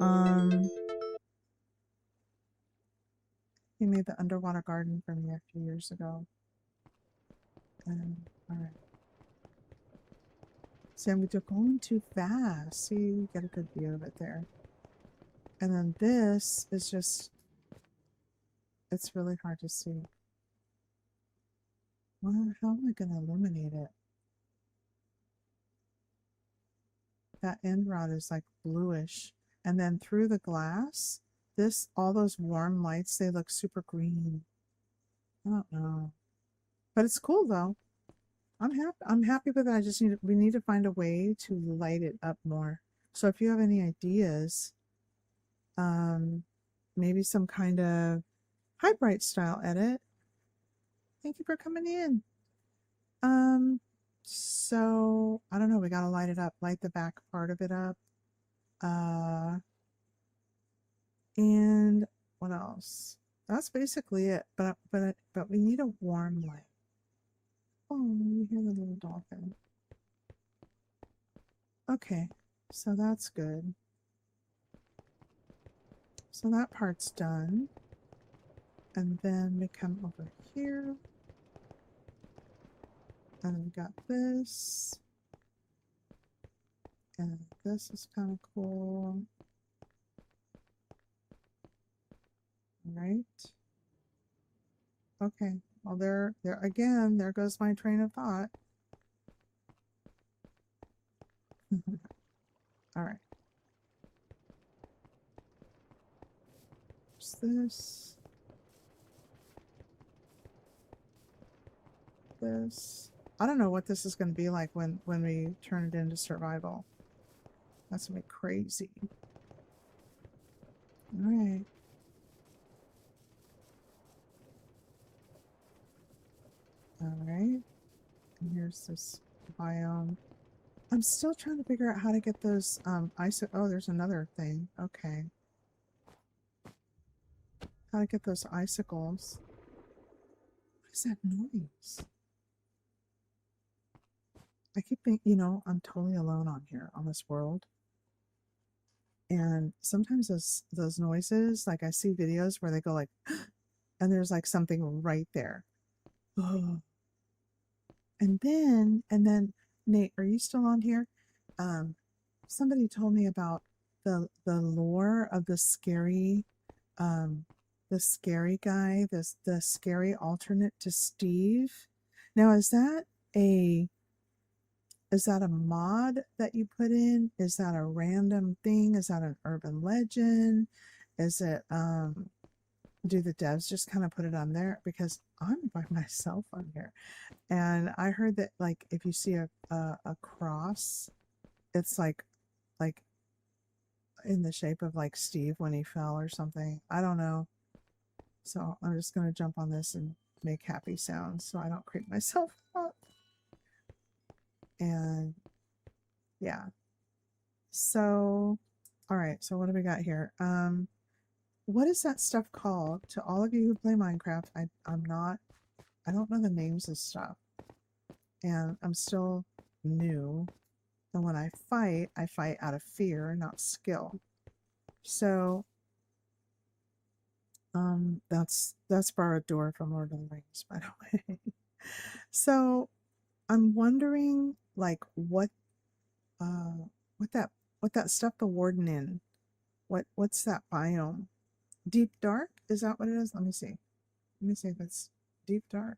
Speaker 1: he made the underwater garden for me a few years ago. And, all right. See, I'm going too fast. See, you get a good view of it there. And then this is just, it's really hard to see. Well, how am I going to illuminate it? That end rod is like bluish. And then through the glass, all those warm lights, they look super green. I don't know. But it's cool though. I'm happy with it. We need to find a way to light it up more. So if you have any ideas, maybe some kind of high bright style edit. Thank you for coming in. So I don't know, we gotta light it up, light the back part of it up. And what else? That's basically it. But we need a warm light. Oh, you hear the little dolphin. Okay, so that's good. So that part's done. And then we come over here. And we got this. And this is kind of cool. Right. Okay. Well, there again, there goes my train of thought. All right. What's this? This. I don't know what this is going to be like when we turn it into survival. That's going to be crazy. All right. All right. And here's this biome. I'm still trying to figure out how to get those oh, there's another thing. Okay. How to get those icicles. What is that noise? I keep thinking, I'm totally alone on here, on this world. And sometimes those noises, like I see videos where they go like, and there's like something right there. Oh. And then, Nate, are you still on here? somebody told me about the lore of um the scary guy, the scary alternate to Steve. Now, a is that a mod that you put in? Is that a random thing? Is that an urban legend? Is it do the devs just kind of put it on there? Because I'm by myself on here. And I heard that like if you see a cross, it's like in the shape of like Steve when he fell or something. I don't know. So I'm just gonna jump on this and make happy sounds so I don't creep myself up. And yeah. So all right, so what do we got here? What is that stuff called? To all of you who play Minecraft, I don't know the names of stuff. And I'm still new. And when I fight out of fear, not skill. So that's Barad from Lord of the Rings, by the way. So I'm wondering like uh what that what that stuff the warden in. What's that biome? Deep dark? Is that what it is? Let me see. Let me see if it's deep dark.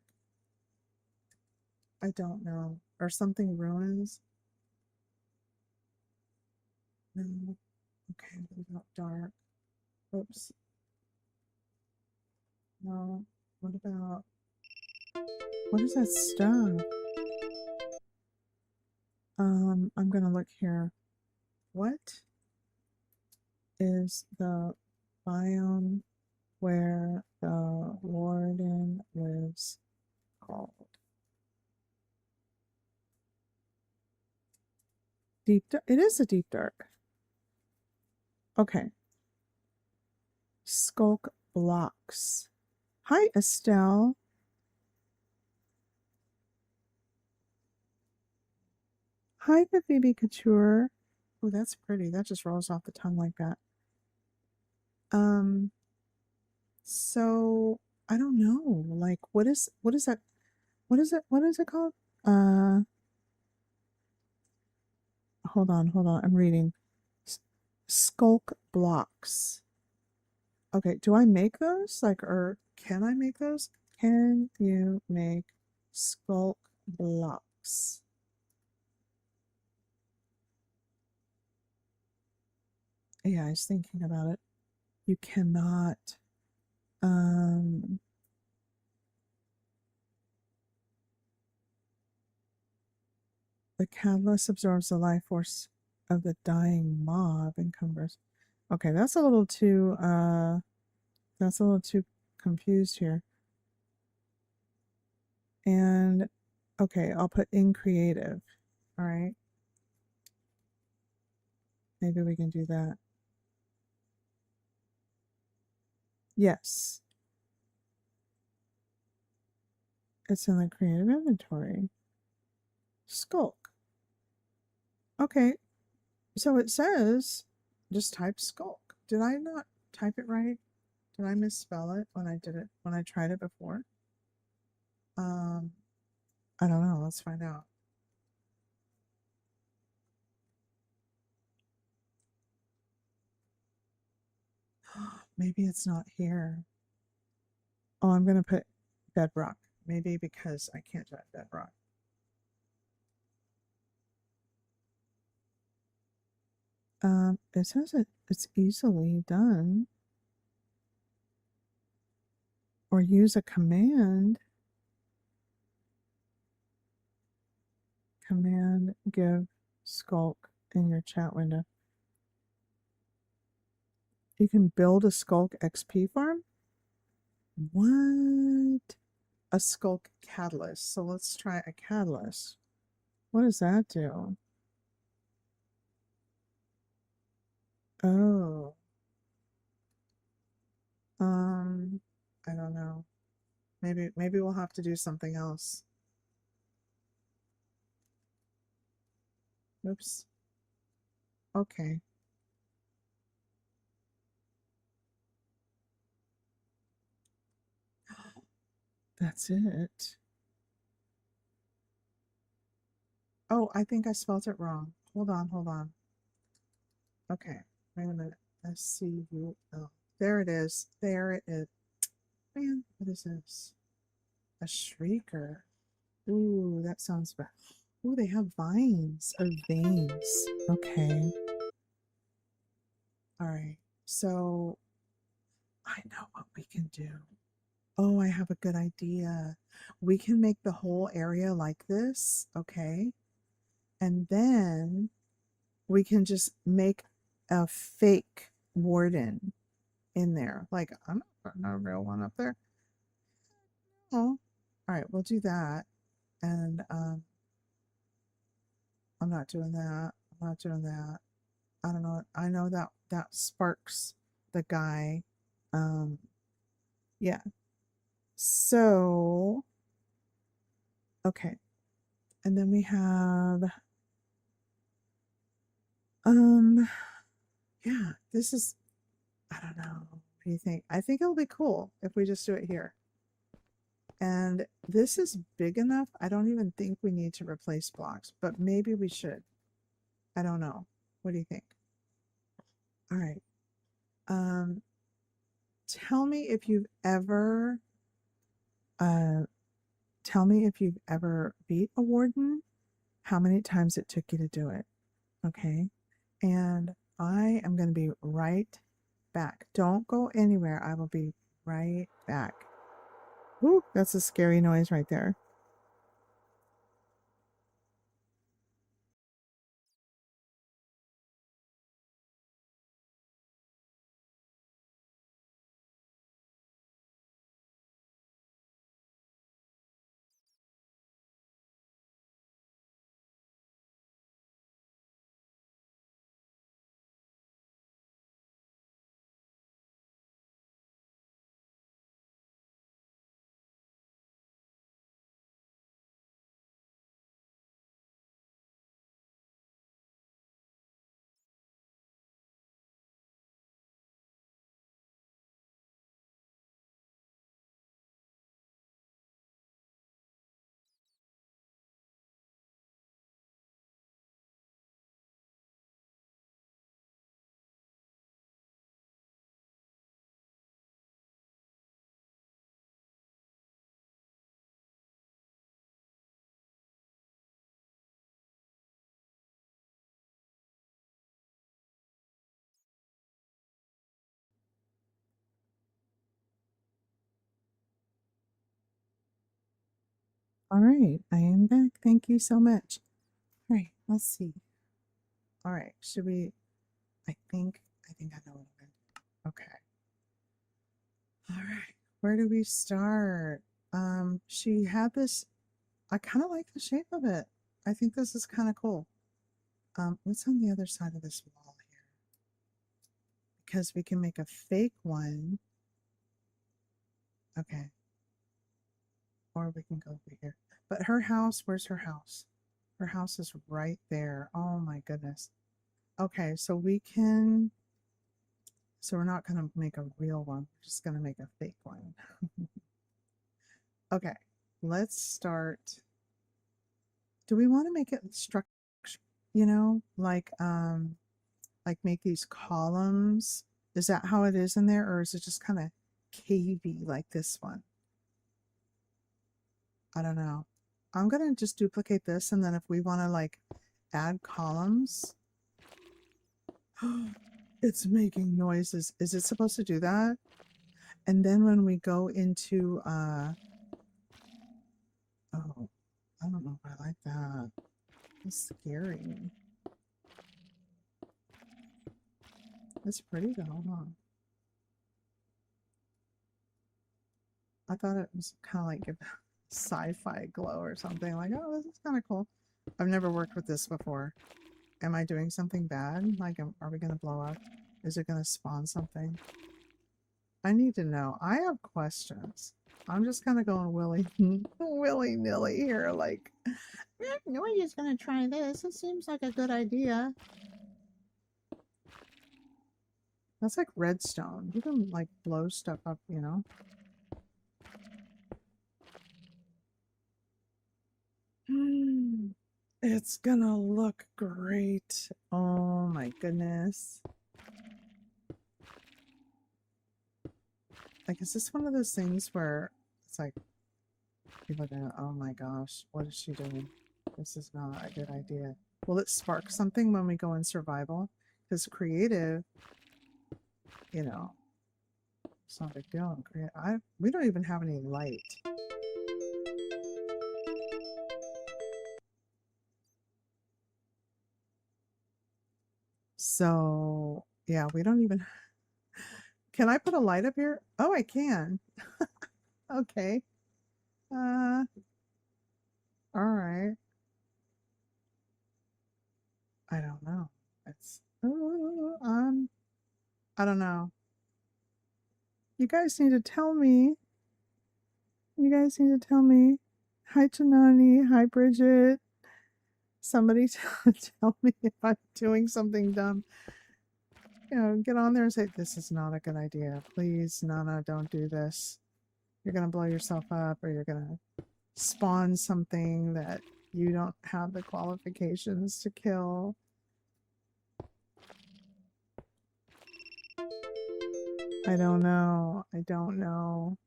Speaker 1: I don't know. Or something ruins. No. Okay, what about dark? Oops. No. What about what is that stuff? I'm gonna look here. What is the biome where the warden lives called? Deep dark. It is a deep dark. Okay. Skulk blocks. Hi, Estelle. Hi, the Phoebe Couture. Oh, that's pretty. That just rolls off the tongue like that. Um, so I don't know. Like, what is that? What is it called? Uh, hold on. I'm reading. Skulk blocks. Okay, do I make those? Like, or can I make those? Can you make skulk blocks? Yeah, I was thinking about it. You cannot. Um, the catalyst absorbs the life force of the dying mob and converts. Okay, that's a little too confused here. And okay, I'll put in creative. All right. Maybe we can do that. Yes. It's in the creative inventory. Skulk. Okay. So it says just type skulk. Did I not type it right? Did I misspell it when I did it when I tried it before? Um I don't know. Let's find out. Maybe it's not here. Oh, I'm gonna put bedrock. Maybe because I can't type bedrock. It says it's easily done. Or use a command. Command give skulk in your chat window. You can build a skulk XP farm? What? A skulk catalyst. So let's try a catalyst. What does that do? Oh. Um, I don't know. Maybe we'll have to do something else. Oops. Okay. That's it. Oh, I think I spelled it wrong. Hold on. Okay, wait a minute. SCUL. There it is. There it is. Man, what is this? A shrieker. Ooh, that sounds bad. Ooh, they have vines or veins. Okay. All right. So I know what we can do. Oh, I have a good idea. We can make the whole area like this. Okay. And then we can just make a fake warden in there. Like, I'm not putting a real one up there. Oh, all right, we'll do that. And I'm not doing that. I'm not doing that. I don't know. I know that that sparks the guy. Um, yeah. So, okay. And then we have, um, yeah, this is, I don't know. What do you think? I think it'll be cool if we just do it here. And this is big enough. I don't even think we need to replace blocks, but maybe we should. I don't know. What do you think? All right. Um, tell me if you've ever uh tell me if you've ever beat a warden, how many times it took you to do it. Okay. And I am going to be right back. Don't go anywhere. I will be right back. Woo, that's a scary noise right there. All right, I am back. Thank you so much. All right, let's see. All right, should we I think I know what I'm going to do. Okay. All right. Where do we start? She had this, I kind of like the shape of it. I think this is kind of cool. What's on the other side of this wall here? Because we can make a fake one. Okay. Or we can go over here. But her house, where's her house? Her house is right there. Oh my goodness. Okay, so we can, so we're not going to make a real one. We're just going to make a fake one. Okay, let's start. Do we want to make it structure, like make these columns? Is that how it is in there, or is it just kind of cavey like this one? I don't know. I'm gonna just duplicate this, and then if we want to like add columns, it's making noises. Is it supposed to do that? And then when we go into oh, I don't know if I like that. It's scary. It's pretty though, huh? I thought it was kind of like a sci-fi glow or something. Like, oh, this is kind of cool. I've never worked with this before. Am I doing something bad? Like, are we going to blow up? Is it going to spawn something? I need to know. I have questions. I'm just kind of going willy-nilly here. Like, nobody's going to try this. It seems like a good idea. That's like redstone. You can like blow stuff up, you know? It's gonna look great. Oh my goodness. Like, is this one of those things where it's like people go, oh my gosh, what is she doing? This is not a good idea. Will it spark something when we go in survival? Because creative, you know, it's not a big deal. We don't even have any light. So yeah, we don't even. Can I put a light up here? Oh, I can. Okay. All right. I don't know. It's I don't know. You guys need to tell me. You guys need to tell me. Hi Tanani. Hi Bridget. Somebody tell me if I'm doing something dumb. You know, get on there and say, this is not a good idea. Please, Nana, don't do this. You're gonna blow yourself up, or you're gonna spawn something that you don't have the qualifications to kill. I don't know. I don't know.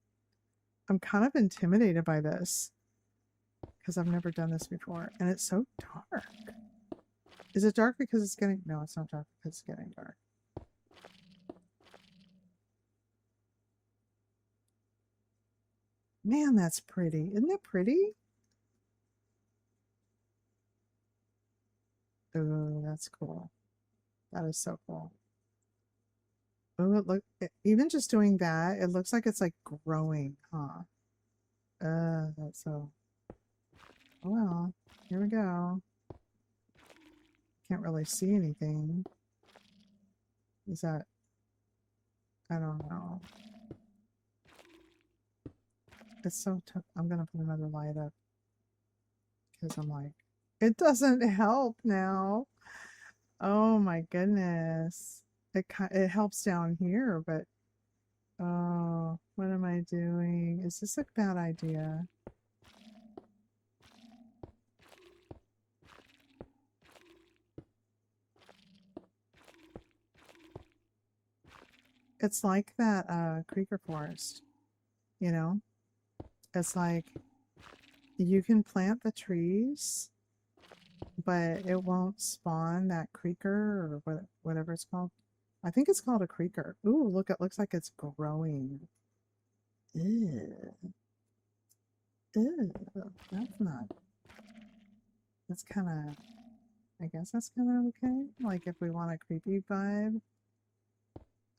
Speaker 1: I'm kind of intimidated by this because I've never done this before, and it's so dark. Is it dark because it's getting... No, it's not dark because it's getting dark. Man, that's pretty. Isn't it pretty? Oh, that's cool. That is so cool. Oh, look, even just doing that, it looks like it's like growing, huh? That's so... Well, here we go. Can't really see anything. Is that... I don't know. It's so tough. I'm gonna put another light up because I'm like, it doesn't help now. Oh my goodness. It helps down here, but oh, what am I doing? Is this a bad idea? It's like that creeper forest, you know? It's like you can plant the trees, but it won't spawn that creeper or whatever it's called. I think it's called a creeper. Ooh, look, it looks like it's growing. Ew. Ew. That's not... That's kind of... I guess that's kind of okay. Like if we want a creepy vibe.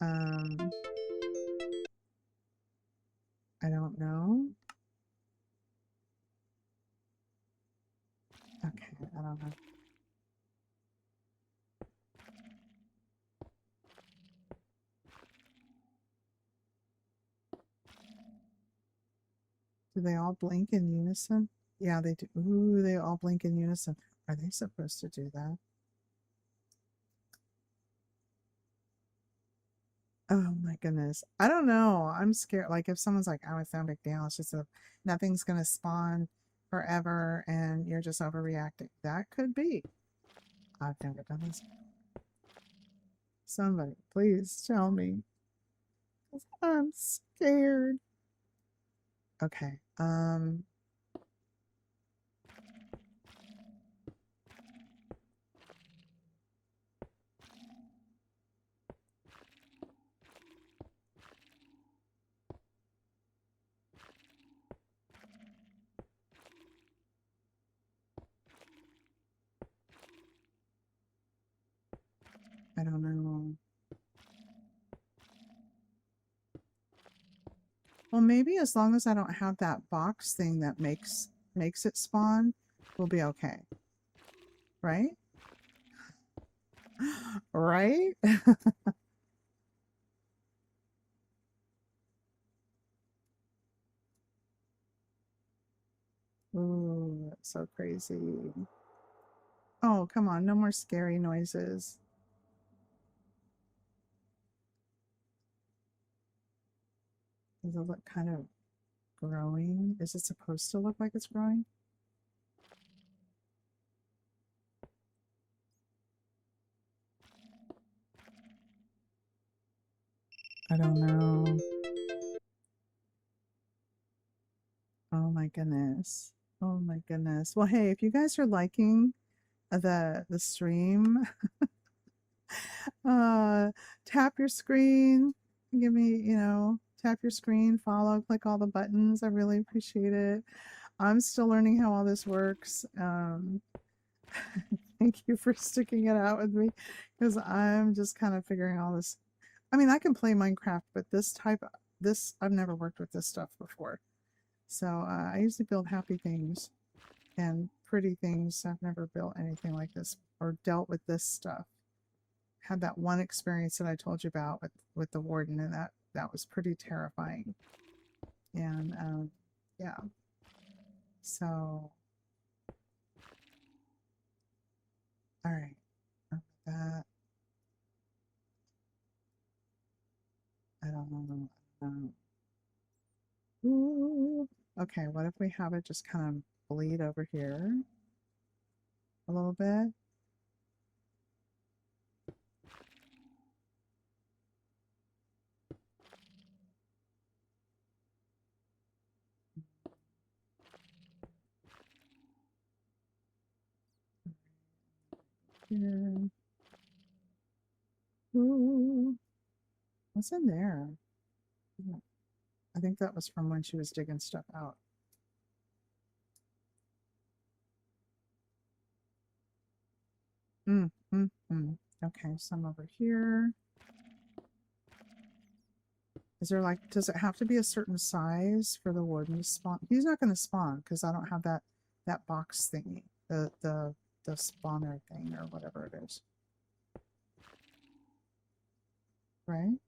Speaker 1: Um, I don't know. Okay, I don't know. Do they all blink in unison? Yeah, they do. Ooh, they all blink in unison. Are they supposed to do that? Oh my goodness. I don't know. I'm scared. Like if someone's like, oh, it's no big deal. It's just nothing's gonna spawn forever and you're just overreacting. That could be. I've never done this. Somebody, please tell me. I'm scared. Okay. I don't know. Well, maybe as long as I don't have that box thing that makes it spawn, we'll be okay. Right? Right? Ooh, that's so crazy. Oh, come on, no more scary noises. Does it look kind of growing? Is it supposed to look like it's growing? I don't know. Oh my goodness. Oh my goodness. Well, hey, if you guys are liking the stream, uh tap your screen, give me, tap your screen, follow, click all the buttons. I really appreciate it. I'm still learning how all this works. Thank you for sticking it out with me because I'm just kind of figuring all this. I mean, I can play Minecraft, but this I've never worked with this stuff before. So I usually build happy things and pretty things. I've never built anything like this or dealt with this stuff. Had that one experience that I told you about with the warden, and that was pretty terrifying. And yeah, so all right, that I don't know. Ooh. Okay, what if we have it just kind of bleed over here a little bit? Here. Ooh. What's in there? I think that was from when she was digging stuff out. Okay, some over here. Is there like, does it have to be a certain size for the warden to spawn? He's not going to spawn because I don't have that box thingy, the spawner thing or whatever it is. Right?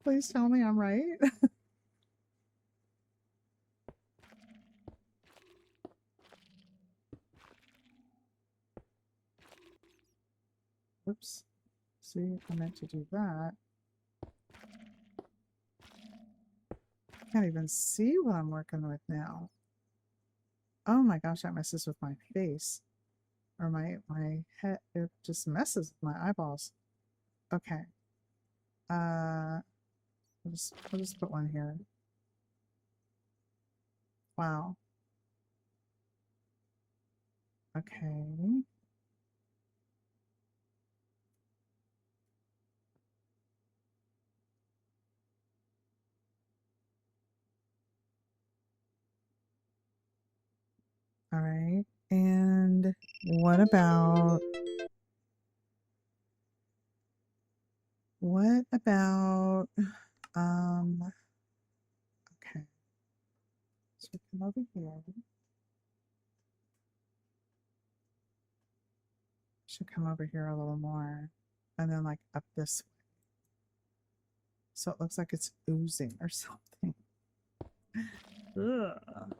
Speaker 1: Please tell me I'm right. Oops. See, I meant to do that. Can't even see what I'm working with now. Oh my gosh, that messes with my face. Or my head. It just messes with my eyeballs. Okay. We'll just put one here. Wow. Okay. All right. And what about okay. So we come over here. Should come over here a little more. And then like up this way. So it looks like it's oozing or something. Ugh.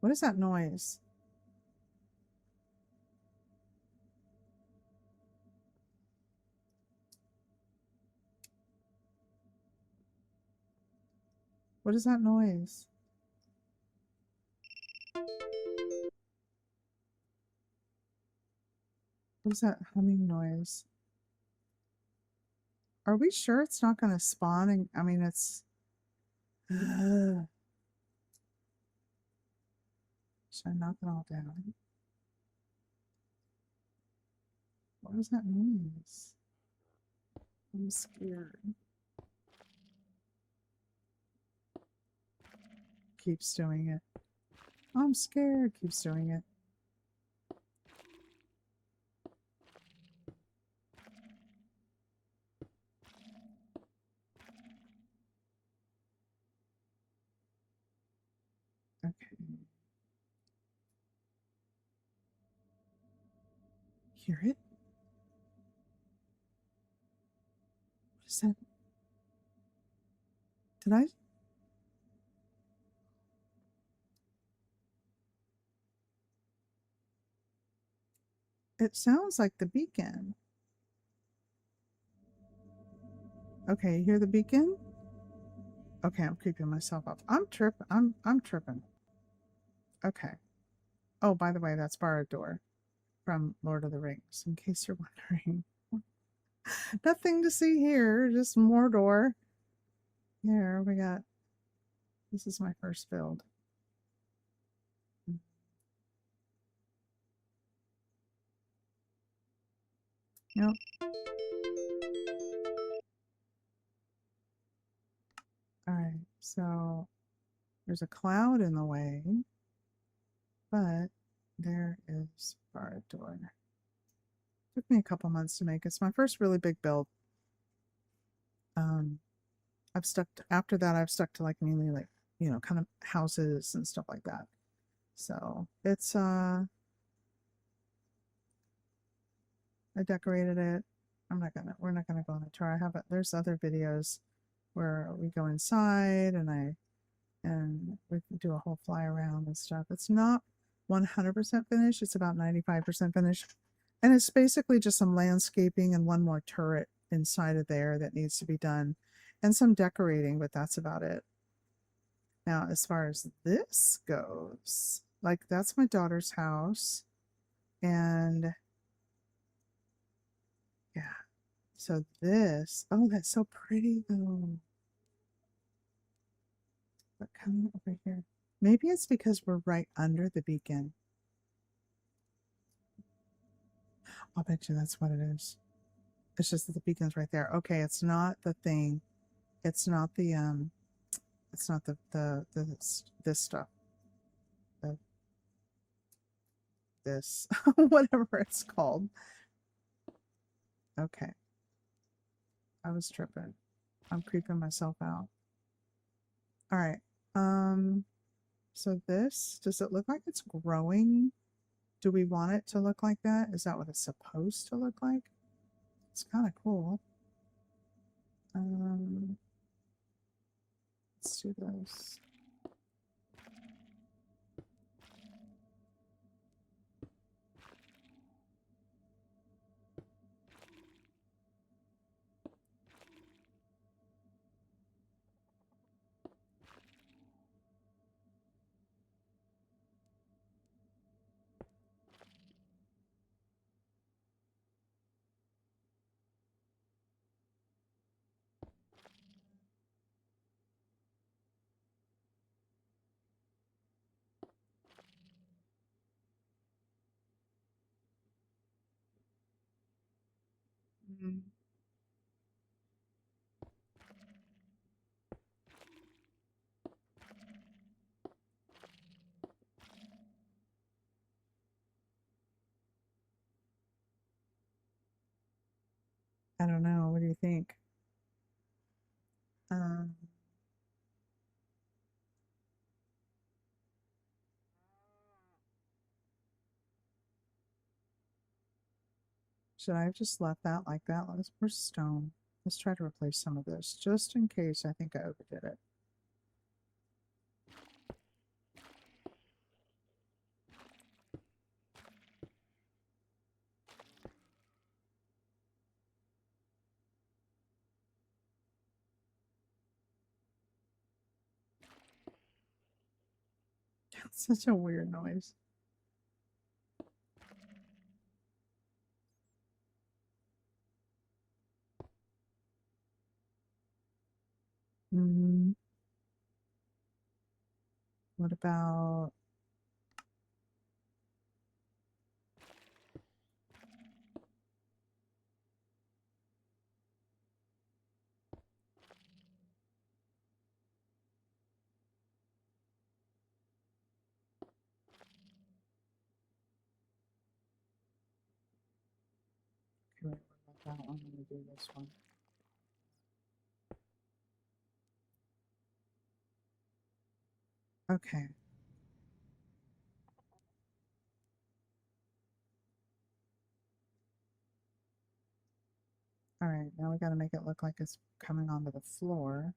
Speaker 1: What is that noise? What is that noise? What is that humming noise? Are we sure it's not going to spawn? And I mean, it's. Should I knock it all down? What is that noise? I'm scared. Keeps doing it. I'm scared. Keeps doing it. Okay. Hear it? What is that? Did I? It sounds like the beacon. Okay, you hear the beacon? Okay, I'm creeping myself up. I'm tripping. I'm tripping. Okay. Oh, by the way, that's Barad door from Lord of the Rings, in case you're wondering. Nothing to see here, just more door. Here we got, this is my first build. Nope. Alright, so there's a cloud in the way, but there is Barad door. Took me a couple months to make. It's my first really big build. I've stuck to, after that I've stuck to like mainly like, you know, kind of houses and stuff like that. So it's I decorated it. We're not gonna go on a tour. I have it, there's other videos where we go inside and we do a whole fly around and stuff. It's not 100% finished, it's about 95% finished. And it's basically just some landscaping and one more turret inside of there that needs to be done and some decorating, but that's about it. Now, as far as this goes, like that's my daughter's house. And yeah, so this, oh, that's so pretty though. But come over here. Maybe it's because we're right under the beacon. I'll bet you that's what it is. It's just that the beacon's right there. Okay, it's not the thing. It's not the it's not this stuff. The, this whatever it's called. Okay. I was tripping. I'm creeping myself out. All right. So this, does it look like it's growing? Do we want it to look like that? Is that what it's supposed to look like? It's kind of cool. Let's do this. I don't know. What do you think? Um, should I have just left that like that? Let's pour stone. Let's try to replace some of this just in case I think I overdid it. It's such a weird noise. What about okay, what about that one? I'm gonna do this one. Okay. All right, now we got to make it look like it's coming onto the floor.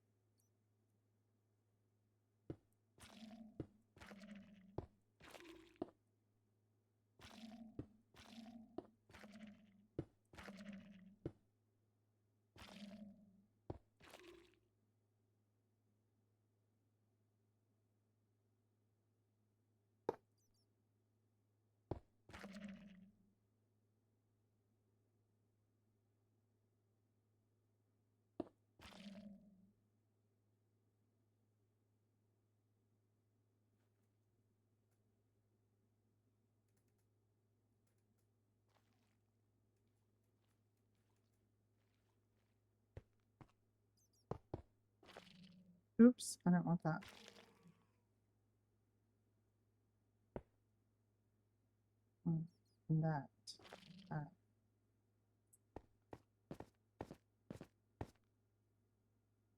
Speaker 1: Oops, I don't want that. That.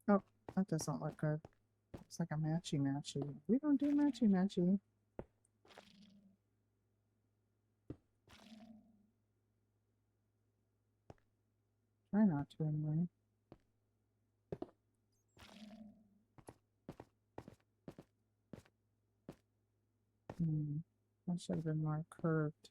Speaker 1: Oh, that doesn't look good. It's like a matchy-matchy. We don't do matchy-matchy. Try not to anyway. That should have been more curved.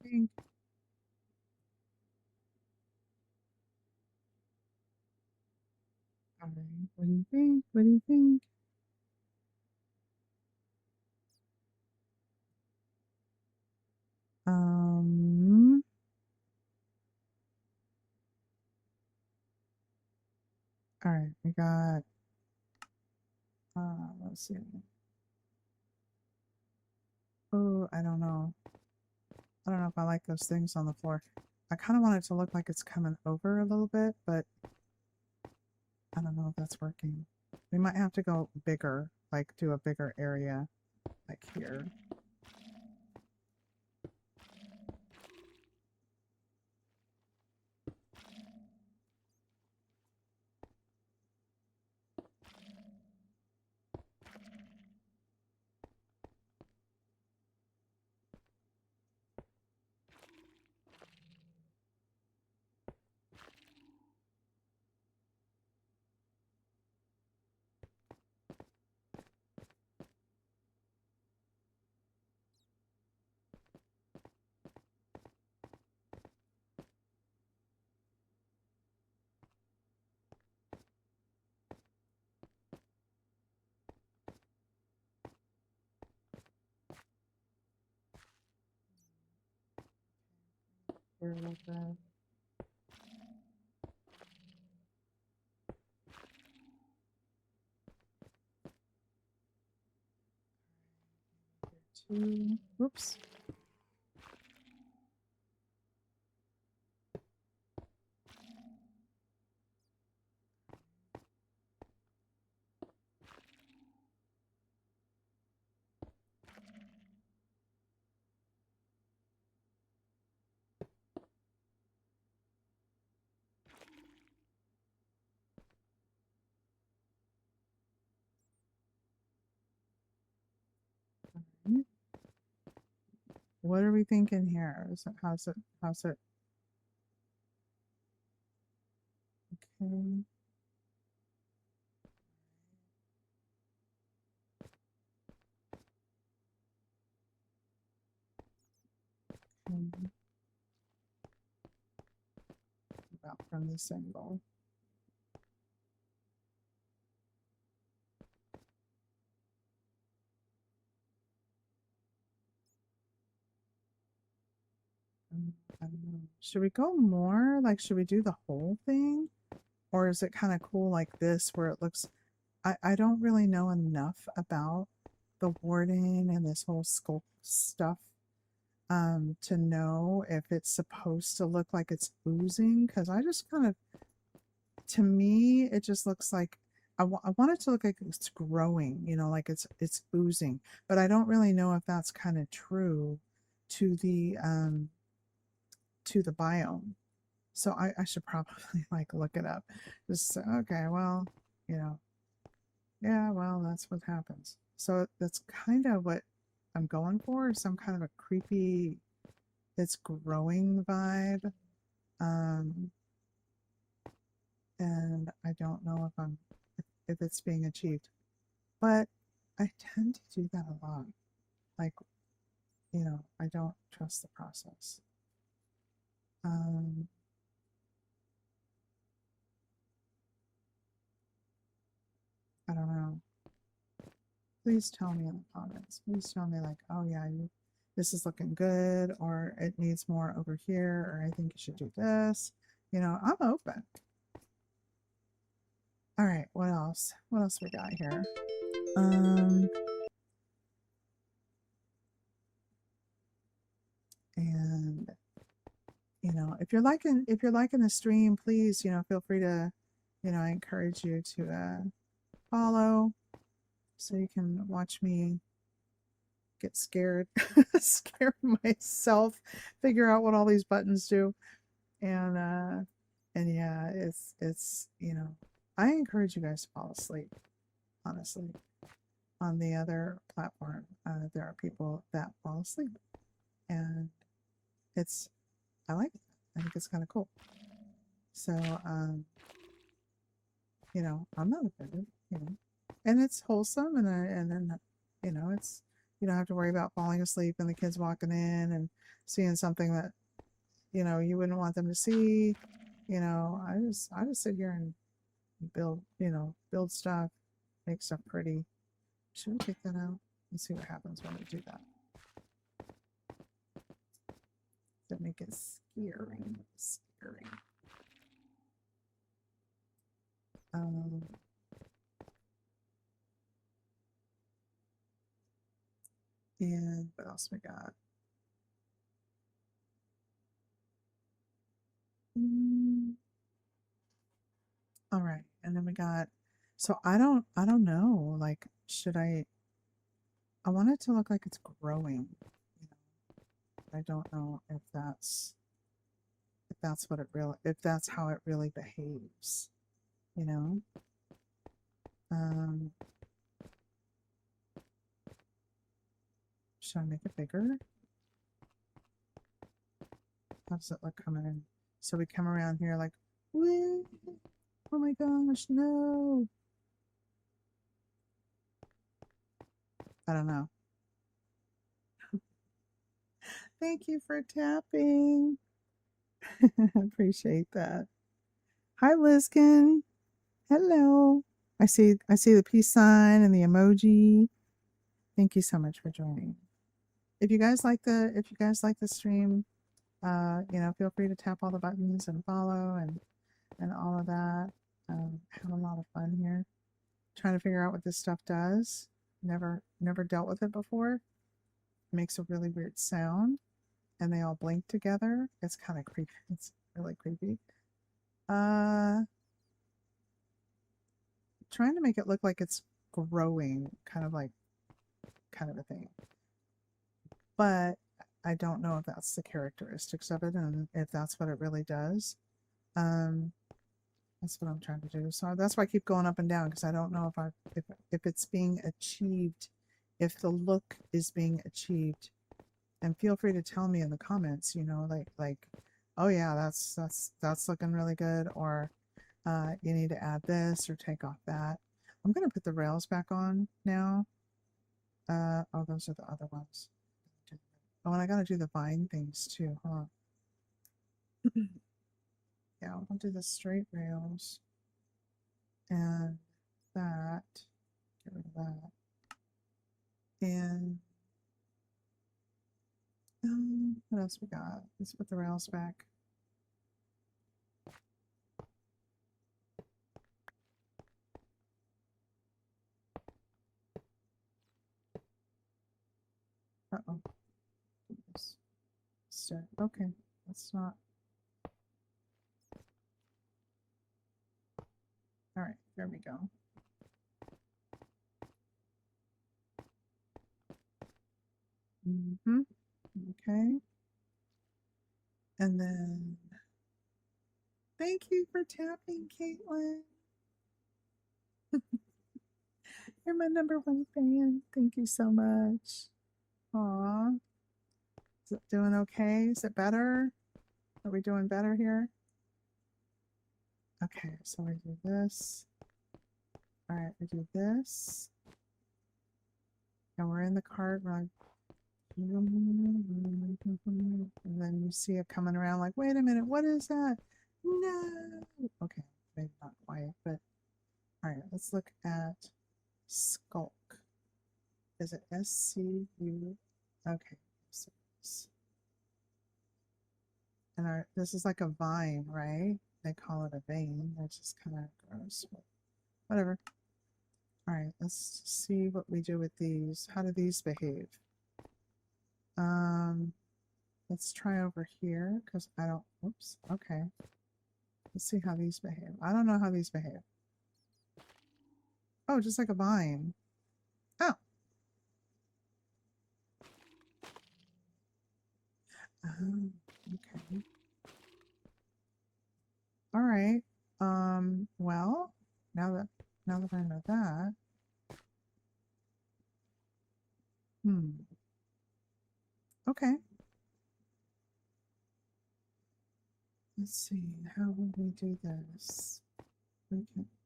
Speaker 1: I think. All right. What do you think? What do you think? Um. All right. We got. Let's see. Oh, I don't know. I don't know if I like those things on the floor. I kind of want it to look like it's coming over a little bit, but I don't know if that's working. We might have to go bigger, like do a bigger area, like here. Here like that. Here too. Oops. What are we thinking here? Is it, how's it? Okay. About from this angle. I don't know. Should we go more? Like, should we do the whole thing? Or is it kind of cool like this where it looks... I don't really know enough about the warding and this whole sculpt stuff to know if it's supposed to look like it's oozing, because I just kind of, to me, it just looks like I want it to look like it's growing, you know, like it's oozing, but I don't really know if that's kind of true to the biome. So I should probably like look it up. Just okay, well, you know, yeah, well, that's what happens. So that's kind of what I'm going for, some kind of a creepy, it's growing vibe. Um, and I don't know if if it's being achieved. But I tend to do that a lot. Like, you know, I don't trust the process. Um, Please tell me in the comments. Please tell me like, oh yeah, this is looking good, or it needs more over here, or I think you should do this. You know, I'm open. All right, what else? What else we got here? And you know, if you're liking the stream, please, you know, feel free to, you know, I encourage you to follow so you can watch me get scared, scare myself, figure out what all these buttons do. And yeah, it's, you know, I encourage you guys to fall asleep, honestly. On the other platform, there are people that fall asleep, and I like it. I think it's kind of cool. So, you know, I'm not offended, you know, and it's wholesome, and then, you know, it's, you don't have to worry about falling asleep and the kids walking in and seeing something that, you know, you wouldn't want them to see. You know, I just sit here and build, you know, build stuff, make stuff pretty. Should we take that out? Let's see what happens when we do that. To make it scary. And what else we got? All right, and then we got. So I don't know. Like, should I want it to look like it's growing. You know, I don't know if that's what it really, if that's how it really behaves. You know. Should I make it bigger? How does it look coming in? So we come around here like, whee! Oh my gosh, no! I don't know. Thank you for tapping. Appreciate that. Hi, Liskin. Hello. I see the peace sign and the emoji. Thank you so much for joining. If you guys like the stream, you know, feel free to tap all the buttons and follow and all of that. Have a lot of fun here. Trying to figure out what this stuff does. Never dealt with it before. It makes a really weird sound, and they all blink together. It's kind of creepy. It's really creepy. Trying to make it look like it's growing, kind of a thing. But I don't know if that's the characteristics of it and if that's what it really does. That's what I'm trying to do. So that's why I keep going up and down, because I don't know if it's being achieved, if the look is being achieved. And feel free to tell me in the comments, you know, like, oh yeah, that's looking really good, or you need to add this or take off that. I'm gonna put the rails back on now. Oh, those are the other ones. Oh, and I gotta do the vine things too, huh? Yeah, I'll do the straight rails and that. Get rid of that. And what else we got? Let's put the rails back. Uh-oh. Okay, that's not. All right, there we go. Okay. And then, thank you for tapping, Caitlin. You're my #1 fan. Thank you so much. Aw. Is it doing okay? Is it better? Are we doing better here? Okay, so we do this. All right, we do this. And we're in the cart. We're like, and then you see it coming around like, wait a minute, what is that? No. Okay, maybe not quiet, but all right, let's look at Skulk. Is it SCU? Okay. And this is like a vine, right? They call it a vein, which is kind of gross, but whatever. All right, let's see what we do with these. How do these behave? Let's try over here because I don't, oops, okay. Let's see how these behave. I don't know how these behave. Oh, just like a vine. Oh. Okay. All right. Well, now that I know that. Okay. Let's see. How would we do this?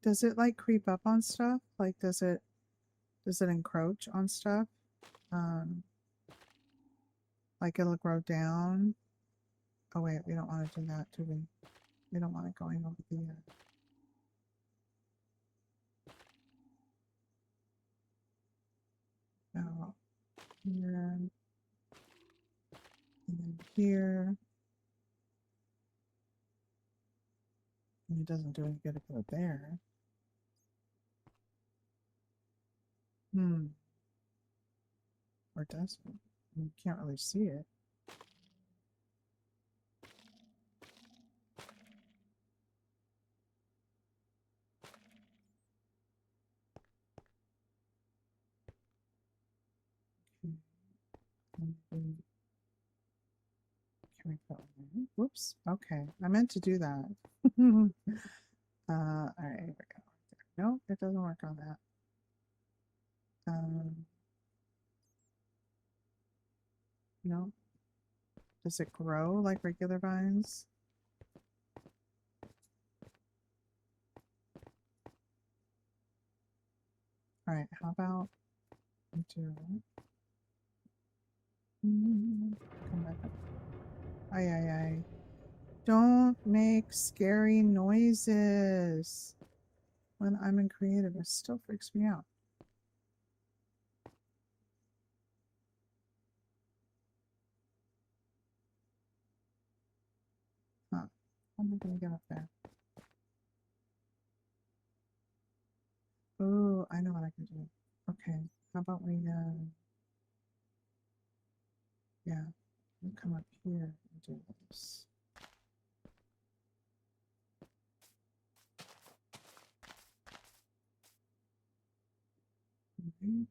Speaker 1: Does it like creep up on stuff? Like does it encroach on stuff? Like it'll grow down. Oh wait, we don't want to do that, do we? We don't want it going over the no, here, and then here. And it doesn't do any good to put it there. Or does it? You can't really see it. Can we put one? Whoops. Okay. I meant to do that. All right, here we go. No, it doesn't work on that. No. Does it grow like regular vines? All right, how about we do come back up. Ay, ay, ay. Don't make scary noises when I'm in creative. It still freaks me out. Huh. How am I gonna get up there? Oh, I know what I can do. Okay, how about we, yeah, we'll come up here and do this. Okay.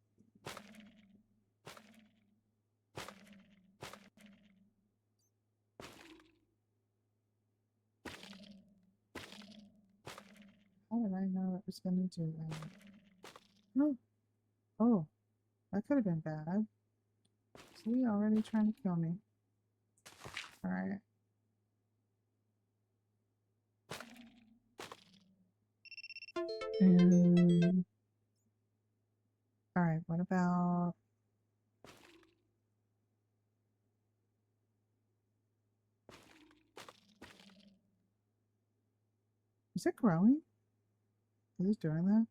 Speaker 1: How did I know it was going to do that? Oh, oh, that could have been bad. See, already trying to kill me. All right. All right, what about... Is it growing? Is it doing that?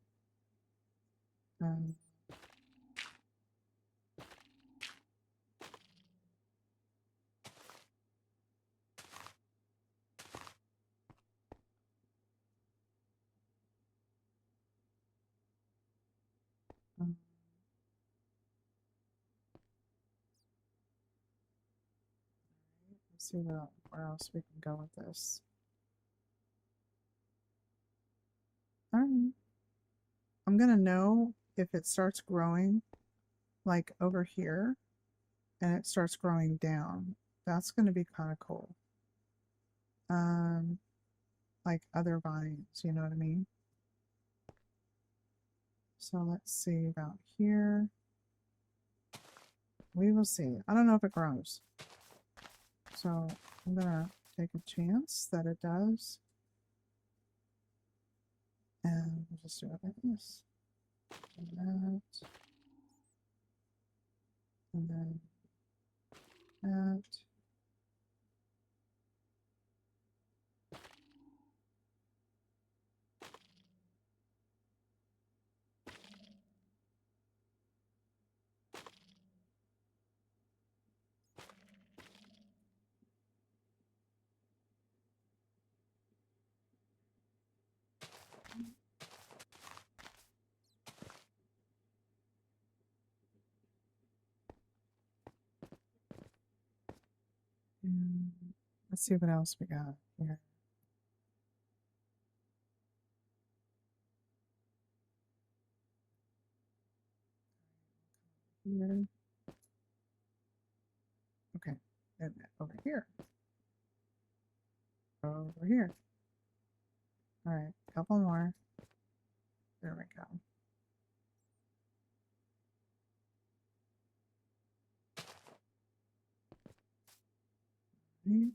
Speaker 1: Let's see where else we can go with this. All right. I'm gonna know if it starts growing like over here and it starts growing down. That's gonna be kind of cool. Like other vines, you know what I mean? So let's see about here. We will see. I don't know if it grows. So I'm gonna take a chance that it does. And we'll just do it like this. And that. And then that. Let's see what else we got here. Here. Okay, and over here. Over here. All right, a couple more. There we go. Right.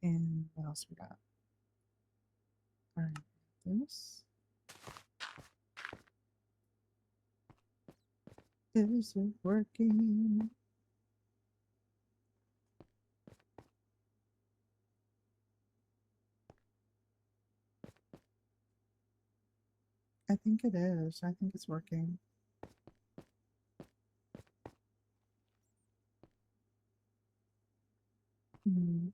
Speaker 1: And what else we got? All right, this isn't working. I think it is. I think it's working. Hmm.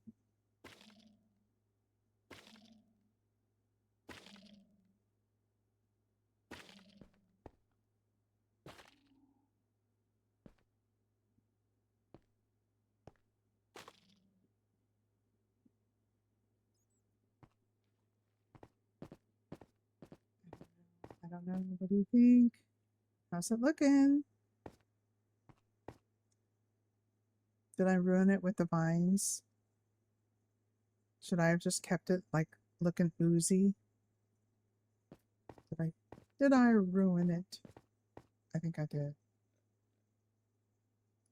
Speaker 1: I don't know. What do you think? How's it looking? Did I ruin it with the vines? Should I have just kept it like looking oozy? Did I ruin it? I think I did.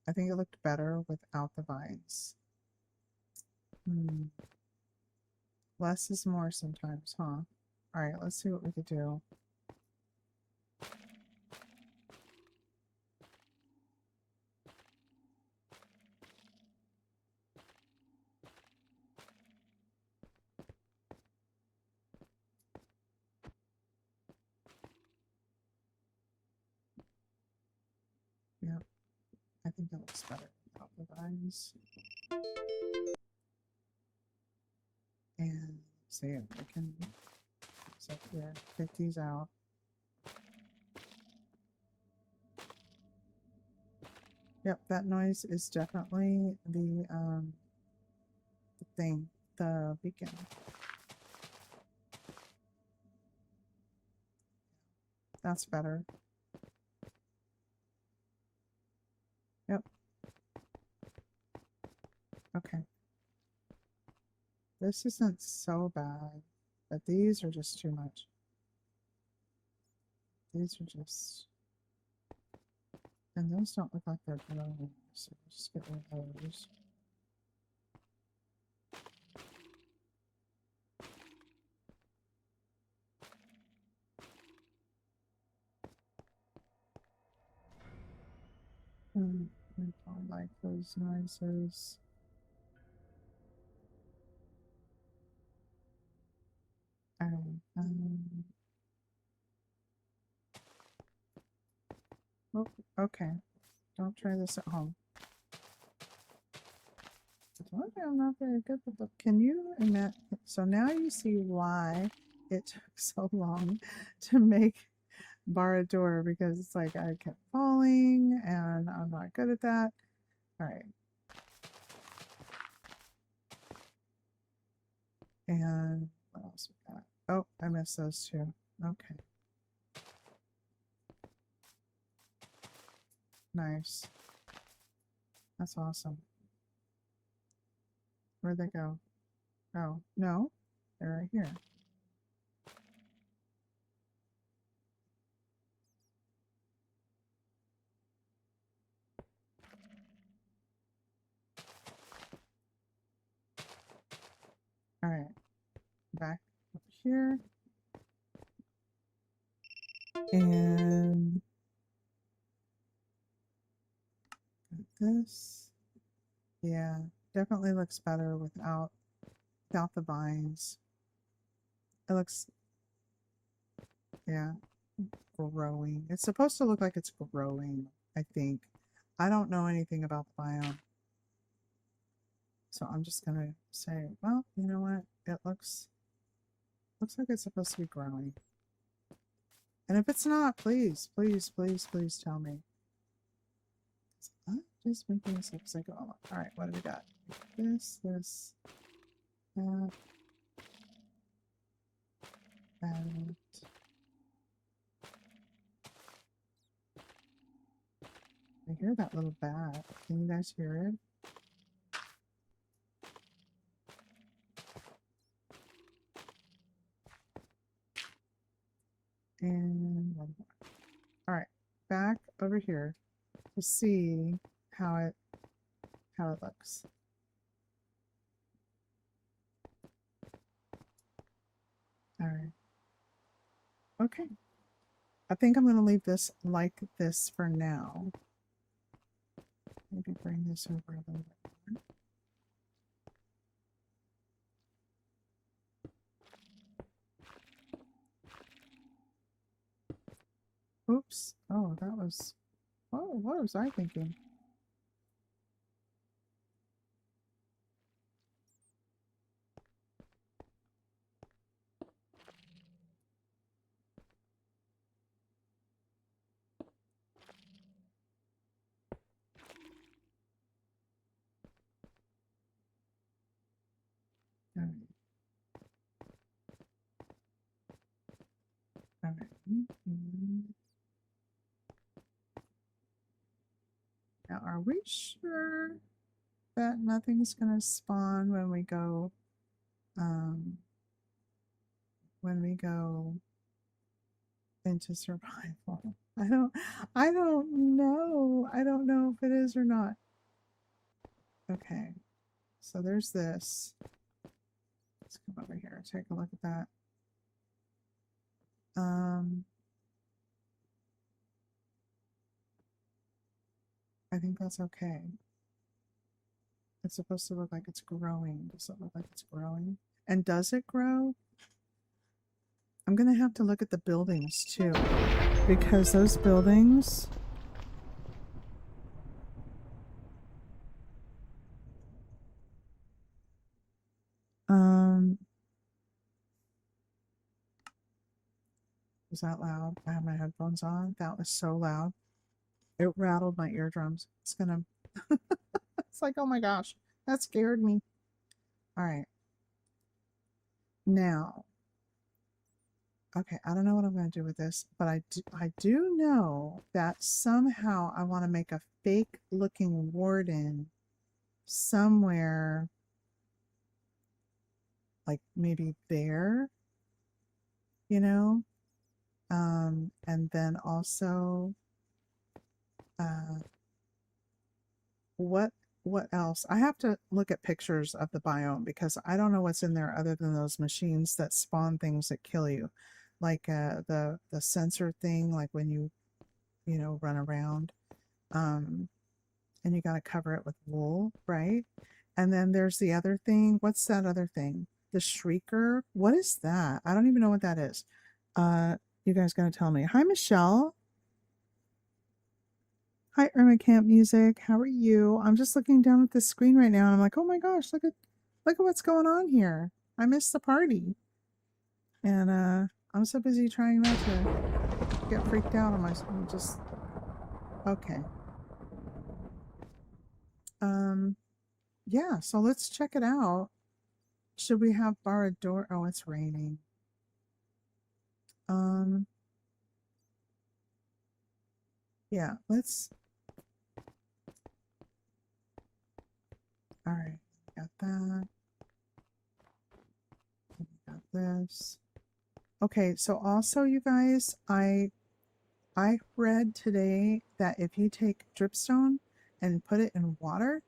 Speaker 1: I think it looked better without the vines. Less is more sometimes, huh? All right, let's see what we could do. Yep, I think that looks better without the vines. And see if we can up here, take these out. Yep, that noise is definitely the thing, the beacon. That's better. Yep. Okay. This isn't so bad, but these are just too much. These are just... And those don't look like they're glowing, so we'll just get rid of those. I don't like those noises. Oh, okay. Don't try this at home. I'm not very good with the... Can you imagine? So now you see why it took so long to make Barad door, because it's like I kept falling and I'm not good at that. All right. And what else we got? Oh, I missed those two. Okay. Nice. That's awesome. Where'd they go? Oh, no. They're right here. All right, back up here. And this, yeah, definitely looks better without the vines. It looks, yeah, growing. It's supposed to look like it's growing, I think. I don't know anything about the biome. So I'm just gonna say, well, you know what? It looks like it's supposed to be growing. And if it's not, please, please, please, please tell me. I'm just making this up as I go along. All right, what do we got? This, that, that. I hear that little bat. Can you guys hear it? And one more. All right, back over here to see how it looks. All right. Okay. I think I'm going to leave this like this for now. Maybe bring this over a little bit more. Oops. Oh, that was... Oh, what was I thinking? All right. All right. Now, are we sure that nothing's going to spawn when we go into survival? I don't know. I don't know if it is or not. Okay. So there's this. Let's come over here. Take a look at that. I think that's okay. It's supposed to look like it's growing. Does it look like it's growing? And does it grow? I'm going to have to look at the buildings too, because those buildings... Was that loud? I have my headphones on. That was so loud. It rattled my eardrums. It's gonna... It's like, oh my gosh, that scared me. All right. Now, okay, I don't know what I'm going to do with this, but I do know that somehow I want to make a fake looking warden somewhere, like maybe there, you know? And then also, what else? I have to look at pictures of the biome because I don't know what's in there other than those machines that spawn things that kill you, like the sensor thing, like when you run around, and you got to cover it with wool, right? And then there's the other thing. What's that other thing? The shrieker. What is that? I don't even know what that is. You guys gotta tell me. Hi, Michelle. Hi, Irma Camp Music. How are you? I'm just looking down at the screen right now and I'm like, oh my gosh, look at what's going on here. I missed the party. And I'm so busy trying not to get freaked out on myself. Just okay. Yeah, so let's check it out. Should we have Barad door? Oh, it's raining. Yeah, let's... All right, got that. Got this. Okay, so also you guys, I read today that if you take dripstone and put it in water,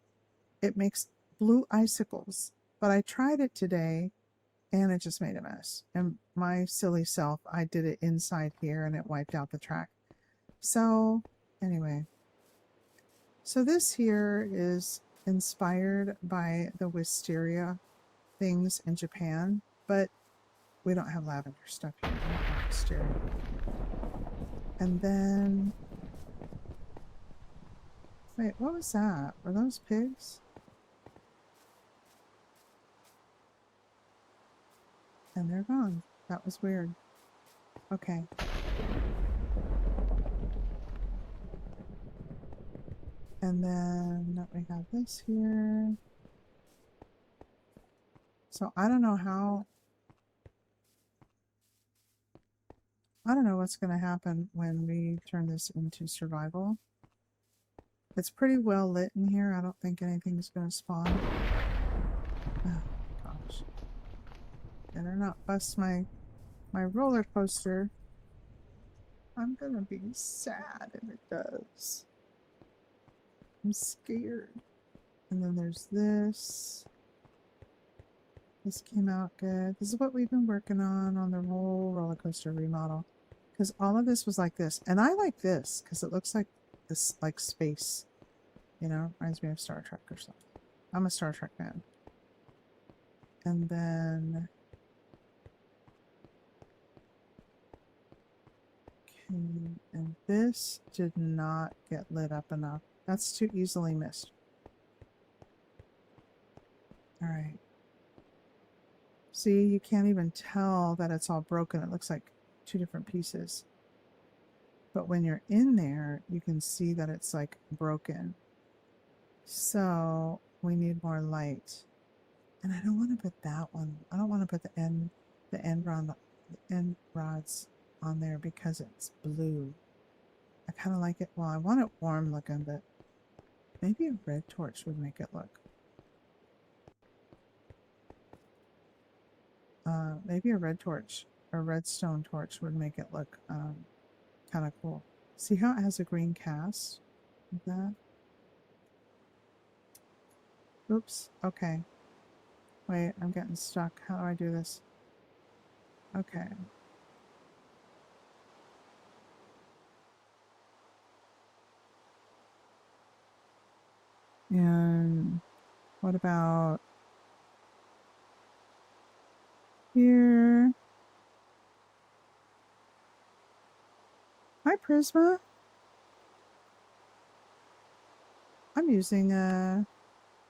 Speaker 1: it makes blue icicles. But I tried it today and it just made a mess. And my silly self, I did it inside here and it wiped out the track. So anyway, so this here is inspired by the wisteria things in Japan, but we don't have lavender stuff here. We have wisteria. And then, wait, what was that? Were those pigs? And they're gone. That was weird. Okay. And then we have this here. So I don't know how, I don't know what's going to happen when we turn this into survival. It's pretty well lit in here. I don't think anything's going to spawn. Oh gosh. Better not bust my roller coaster. I'm going to be sad if it does. I'm scared. And then there's this. This came out good. This is what we've been working on the whole roller coaster remodel. Because all of this was like this. And I like this because it looks like this, like space. You know, reminds me of Star Trek or something. I'm a Star Trek fan. And then... okay, and this did not get lit up enough. That's too easily missed. Alright. See, you can't even tell that it's all broken. It looks like two different pieces. But when you're in there, you can see that it's like broken. So we need more light. And I don't want to put that one. I don't want to put the end rods on there because it's blue. I kind of like it. Well, I want it warm looking, but maybe a red torch would make it look. Maybe a red torch or redstone torch would make it look kind of cool. See how it has a green cast? Like that. Oops. Okay. Wait, I'm getting stuck. How do I do this? Okay. And what about here? Hi, Prisma. I'm using a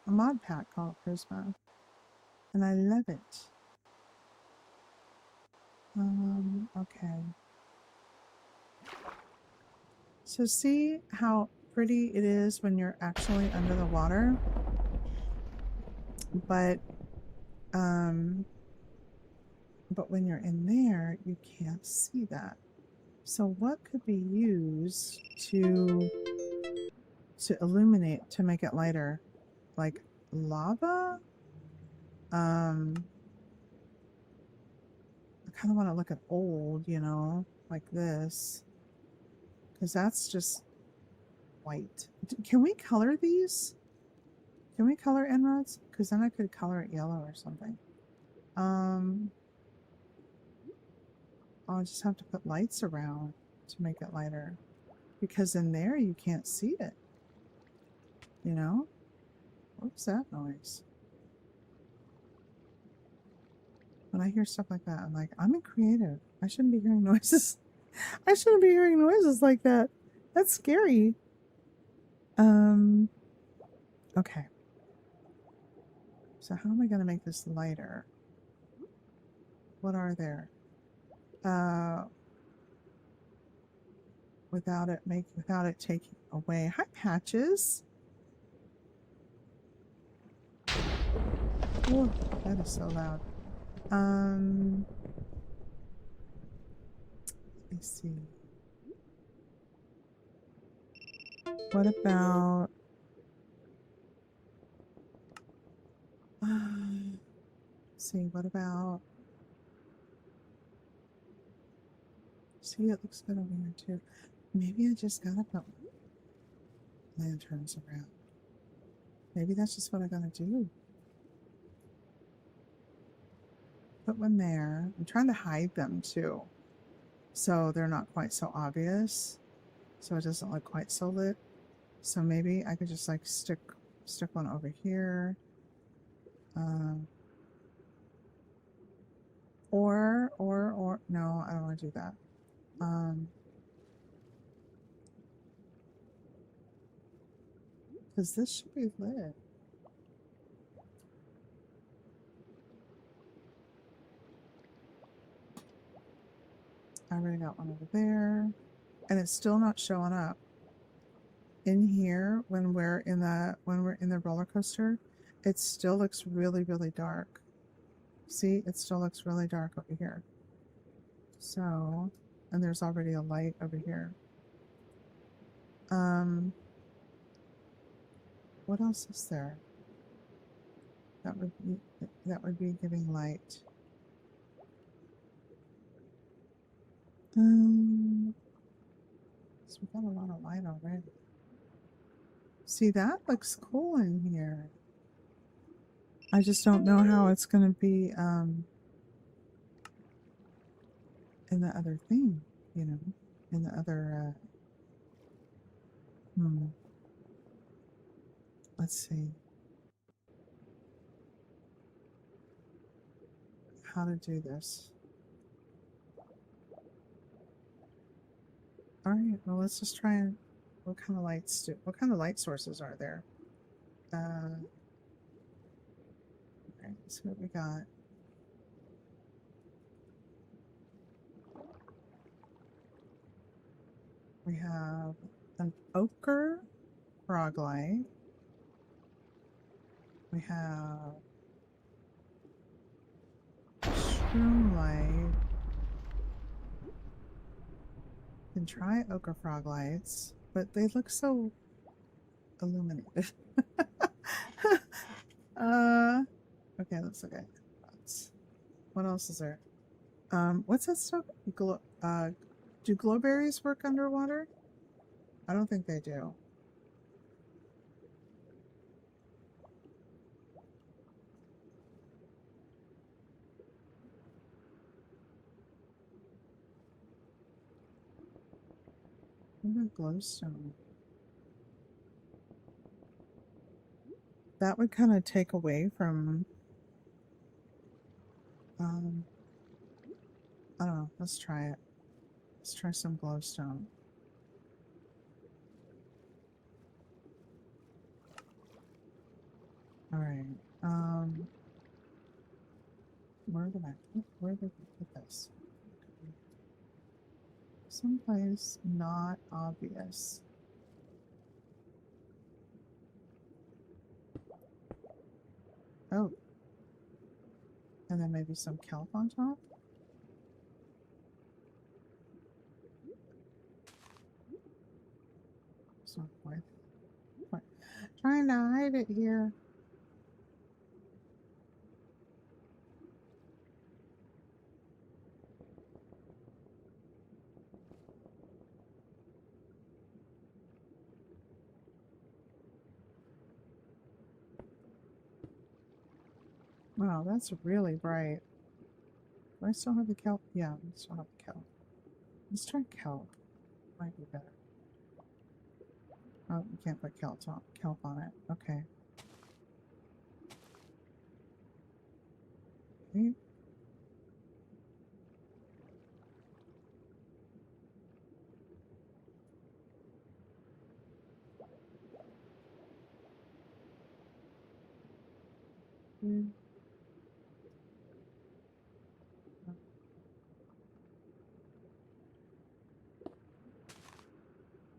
Speaker 1: mod pack called Prisma, and I love it. Okay. So see how pretty it is when you're actually under the water, but when you're in there, you can't see that. So what could be used to illuminate, to make it lighter? Like lava? I kind of want to look at old, you know, like this. Because that's just white. Can we color these? Can we color end rods? Because then I could color it yellow or something. I'll just have to put lights around to make it lighter. Because in there you can't see it. You know? What's that noise? When I hear stuff like that, I'm like, I'm a creative. I shouldn't be hearing noises. I shouldn't be hearing noises like that. That's scary. Okay. So how am I going to make this lighter? What are there? Without it taking away. Hi, Patches. Oh, that is so loud. Let me see. What about let's see, what about, see, it looks good over here too. Maybe I just gotta put lanterns around. Maybe that's just what I gotta do. Put one there. I'm trying to hide them too, so they're not quite so obvious, so it doesn't look quite so lit. So maybe I could just like stick one over here. Or no, I don't want to do that. Because this should be lit. I already got one over there, and it's still not showing up. In here, when we're in the roller coaster, it still looks really, really dark. See, it still looks really dark over here. So, and there's already a light over here. What else is there? That would be giving light. So we got a lot of light already. See, that looks cool in here. I just don't know how it's going to be in the other thing, you know, in the other. Let's see how to do this. All right, well, let's just try and. What kind of lights do? What kind of light sources are there? Okay, let's see what we got. We have an ochre frog light. We have shroom light. You can try ochre frog lights, but they look so illuminated. Okay, that's okay. What else is there? What's that stuff? Do glowberries work underwater? I don't think they do. What about glowstone? That would kind of take away from I don't know. Let's try it. Let's try some glowstone. All right. Where did we put this? Someplace not obvious. Oh. And then maybe some kelp on top? It's not quite. Trying to hide it here. Wow, that's really bright. Do I still have the kelp? Yeah, I still have the kelp. Let's try kelp. Might be better. Oh, you can't put kelp on it. Okay. Okay.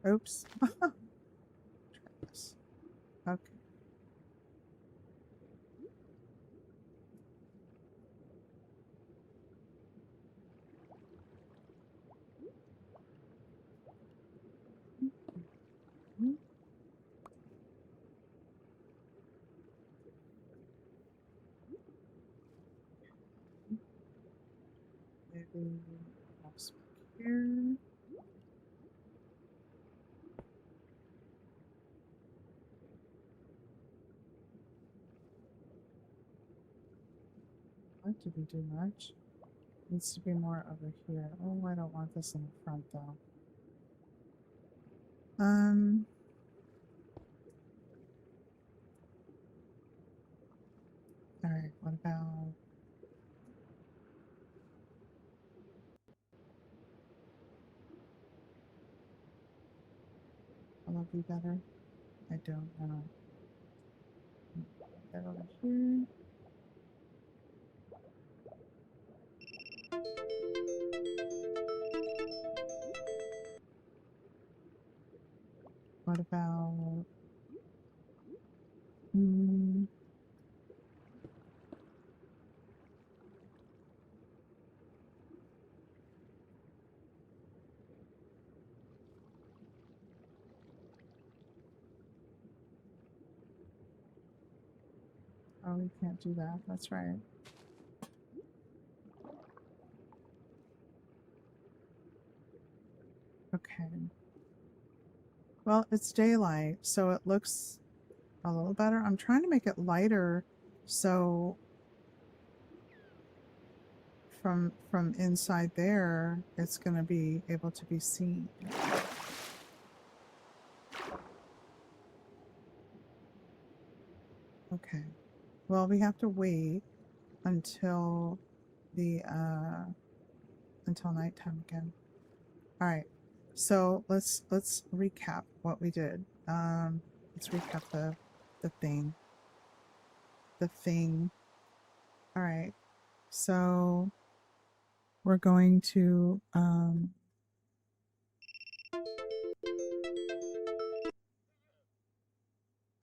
Speaker 1: Oops. Try this. Okay. Maybe mouse back here. What? to be too much. Needs to be more over here. Oh, I don't want this in the front though. All right, what about will that be better? I don't know. That over here. What about oh, we can't do that. That's right. Okay. Well, it's daylight, so it looks a little better. I'm trying to make it lighter so from inside there it's going to be able to be seen. Okay. Well, we have to wait until the until nighttime again. All right. So let's recap what we did. Let's recap the thing. The thing. All right. So we're going to all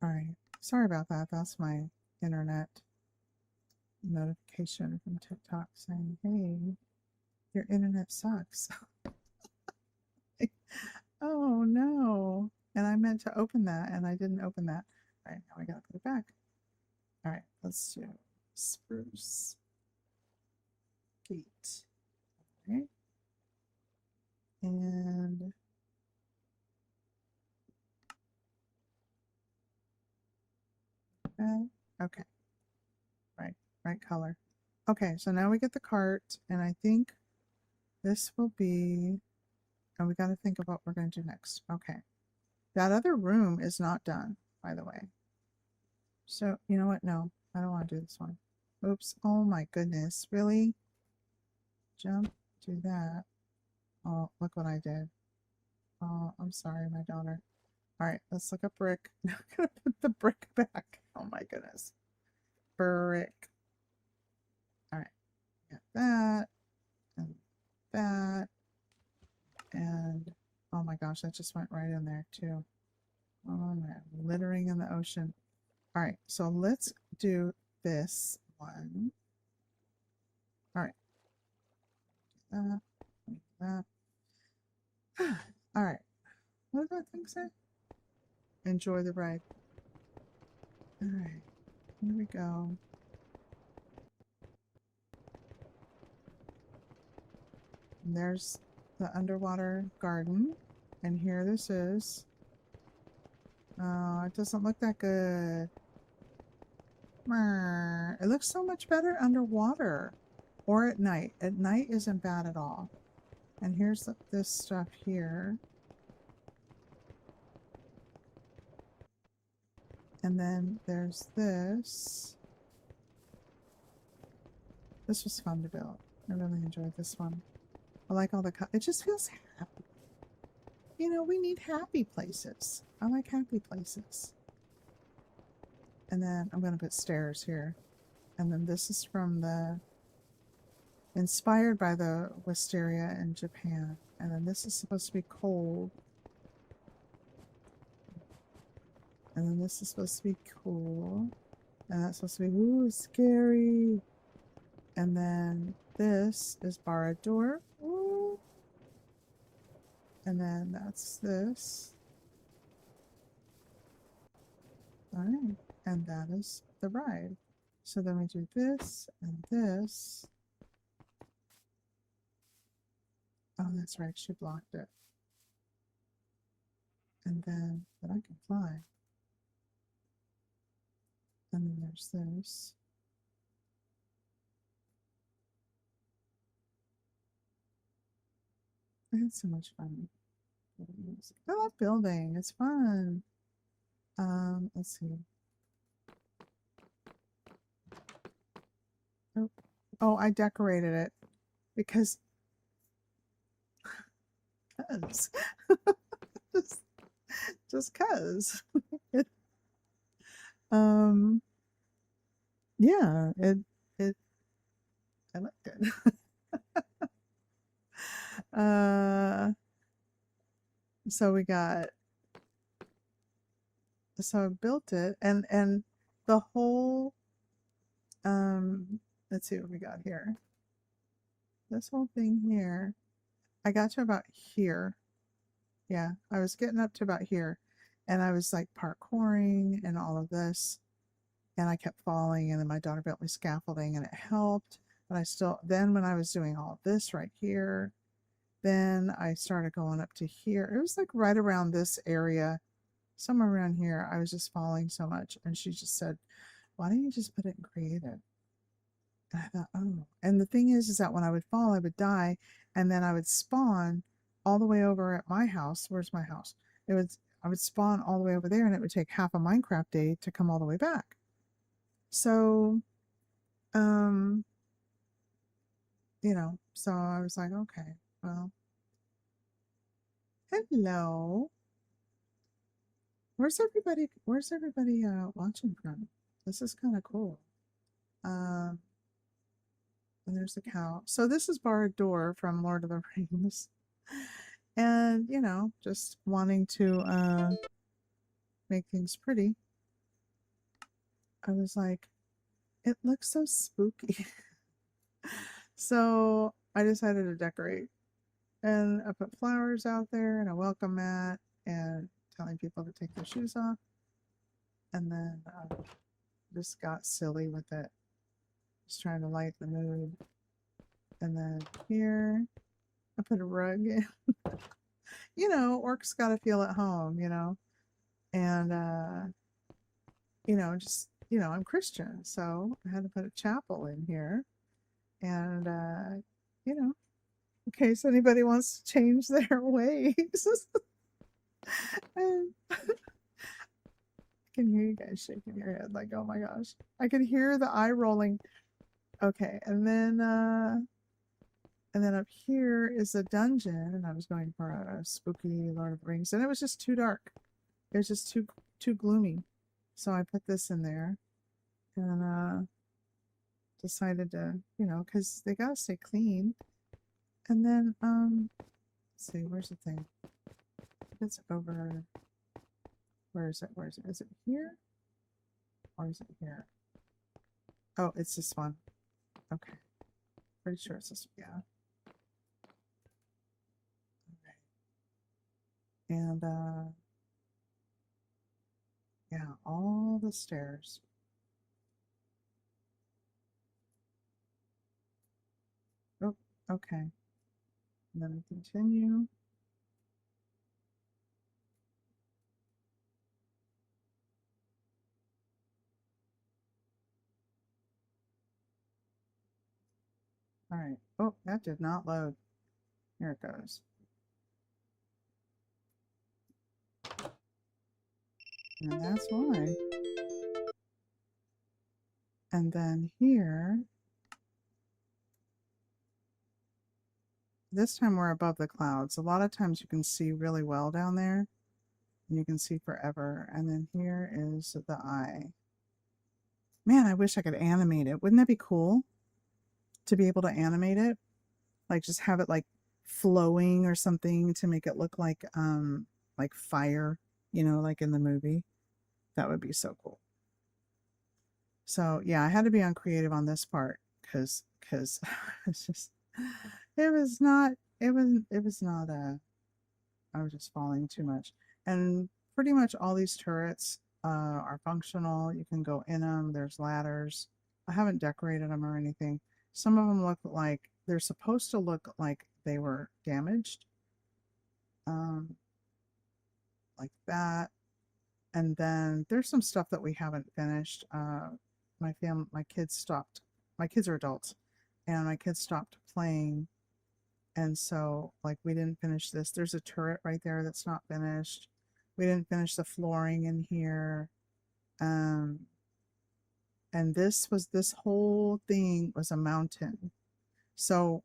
Speaker 1: right. Sorry about that. That's my internet notification from TikTok saying, "Hey, your internet sucks." Oh no. And I meant to open that and I didn't open that. All right, now I gotta put it back. All right, let's do spruce gate. All right. And okay. Right color. Okay, so now we get the cart, and I think this will be, and we got to think of what we're going to do next. Okay. That other room is not done, by the way. So, you know what? No, I don't want to do this one. Oops. Oh my goodness. Really? Jump, do that. Oh, look what I did. Oh, I'm sorry, my daughter. All right, let's look up brick. I'm going to put the brick back. Oh my goodness. Brick. All right. Got that. And that. And oh my gosh, that just went right in there too. Oh man, littering in the ocean. All right, so let's do this one. All right. That. That. All right. What did that thing say? Enjoy the ride. All right. Here we go. And there's the underwater garden. And here this is. Oh, it doesn't look that good. It looks so much better underwater or at night. At night isn't bad at all. And here's this stuff here. And then there's this. This was fun to build. I really enjoyed this one. I like all the it just feels happy. You know, we need happy places. I like happy places. And then I'm going to put stairs here. And then this is from the inspired by the wisteria in Japan. And then this is supposed to be cold. And then this is supposed to be cool. And that's supposed to be, ooh, scary. And then this is Barad door. Ooh. And then that's this. Alright. And that is the ride. So then we do this and this. Oh, that's right. She blocked it. And then, but I can fly. And then there's this. I had so much fun. I love building. It's fun. Let's see. Oh, oh, I decorated it because just just cause. um yeah, it I liked it. So we got so I built it and the whole let's see what we got here. This whole thing here, I got to about here. Yeah, I was getting up to about here and I was like parkouring and all of this and I kept falling and then my daughter built me scaffolding and it helped. But I still then when I was doing all this right here, then I started going up to here. It was like right around this area, somewhere around here. I was just falling so much and she just said, why don't you just put it in creative? And I thought, oh. And the thing is that when I would fall, I would die, and then I would spawn all the way over at my house. Where's my house? It would I would spawn all the way over there, and it would take half a Minecraft day to come all the way back. So, um, so I was like, okay, well, hello. Where's everybody watching from? This is kind of cool. Um, and there's the cow. So this is Barad from Lord of the Rings. And, just wanting to make things pretty. I was like, it looks so spooky. So I decided to decorate. And I put flowers out there and a welcome mat and telling people to take their shoes off. And then just got silly with it. Just trying to light the mood. And then here, I put a rug in. Orcs got to feel at home, and just I'm Christian, so I had to put a chapel in here, and in case anybody wants to change their ways. And I can hear you guys shaking your head like, oh my gosh, I could hear the eye rolling. Okay, and then up here is a dungeon, and I was going for a spooky Lord of the Rings, and it was just too dark. It was just too gloomy. So I put this in there and decided to, because they gotta stay clean. And then let's see, where's the thing? It's over. Where is it? Where is it? Is it here? Or is it here? Oh, it's this one. Okay. Pretty sure it's this one. Yeah. Okay. And yeah, all the stairs. Oh, okay. And then we continue. All right. Oh, that did not load. Here it goes. And that's why. And then here, this time we're above the clouds. A lot of times you can see really well down there, and you can see forever. And then here is the eye. Man, I wish I could animate it. Wouldn't that be cool to be able to animate it? Like just have it like flowing or something to make it look like fire, like in the movie. That would be so cool. So yeah, I had to be on creative on this part because it's just it was not I was just falling too much. And pretty much all these turrets are functional. You can go in them. There's ladders. I haven't decorated them or anything. Some of them look like they're supposed to look like they were damaged, like that. And then there's some stuff that we haven't finished. My kids are adults, and my kids stopped playing, And so, like, we didn't finish this. There's a turret right there that's not finished. We didn't finish the flooring in here. And this whole thing was a mountain. So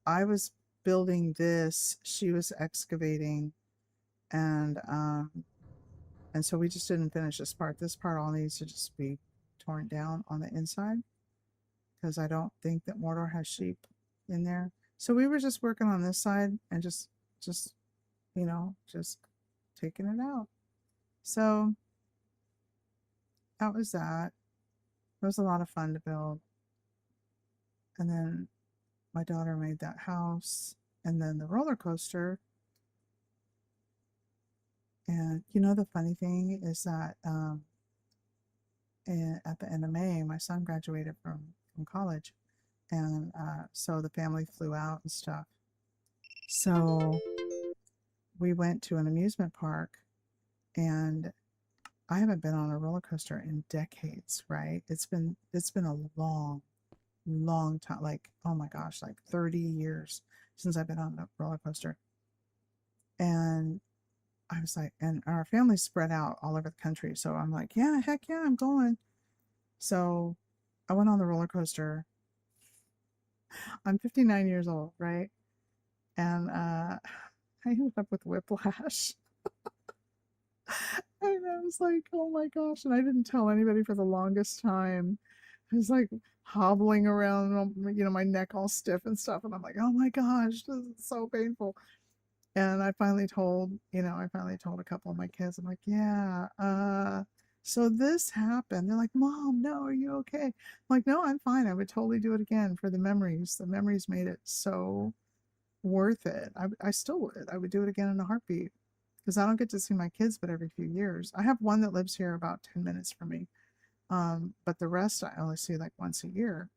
Speaker 1: I was building this, she was excavating, and so we just didn't finish this part. This part all needs to just be torn down on the inside because I don't think that Mordor has sheep in there. So we were just working on this side and just you know, just taking it out. So that was that. It was a lot of fun to build. And then my daughter made that house and then the roller coaster. And you know, the funny thing is that at the end of May, my son graduated from college. And so the family flew out and stuff. So we went to an amusement park, and I haven't been on a roller coaster in decades, right? It's been a long time, like, oh my gosh, like 30 years since I've been on a roller coaster. And I was like, and our family's spread out all over the country. So I'm like, yeah, heck yeah, I'm going. So I went on the roller coaster. I'm 59 years old, right? And I ended up with whiplash. And I was like, oh my gosh. And I didn't tell anybody for the longest time. I was like hobbling around, you know, my neck all stiff and stuff. And I'm like, oh my gosh, this is so painful. And I finally told, you know, a couple of my kids, I'm like, yeah, so this happened. They're like, Mom, no, are you okay? I'm like, no, I'm fine. I would totally do it again for the memories. The memories made it so worth it. I still would. I would do it again in a heartbeat because I don't get to see my kids but every few years. I have one that lives here about 10 minutes from me. But the rest I only see like once a year.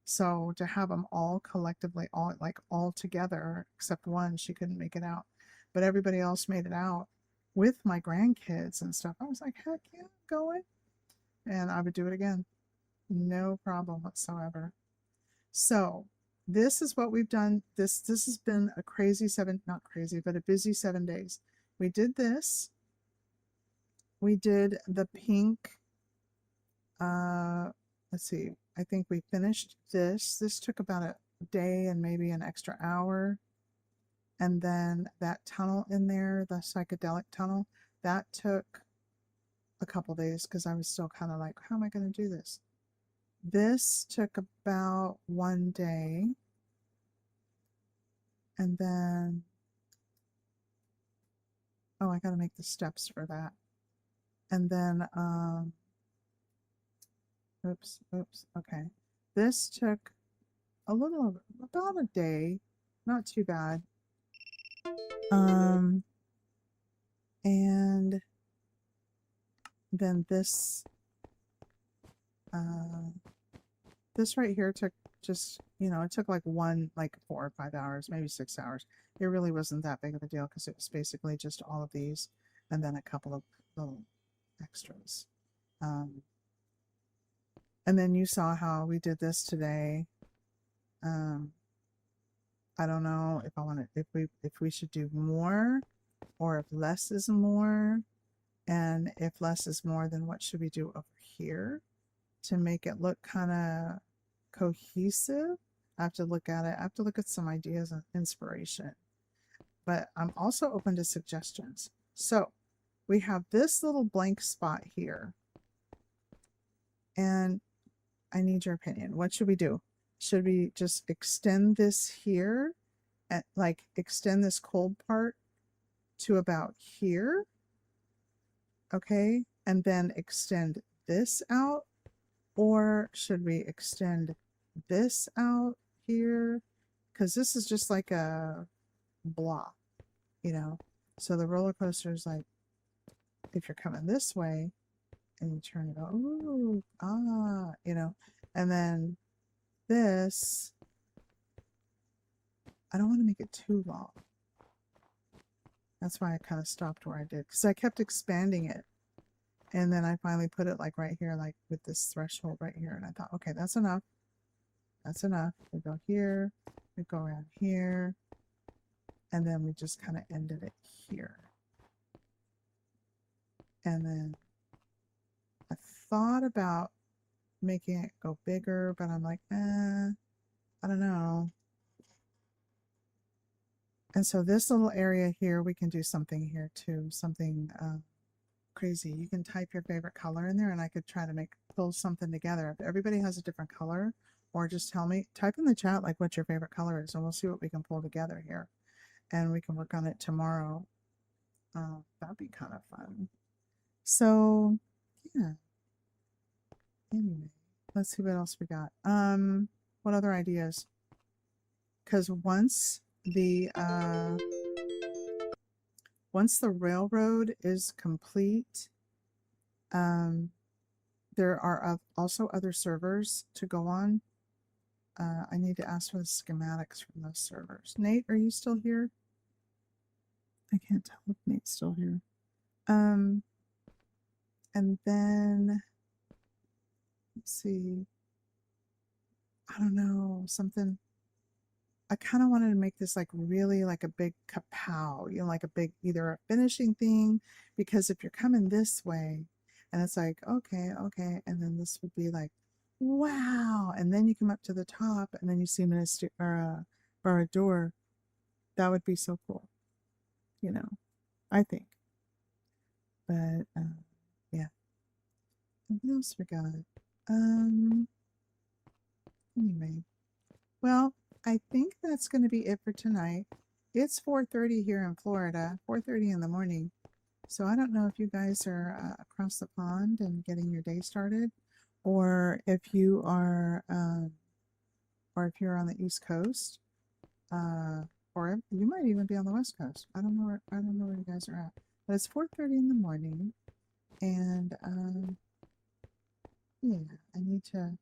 Speaker 1: So to have them all collectively, all together, except one, she couldn't make it out, but everybody else made it out with my grandkids and stuff. I was like, heck yeah, I'm going. And I would do it again. No problem whatsoever. So this is what we've done. This has been a crazy not crazy, but a busy 7 days. We did this. We did the pink, let's see, I think we finished this. This took about a day and maybe an extra hour. And then that tunnel in there, the psychedelic tunnel, that took a couple days because I was still kind of like, how am I going to do this? This took about 1 day. And then, oh, I got to make the steps for that. And then, oops, okay. This took about a day, not too bad. And then this right here took just, you know, it took like 4 or 5 hours, maybe 6 hours. It really wasn't that big of a deal because it was basically just all of these and then a couple of little extras. And then you saw how we did this today. I don't know if I want to, if we should do more or if less is more. And if less is more, then what should we do over here to make it look kind of cohesive? I have to look at it. I have to look at some ideas and inspiration. But I'm also open to suggestions. So we have this little blank spot here. And I need your opinion. What should we do? Should we just extend this here and like extend this cold part to about here? Okay, and then extend this out, or should we extend this out here? Because this is just like a block, you know. So the roller coaster is like, if you're coming this way and you turn it, ooh, ah, you know, and then this, I don't want to make it too long. That's why I kind of stopped where I did, because I kept expanding it. And then I finally put it like right here, like with this threshold right here. And I thought, okay, that's enough. That's enough. We go here, we go around here, And then we just kind of ended it here. And then I thought about making it go bigger, but I'm like, I don't know. And so this little area here, we can do something here too, something crazy. You can type your favorite color in there and I could try to pull something together. If everybody has a different color, or just tell me, type in the chat like what your favorite color is, and we'll see what we can pull together here. And we can work on it tomorrow. That'd be kind of fun. So yeah. Anyway, let's see what else we got. What other ideas? Because once the railroad is complete, there are also other servers to go on. I need to ask for the schematics from those servers. Nate, are you still here? I can't tell if Nate's still here. And then let's see. I don't know, something. I kind of wanted to make this like really like a big kapow, you know, like a big, either a finishing thing, because if you're coming this way and it's like, okay, and then this would be like, wow, and then you come up to the top and then you see a door, that would be so cool, you know, I think. But yeah. And what else we got? Anyway, well, I think that's going to be it for tonight. It's 4:30 here in Florida, 4:30 in the morning. So I don't know if you guys are across the pond and getting your day started, or if you are, or if you're on the East Coast, or you might even be on the West Coast. I don't know where you guys are at. But it's 4:30 in the morning, and yeah, I need to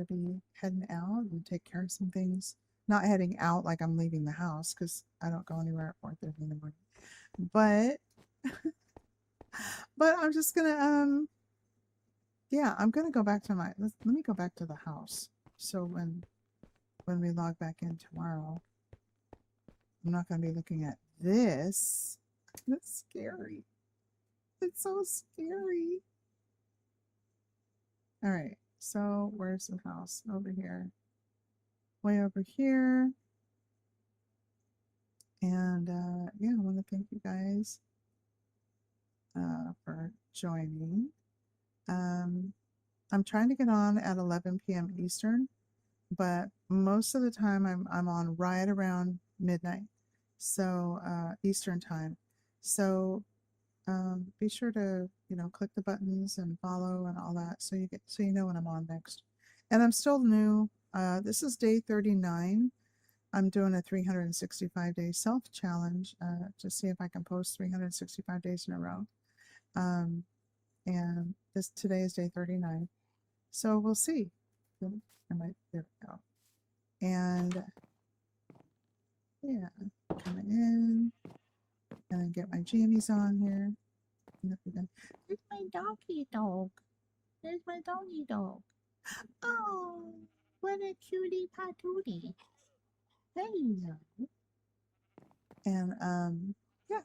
Speaker 1: be heading out and take care of some things. Not heading out like I'm leaving the house, because I don't go anywhere at 4:30 in the morning. But I'm just gonna yeah, I'm gonna go back to let me go back to the house. So when we log back in tomorrow, I'm not gonna be looking at this. That's scary. It's so scary. All right, so where's the house? Over here. Way over here. And yeah, I want to thank you guys for joining. I'm trying to get on at 11 p.m. Eastern, but most of the time I'm on right around midnight, so Eastern time. So be sure to click the buttons and follow and all that, so you know when I'm on next. And I'm still new. This is day 39. I'm doing a 365-day self-challenge to see if I can post 365 days in a row. And today is day 39. So we'll see. There we go. And yeah, coming in and then get my jammies on here. There's my doggy dog. There's my doggy dog. Oh, what a cutie patootie. Hey. And yeah.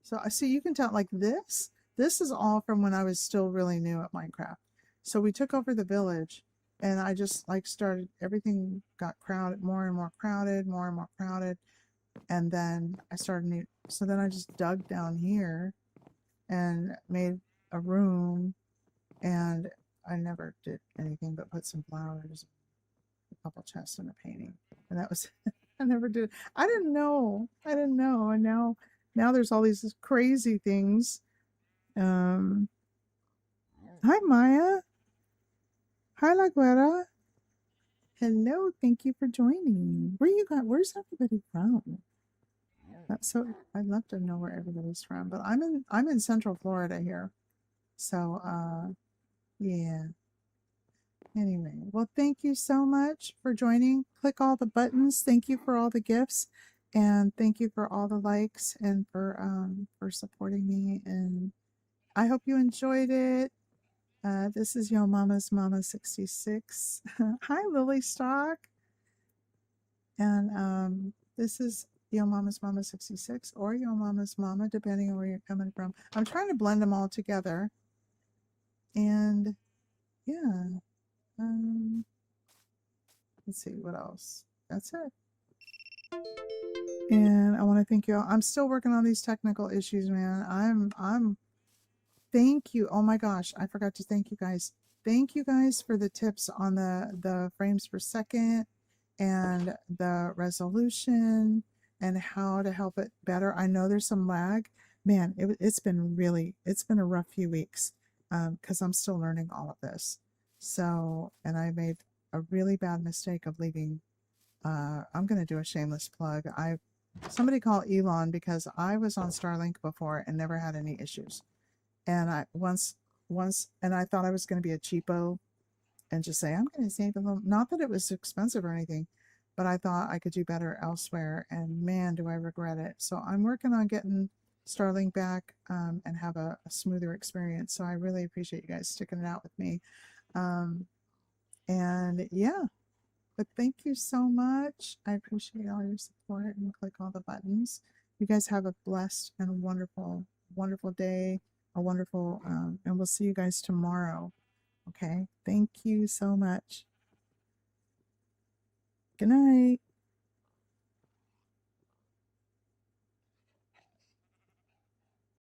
Speaker 1: So I see, you can tell, like, this is all from when I was still really new at Minecraft. So we took over the village and I just like everything got crowded, more and more crowded, and then so then I just dug down here and made a room, and I never did anything but put some flowers, a couple chests, and a painting, and that was I never did. I didn't know, and now there's all these crazy things. Hi Maya. Hi La Guerra. Hello, thank you for joining. Where's everybody from? So I'd love to know where everybody's from, but I'm in Central Florida here. So yeah. Anyway, well, thank you so much for joining. Click all the buttons. Thank you for all the gifts, and thank you for all the likes, and for supporting me, and I hope you enjoyed it. This is Yo Mama's Mama 66. Hi Lily Stock. And this is Yo Mama's Mama 66 or Yo Mama's Mama, depending on where you're coming from. I'm trying to blend them all together. And yeah, let's see what else. That's it. And I want to thank you all. I'm still working on these technical issues, man. Thank you. Oh my gosh, I forgot to thank you guys. Thank you guys for the tips on the frames per second and the resolution and how to help it better. I know there's some lag. Man, it's been a rough few weeks because I'm still learning all of this. So, and I made a really bad mistake of leaving. I'm going to do a shameless plug. Somebody call Elon because I was on Starlink before and never had any issues. And I once and I thought I was going to be a cheapo and just say I'm going to save a little. Not that it was expensive or anything, but I thought I could do better elsewhere. And man, do I regret it. So I'm working on getting Starlink back and have a smoother experience. So I really appreciate you guys sticking it out with me. And yeah, but thank you so much. I appreciate all your support and click all the buttons. You guys have a blessed and wonderful, wonderful day. A wonderful, and we'll see you guys tomorrow. Okay. Thank you so much. Good night.